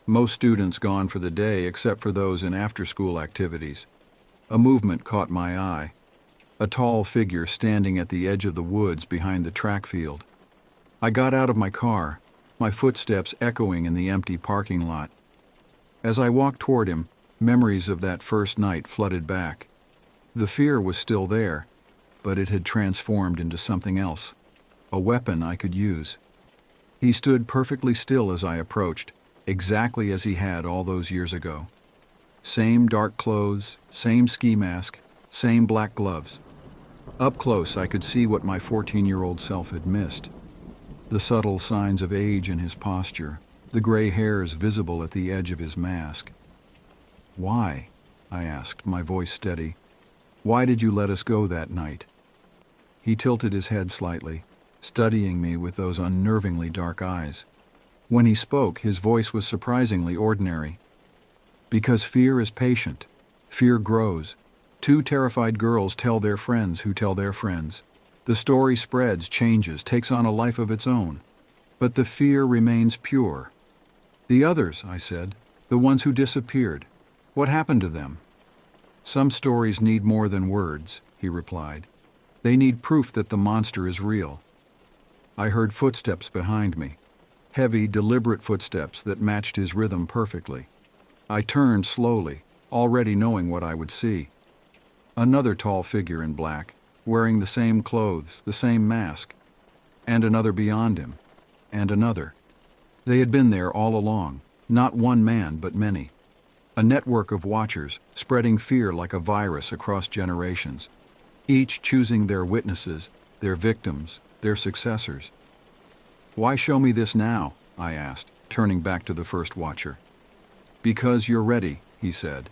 Most students gone for the day except for those in after-school activities. A movement caught my eye. A tall figure standing at the edge of the woods behind the track field. I got out of my car, my footsteps echoing in the empty parking lot. As I walked toward him, memories of that first night flooded back. The fear was still there, but it had transformed into something else, a weapon I could use. He stood perfectly still as I approached, exactly as he had all those years ago. Same dark clothes, same ski mask, same black gloves. Up close, I could see what my 14-year-old self had missed. The subtle signs of age in his posture, the gray hairs visible at the edge of his mask. "Why?" I asked, my voice steady. "Why did you let us go that night?" He tilted his head slightly, studying me with those unnervingly dark eyes. When he spoke, his voice was surprisingly ordinary. "Because fear is patient. Fear grows. Two terrified girls tell their friends who tell their friends. The story spreads, changes, takes on a life of its own. But the fear remains pure." "The others," I said, "the ones who disappeared. What happened to them?" "Some stories need more than words," he replied. "They need proof that the monster is real." I heard footsteps behind me. Heavy, deliberate footsteps that matched his rhythm perfectly. I turned slowly, already knowing what I would see. Another tall figure in black, wearing the same clothes, the same mask. And another beyond him. And another. They had been there all along, not one man but many. A network of watchers, spreading fear like a virus across generations. Each choosing their witnesses, their victims, their successors. "Why show me this now?" I asked, turning back to the first watcher. "Because you're ready," he said.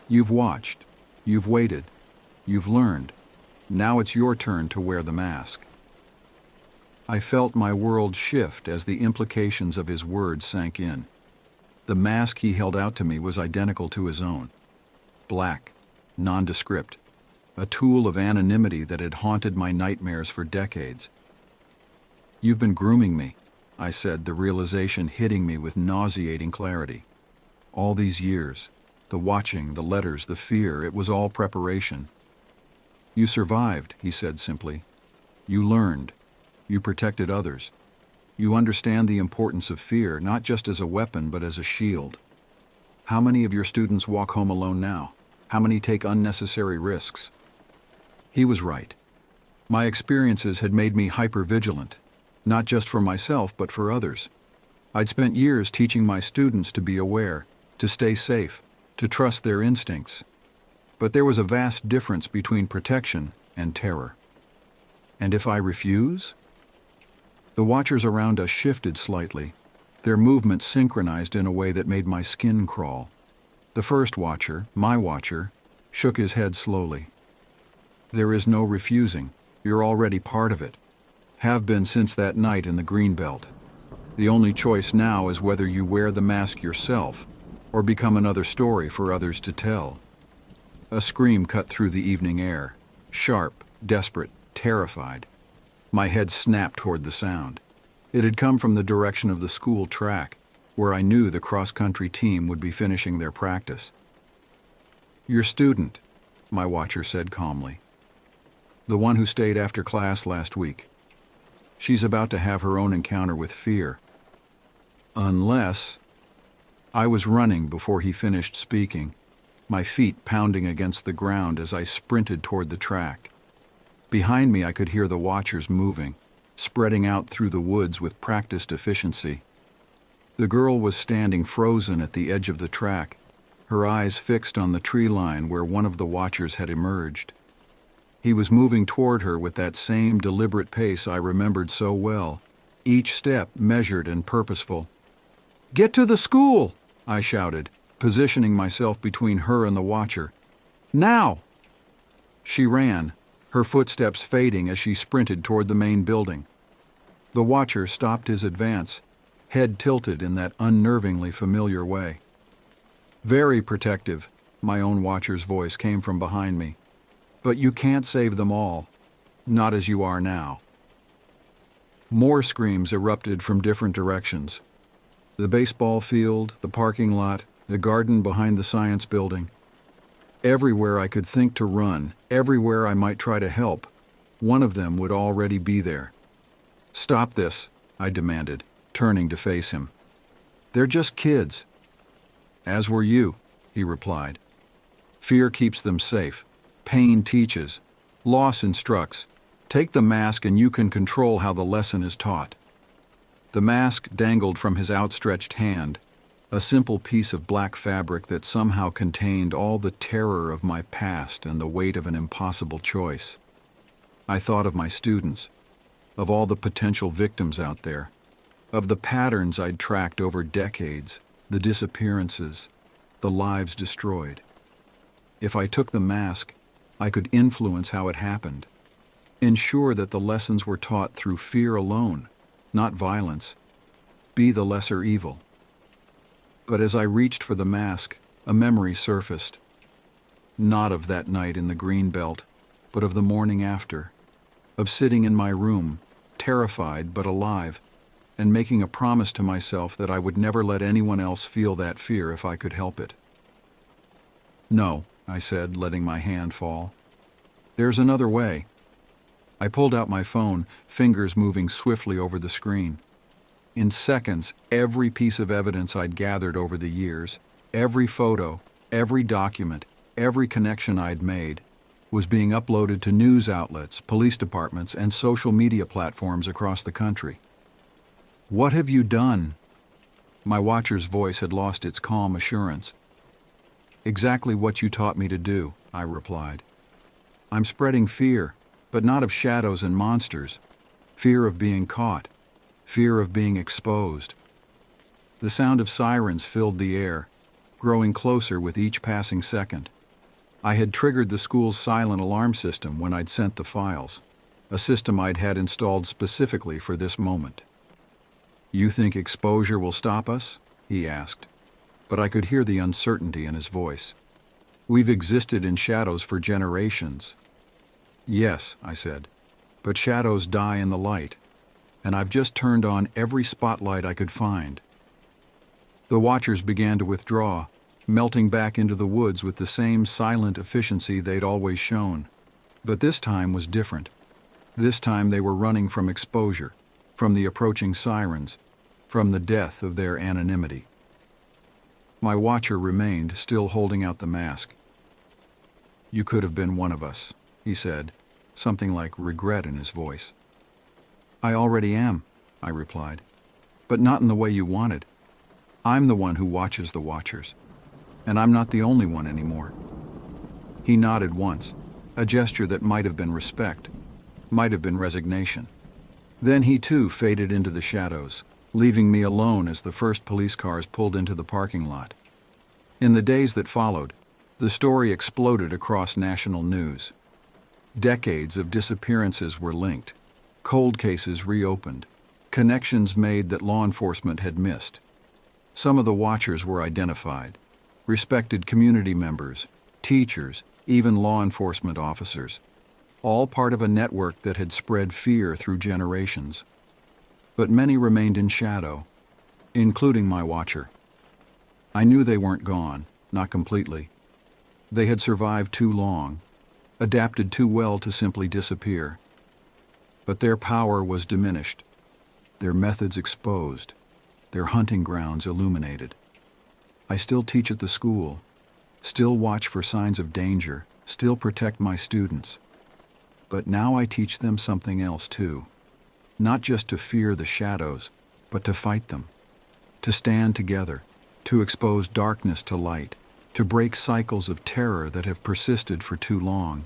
"You've watched. You've waited. You've learned. Now it's your turn to wear the mask." I felt my world shift as the implications of his words sank in. The mask he held out to me was identical to his own. Black, nondescript, a tool of anonymity that had haunted my nightmares for decades. "You've been grooming me," I said, the realization hitting me with nauseating clarity. All these years, the watching, the letters, the fear, it was all preparation. "You survived," he said simply. "You learned. You protected others. You understand the importance of fear, not just as a weapon, but as a shield. How many of your students walk home alone now? How many take unnecessary risks?" He was right. My experiences had made me hypervigilant, not just for myself, but for others. I'd spent years teaching my students to be aware, to stay safe, to trust their instincts. But there was a vast difference between protection and terror. And if I refuse? The watchers around us shifted slightly, their movements synchronized in a way that made my skin crawl. The first watcher, my watcher, shook his head slowly. "There is no refusing. You're already part of it. Have been since that night in the Greenbelt. The only choice now is whether you wear the mask yourself or become another story for others to tell." A scream cut through the evening air, sharp, desperate, terrified. My head snapped toward the sound. It had come from the direction of the school track, where I knew the cross-country team would be finishing their practice. "Your student," my watcher said calmly. "The one who stayed after class last week. She's about to have her own encounter with fear. Unless..." I was running before he finished speaking, my feet pounding against the ground as I sprinted toward the track. Behind me I could hear the watchers moving, spreading out through the woods with practiced efficiency. The girl was standing frozen at the edge of the track, her eyes fixed on the tree line where one of the watchers had emerged. He was moving toward her with that same deliberate pace I remembered so well, each step measured and purposeful. "Get to the school!" I shouted, positioning myself between her and the watcher. "Now!" She ran, her footsteps fading as she sprinted toward the main building. The watcher stopped his advance, head tilted in that unnervingly familiar way. "Very protective," my own watcher's voice came from behind me. "But you can't save them all, not as you are now." More screams erupted from different directions. The baseball field, the parking lot, the garden behind the science building. Everywhere I could think to run, everywhere I might try to help, one of them would already be there. "Stop this," I demanded, turning to face him. "They're just kids." "As were you," he replied. "Fear keeps them safe. Pain teaches. Loss instructs. Take the mask and you can control how the lesson is taught." The mask dangled from his outstretched hand, a simple piece of black fabric that somehow contained all the terror of my past and the weight of an impossible choice. I thought of my students, of all the potential victims out there, of the patterns I'd tracked over decades, the disappearances, the lives destroyed. If I took the mask, I could influence how it happened, ensure that the lessons were taught through fear alone, not violence, be the lesser evil. But as I reached for the mask, a memory surfaced. Not of that night in the green belt, but of the morning after, of sitting in my room, terrified but alive, and making a promise to myself that I would never let anyone else feel that fear if I could help it. "No," I said, letting my hand fall. "There's another way." I pulled out my phone, fingers moving swiftly over the screen. In seconds, every piece of evidence I'd gathered over the years, every photo, every document, every connection I'd made, was being uploaded to news outlets, police departments, and social media platforms across the country. "What have you done?" My watcher's voice had lost its calm assurance. "Exactly what you taught me to do," I replied. "I'm spreading fear, but not of shadows and monsters. Fear of being caught. Fear of being exposed." The sound of sirens filled the air, growing closer with each passing second. I had triggered the school's silent alarm system when I'd sent the files, a system I'd had installed specifically for this moment. "You think exposure will stop us?" he asked, but I could hear the uncertainty in his voice. "We've existed in shadows for generations." "Yes," I said, "but shadows die in the light, and I've just turned on every spotlight I could find." The watchers began to withdraw, melting back into the woods with the same silent efficiency they'd always shown. But this time was different. This time they were running from exposure, from the approaching sirens, from the death of their anonymity. My watcher remained, still holding out the mask. "You could have been one of us," he said, something like regret in his voice. "I already am," I replied, "but not in the way you wanted. I'm the one who watches the watchers, and I'm not the only one anymore." He nodded once, a gesture that might have been respect, might have been resignation. Then he too faded into the shadows, leaving me alone as the first police cars pulled into the parking lot. In the days that followed, the story exploded across national news. Decades of disappearances were linked, cold cases reopened, connections made that law enforcement had missed. Some of the watchers were identified, respected community members, teachers, even law enforcement officers, all part of a network that had spread fear through generations. But many remained in shadow, including my watcher. I knew they weren't gone, not completely. They had survived too long, adapted too well to simply disappear. But their power was diminished, their methods exposed, their hunting grounds illuminated. I still teach at the school, still watch for signs of danger, still protect my students. But now I teach them something else too. Not just to fear the shadows, but to fight them. To stand together, to expose darkness to light, to break cycles of terror that have persisted for too long.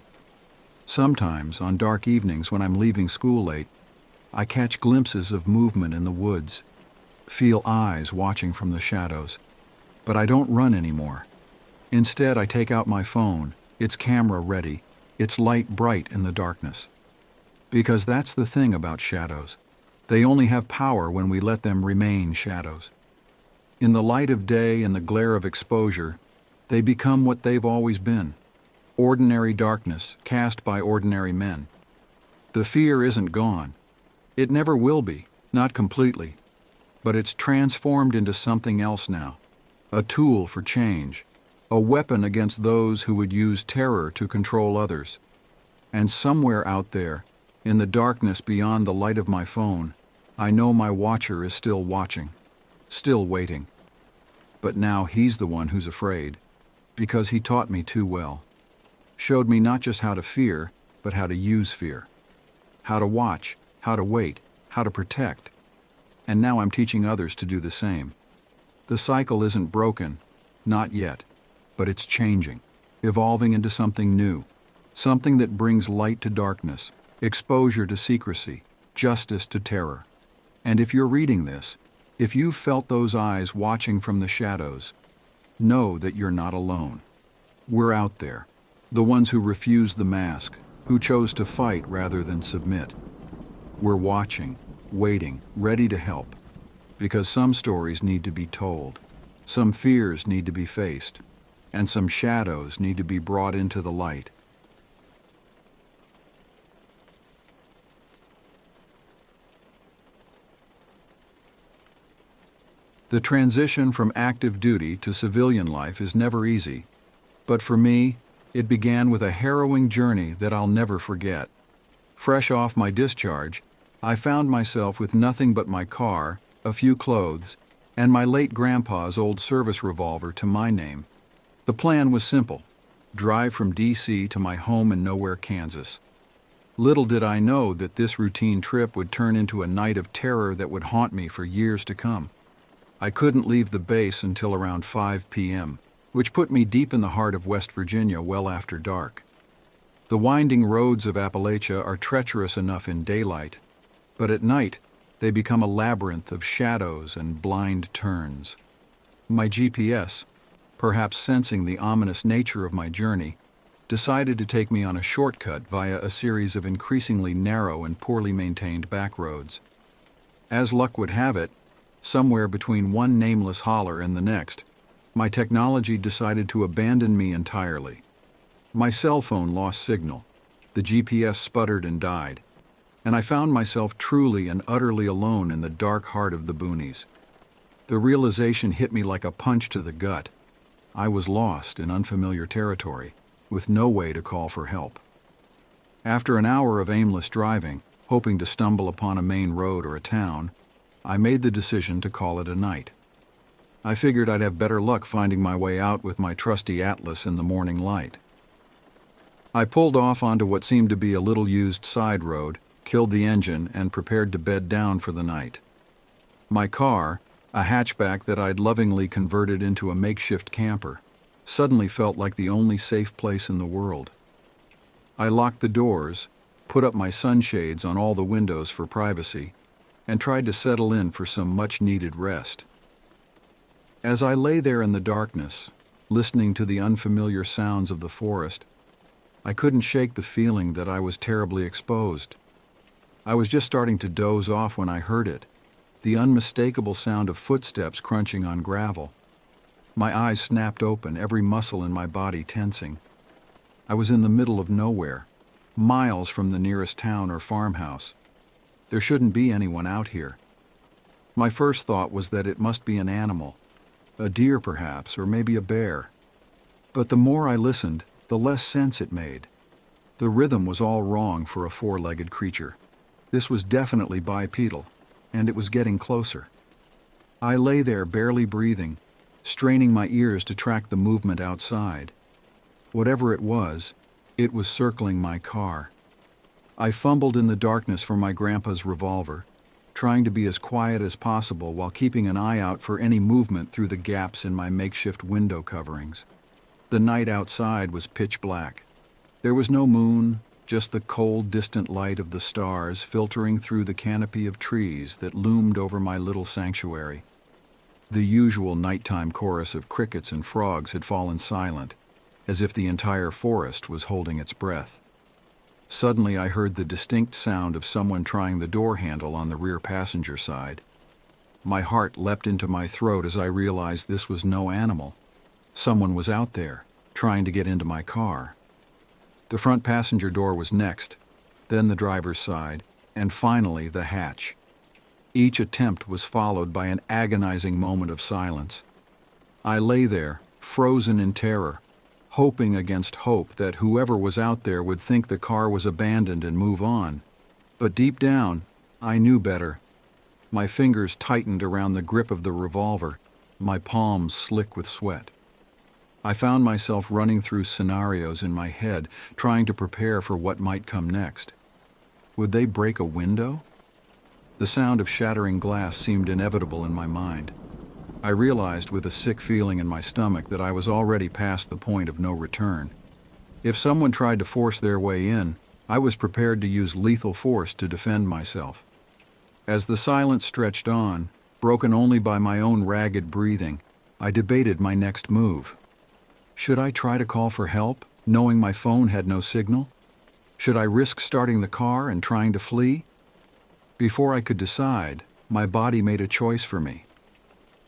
Sometimes, on dark evenings when I'm leaving school late, I catch glimpses of movement in the woods, feel eyes watching from the shadows, but I don't run anymore. Instead, I take out my phone, its camera ready, its light bright in the darkness. Because that's the thing about shadows. They only have power when we let them remain shadows. In the light of day and the glare of exposure, they become what they've always been. Ordinary darkness cast by ordinary men. The fear isn't gone. It never will be, not completely. But it's transformed into something else now. A tool for change. A weapon against those who would use terror to control others. And somewhere out there, in the darkness beyond the light of my phone, I know my watcher is still watching, still waiting. But now he's the one who's afraid, because he taught me too well. Showed me not just how to fear, but how to use fear. How to watch, how to wait, how to protect. And now I'm teaching others to do the same. The cycle isn't broken, not yet. But it's changing, evolving into something new, something that brings light to darkness, exposure to secrecy, justice to terror. And if you're reading this, if you've felt those eyes watching from the shadows, know that you're not alone. We're out there, the ones who refused the mask, who chose to fight rather than submit. We're watching, waiting, ready to help, because some stories need to be told, some fears need to be faced, and some shadows need to be brought into the light. The transition from active duty to civilian life is never easy, but for me, it began with a harrowing journey that I'll never forget. Fresh off my discharge, I found myself with nothing but my car, a few clothes, and my late grandpa's old service revolver to my name. The plan was simple: drive from D.C. to my home in nowhere, Kansas. Little did I know that this routine trip would turn into a night of terror that would haunt me for years to come. I couldn't leave the base until around 5 p.m., which put me deep in the heart of West Virginia well after dark. The winding roads of Appalachia are treacherous enough in daylight, but at night they become a labyrinth of shadows and blind turns. My GPS, perhaps sensing the ominous nature of my journey, decided to take me on a shortcut via a series of increasingly narrow and poorly maintained back roads. As luck would have it, somewhere between one nameless holler and the next, my technology decided to abandon me entirely. My cell phone lost signal, the GPS sputtered and died, and I found myself truly and utterly alone in the dark heart of the boonies. The realization hit me like a punch to the gut. I was lost in unfamiliar territory, with no way to call for help. After an hour of aimless driving, hoping to stumble upon a main road or a town, I made the decision to call it a night. I figured I'd have better luck finding my way out with my trusty atlas in the morning light. I pulled off onto what seemed to be a little-used side road, killed the engine, and prepared to bed down for the night. My car, a hatchback that I'd lovingly converted into a makeshift camper, suddenly felt like the only safe place in the world. I locked the doors, put up my sunshades on all the windows for privacy, and tried to settle in for some much-needed rest. As I lay there in the darkness, listening to the unfamiliar sounds of the forest, I couldn't shake the feeling that I was terribly exposed. I was just starting to doze off when I heard it, the unmistakable sound of footsteps crunching on gravel. My eyes snapped open, every muscle in my body tensing. I was in the middle of nowhere, miles from the nearest town or farmhouse. There shouldn't be anyone out here. My first thought was that it must be an animal, a deer perhaps, or maybe a bear. But the more I listened, the less sense it made. The rhythm was all wrong for a four-legged creature. This was definitely bipedal, and it was getting closer. I lay there barely breathing, straining my ears to track the movement outside. Whatever it was circling my car. I fumbled in the darkness for my grandpa's revolver, trying to be as quiet as possible while keeping an eye out for any movement through the gaps in my makeshift window coverings. The night outside was pitch black. There was no moon, just the cold, distant light of the stars filtering through the canopy of trees that loomed over my little sanctuary. The usual nighttime chorus of crickets and frogs had fallen silent, as if the entire forest was holding its breath. Suddenly I heard the distinct sound of someone trying the door handle on the rear passenger side. My heart leapt into my throat as I realized this was no animal. Someone was out there, trying to get into my car. The front passenger door was next, then the driver's side, and finally the hatch. Each attempt was followed by an agonizing moment of silence. I lay there, frozen in terror, hoping against hope that whoever was out there would think the car was abandoned and move on. But deep down, I knew better. My fingers tightened around the grip of the revolver, my palms slick with sweat. I found myself running through scenarios in my head, trying to prepare for what might come next. Would they break a window? The sound of shattering glass seemed inevitable in my mind. I realized with a sick feeling in my stomach that I was already past the point of no return. If someone tried to force their way in, I was prepared to use lethal force to defend myself. As the silence stretched on, broken only by my own ragged breathing, I debated my next move. Should I try to call for help, knowing my phone had no signal? Should I risk starting the car and trying to flee? Before I could decide, my body made a choice for me.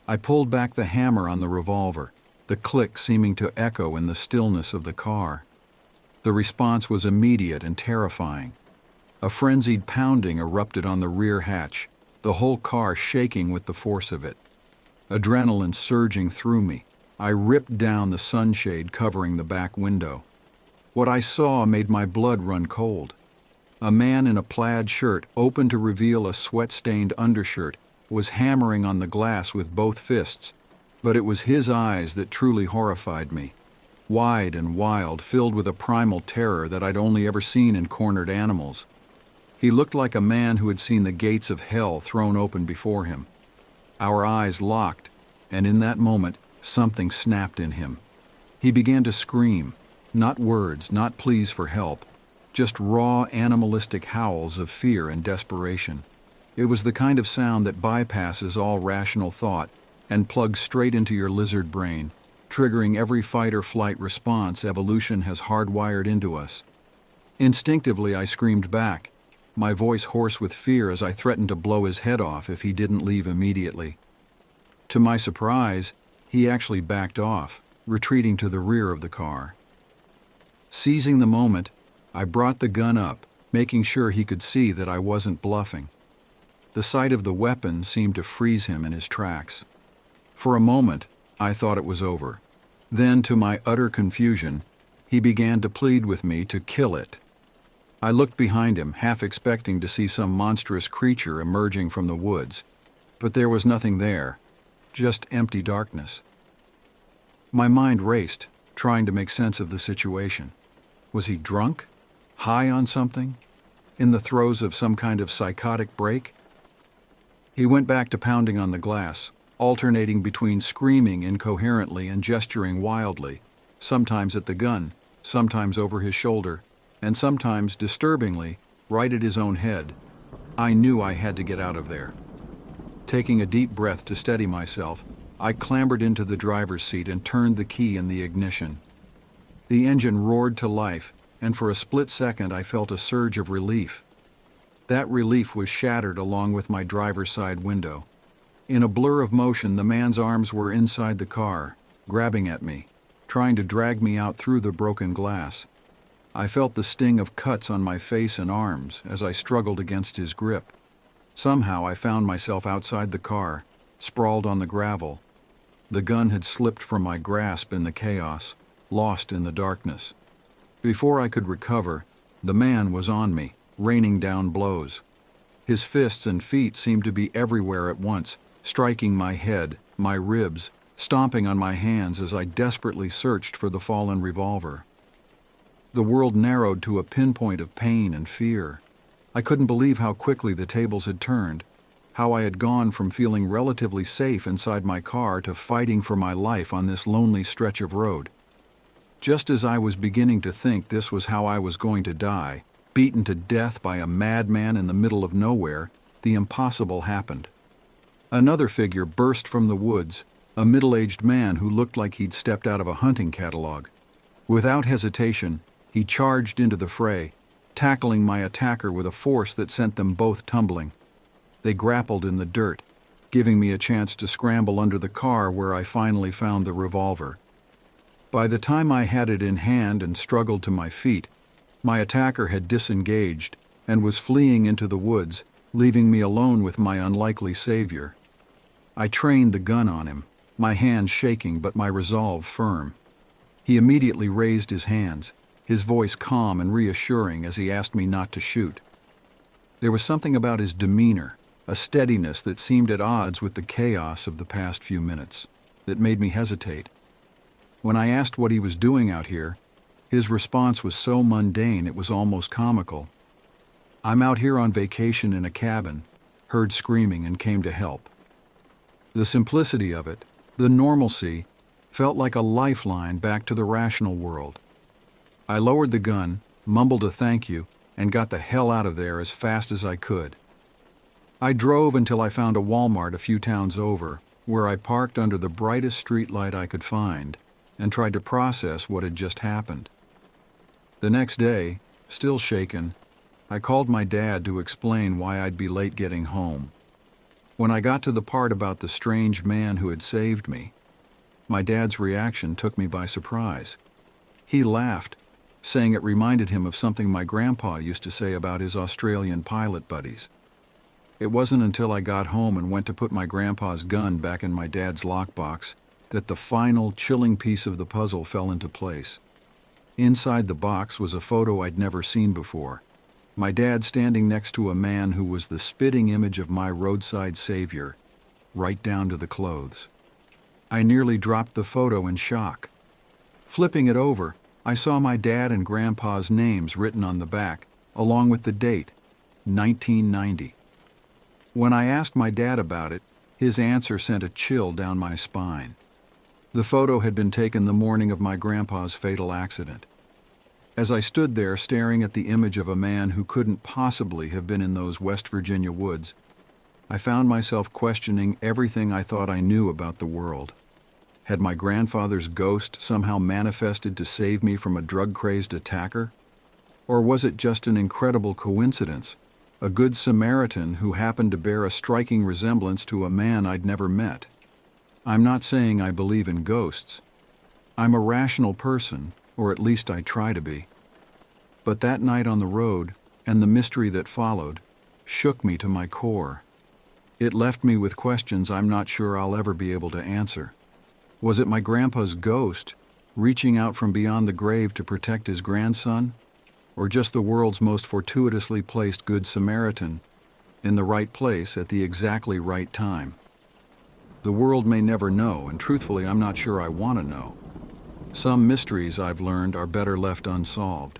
I pulled back the hammer on the revolver, the click seeming to echo in the stillness of the car. The response was immediate and terrifying. A frenzied pounding erupted on the rear hatch, the whole car shaking with the force of it. Adrenaline surging through me, I ripped down the sunshade covering the back window. What I saw made my blood run cold. A man in a plaid shirt, open to reveal a sweat-stained undershirt, was hammering on the glass with both fists, but it was his eyes that truly horrified me. Wide and wild, filled with a primal terror that I'd only ever seen in cornered animals. He looked like a man who had seen the gates of hell thrown open before him. Our eyes locked, and in that moment, something snapped in him. He began to scream, not words, not pleas for help, just raw animalistic howls of fear and desperation. It was the kind of sound that bypasses all rational thought and plugs straight into your lizard brain, triggering every fight or flight response evolution has hardwired into us. Instinctively, I screamed back, my voice hoarse with fear as I threatened to blow his head off if he didn't leave immediately. To my surprise, he actually backed off, retreating to the rear of the car. Seizing the moment, I brought the gun up, making sure he could see that I wasn't bluffing. The sight of the weapon seemed to freeze him in his tracks. For a moment, I thought it was over. Then, to my utter confusion, he began to plead with me to kill it. I looked behind him, half expecting to see some monstrous creature emerging from the woods, but there was nothing there, just empty darkness. My mind raced, trying to make sense of the situation. Was he drunk? High on something? In the throes of some kind of psychotic break? He went back to pounding on the glass, alternating between screaming incoherently and gesturing wildly, sometimes at the gun, sometimes over his shoulder, and sometimes, disturbingly, right at his own head. I knew I had to get out of there. Taking a deep breath to steady myself, I clambered into the driver's seat and turned the key in the ignition. The engine roared to life, and for a split second I felt a surge of relief. That relief was shattered along with my driver's side window. In a blur of motion, the man's arms were inside the car, grabbing at me, trying to drag me out through the broken glass. I felt the sting of cuts on my face and arms as I struggled against his grip. Somehow I found myself outside the car, sprawled on the gravel. The gun had slipped from my grasp in the chaos, lost in the darkness. Before I could recover, the man was on me, raining down blows. His fists and feet seemed to be everywhere at once, striking my head, my ribs, stomping on my hands as I desperately searched for the fallen revolver. The world narrowed to a pinpoint of pain and fear. I couldn't believe how quickly the tables had turned, how I had gone from feeling relatively safe inside my car to fighting for my life on this lonely stretch of road. Just as I was beginning to think this was how I was going to die, beaten to death by a madman in the middle of nowhere, the impossible happened. Another figure burst from the woods, a middle-aged man who looked like he'd stepped out of a hunting catalog. Without hesitation, he charged into the fray, tackling my attacker with a force that sent them both tumbling. They grappled in the dirt, giving me a chance to scramble under the car where I finally found the revolver. By the time I had it in hand and struggled to my feet, my attacker had disengaged and was fleeing into the woods, leaving me alone with my unlikely savior. I trained the gun on him, my hands shaking but my resolve firm. He immediately raised his hands, his voice calm and reassuring as he asked me not to shoot. There was something about his demeanor, a steadiness that seemed at odds with the chaos of the past few minutes, that made me hesitate. When I asked what he was doing out here, his response was so mundane it was almost comical. "I'm out here on vacation in a cabin, heard screaming and came to help." The simplicity of it, the normalcy, felt like a lifeline back to the rational world. I lowered the gun, mumbled a thank you, and got the hell out of there as fast as I could. I drove until I found a Walmart a few towns over, where I parked under the brightest streetlight I could find and tried to process what had just happened. The next day, still shaken, I called my dad to explain why I'd be late getting home. When I got to the part about the strange man who had saved me, my dad's reaction took me by surprise. He laughed, saying it reminded him of something my grandpa used to say about his Australian pilot buddies. It wasn't until I got home and went to put my grandpa's gun back in my dad's lockbox that the final, chilling piece of the puzzle fell into place. Inside the box was a photo I'd never seen before. My dad standing next to a man who was the spitting image of my roadside savior, right down to the clothes. I nearly dropped the photo in shock. Flipping it over, I saw my dad and grandpa's names written on the back, along with the date, 1990. When I asked my dad about it, his answer sent a chill down my spine. The photo had been taken the morning of my grandpa's fatal accident. As I stood there staring at the image of a man who couldn't possibly have been in those West Virginia woods, I found myself questioning everything I thought I knew about the world. Had my grandfather's ghost somehow manifested to save me from a drug-crazed attacker? Or was it just an incredible coincidence, a good Samaritan who happened to bear a striking resemblance to a man I'd never met? I'm not saying I believe in ghosts. I'm a rational person, or at least I try to be. But that night on the road, and the mystery that followed, shook me to my core. It left me with questions I'm not sure I'll ever be able to answer. Was it my grandpa's ghost, reaching out from beyond the grave to protect his grandson? Or just the world's most fortuitously placed Good Samaritan, in the right place at the exactly right time? The world may never know, and truthfully I'm not sure I want to know. Some mysteries I've learned are better left unsolved.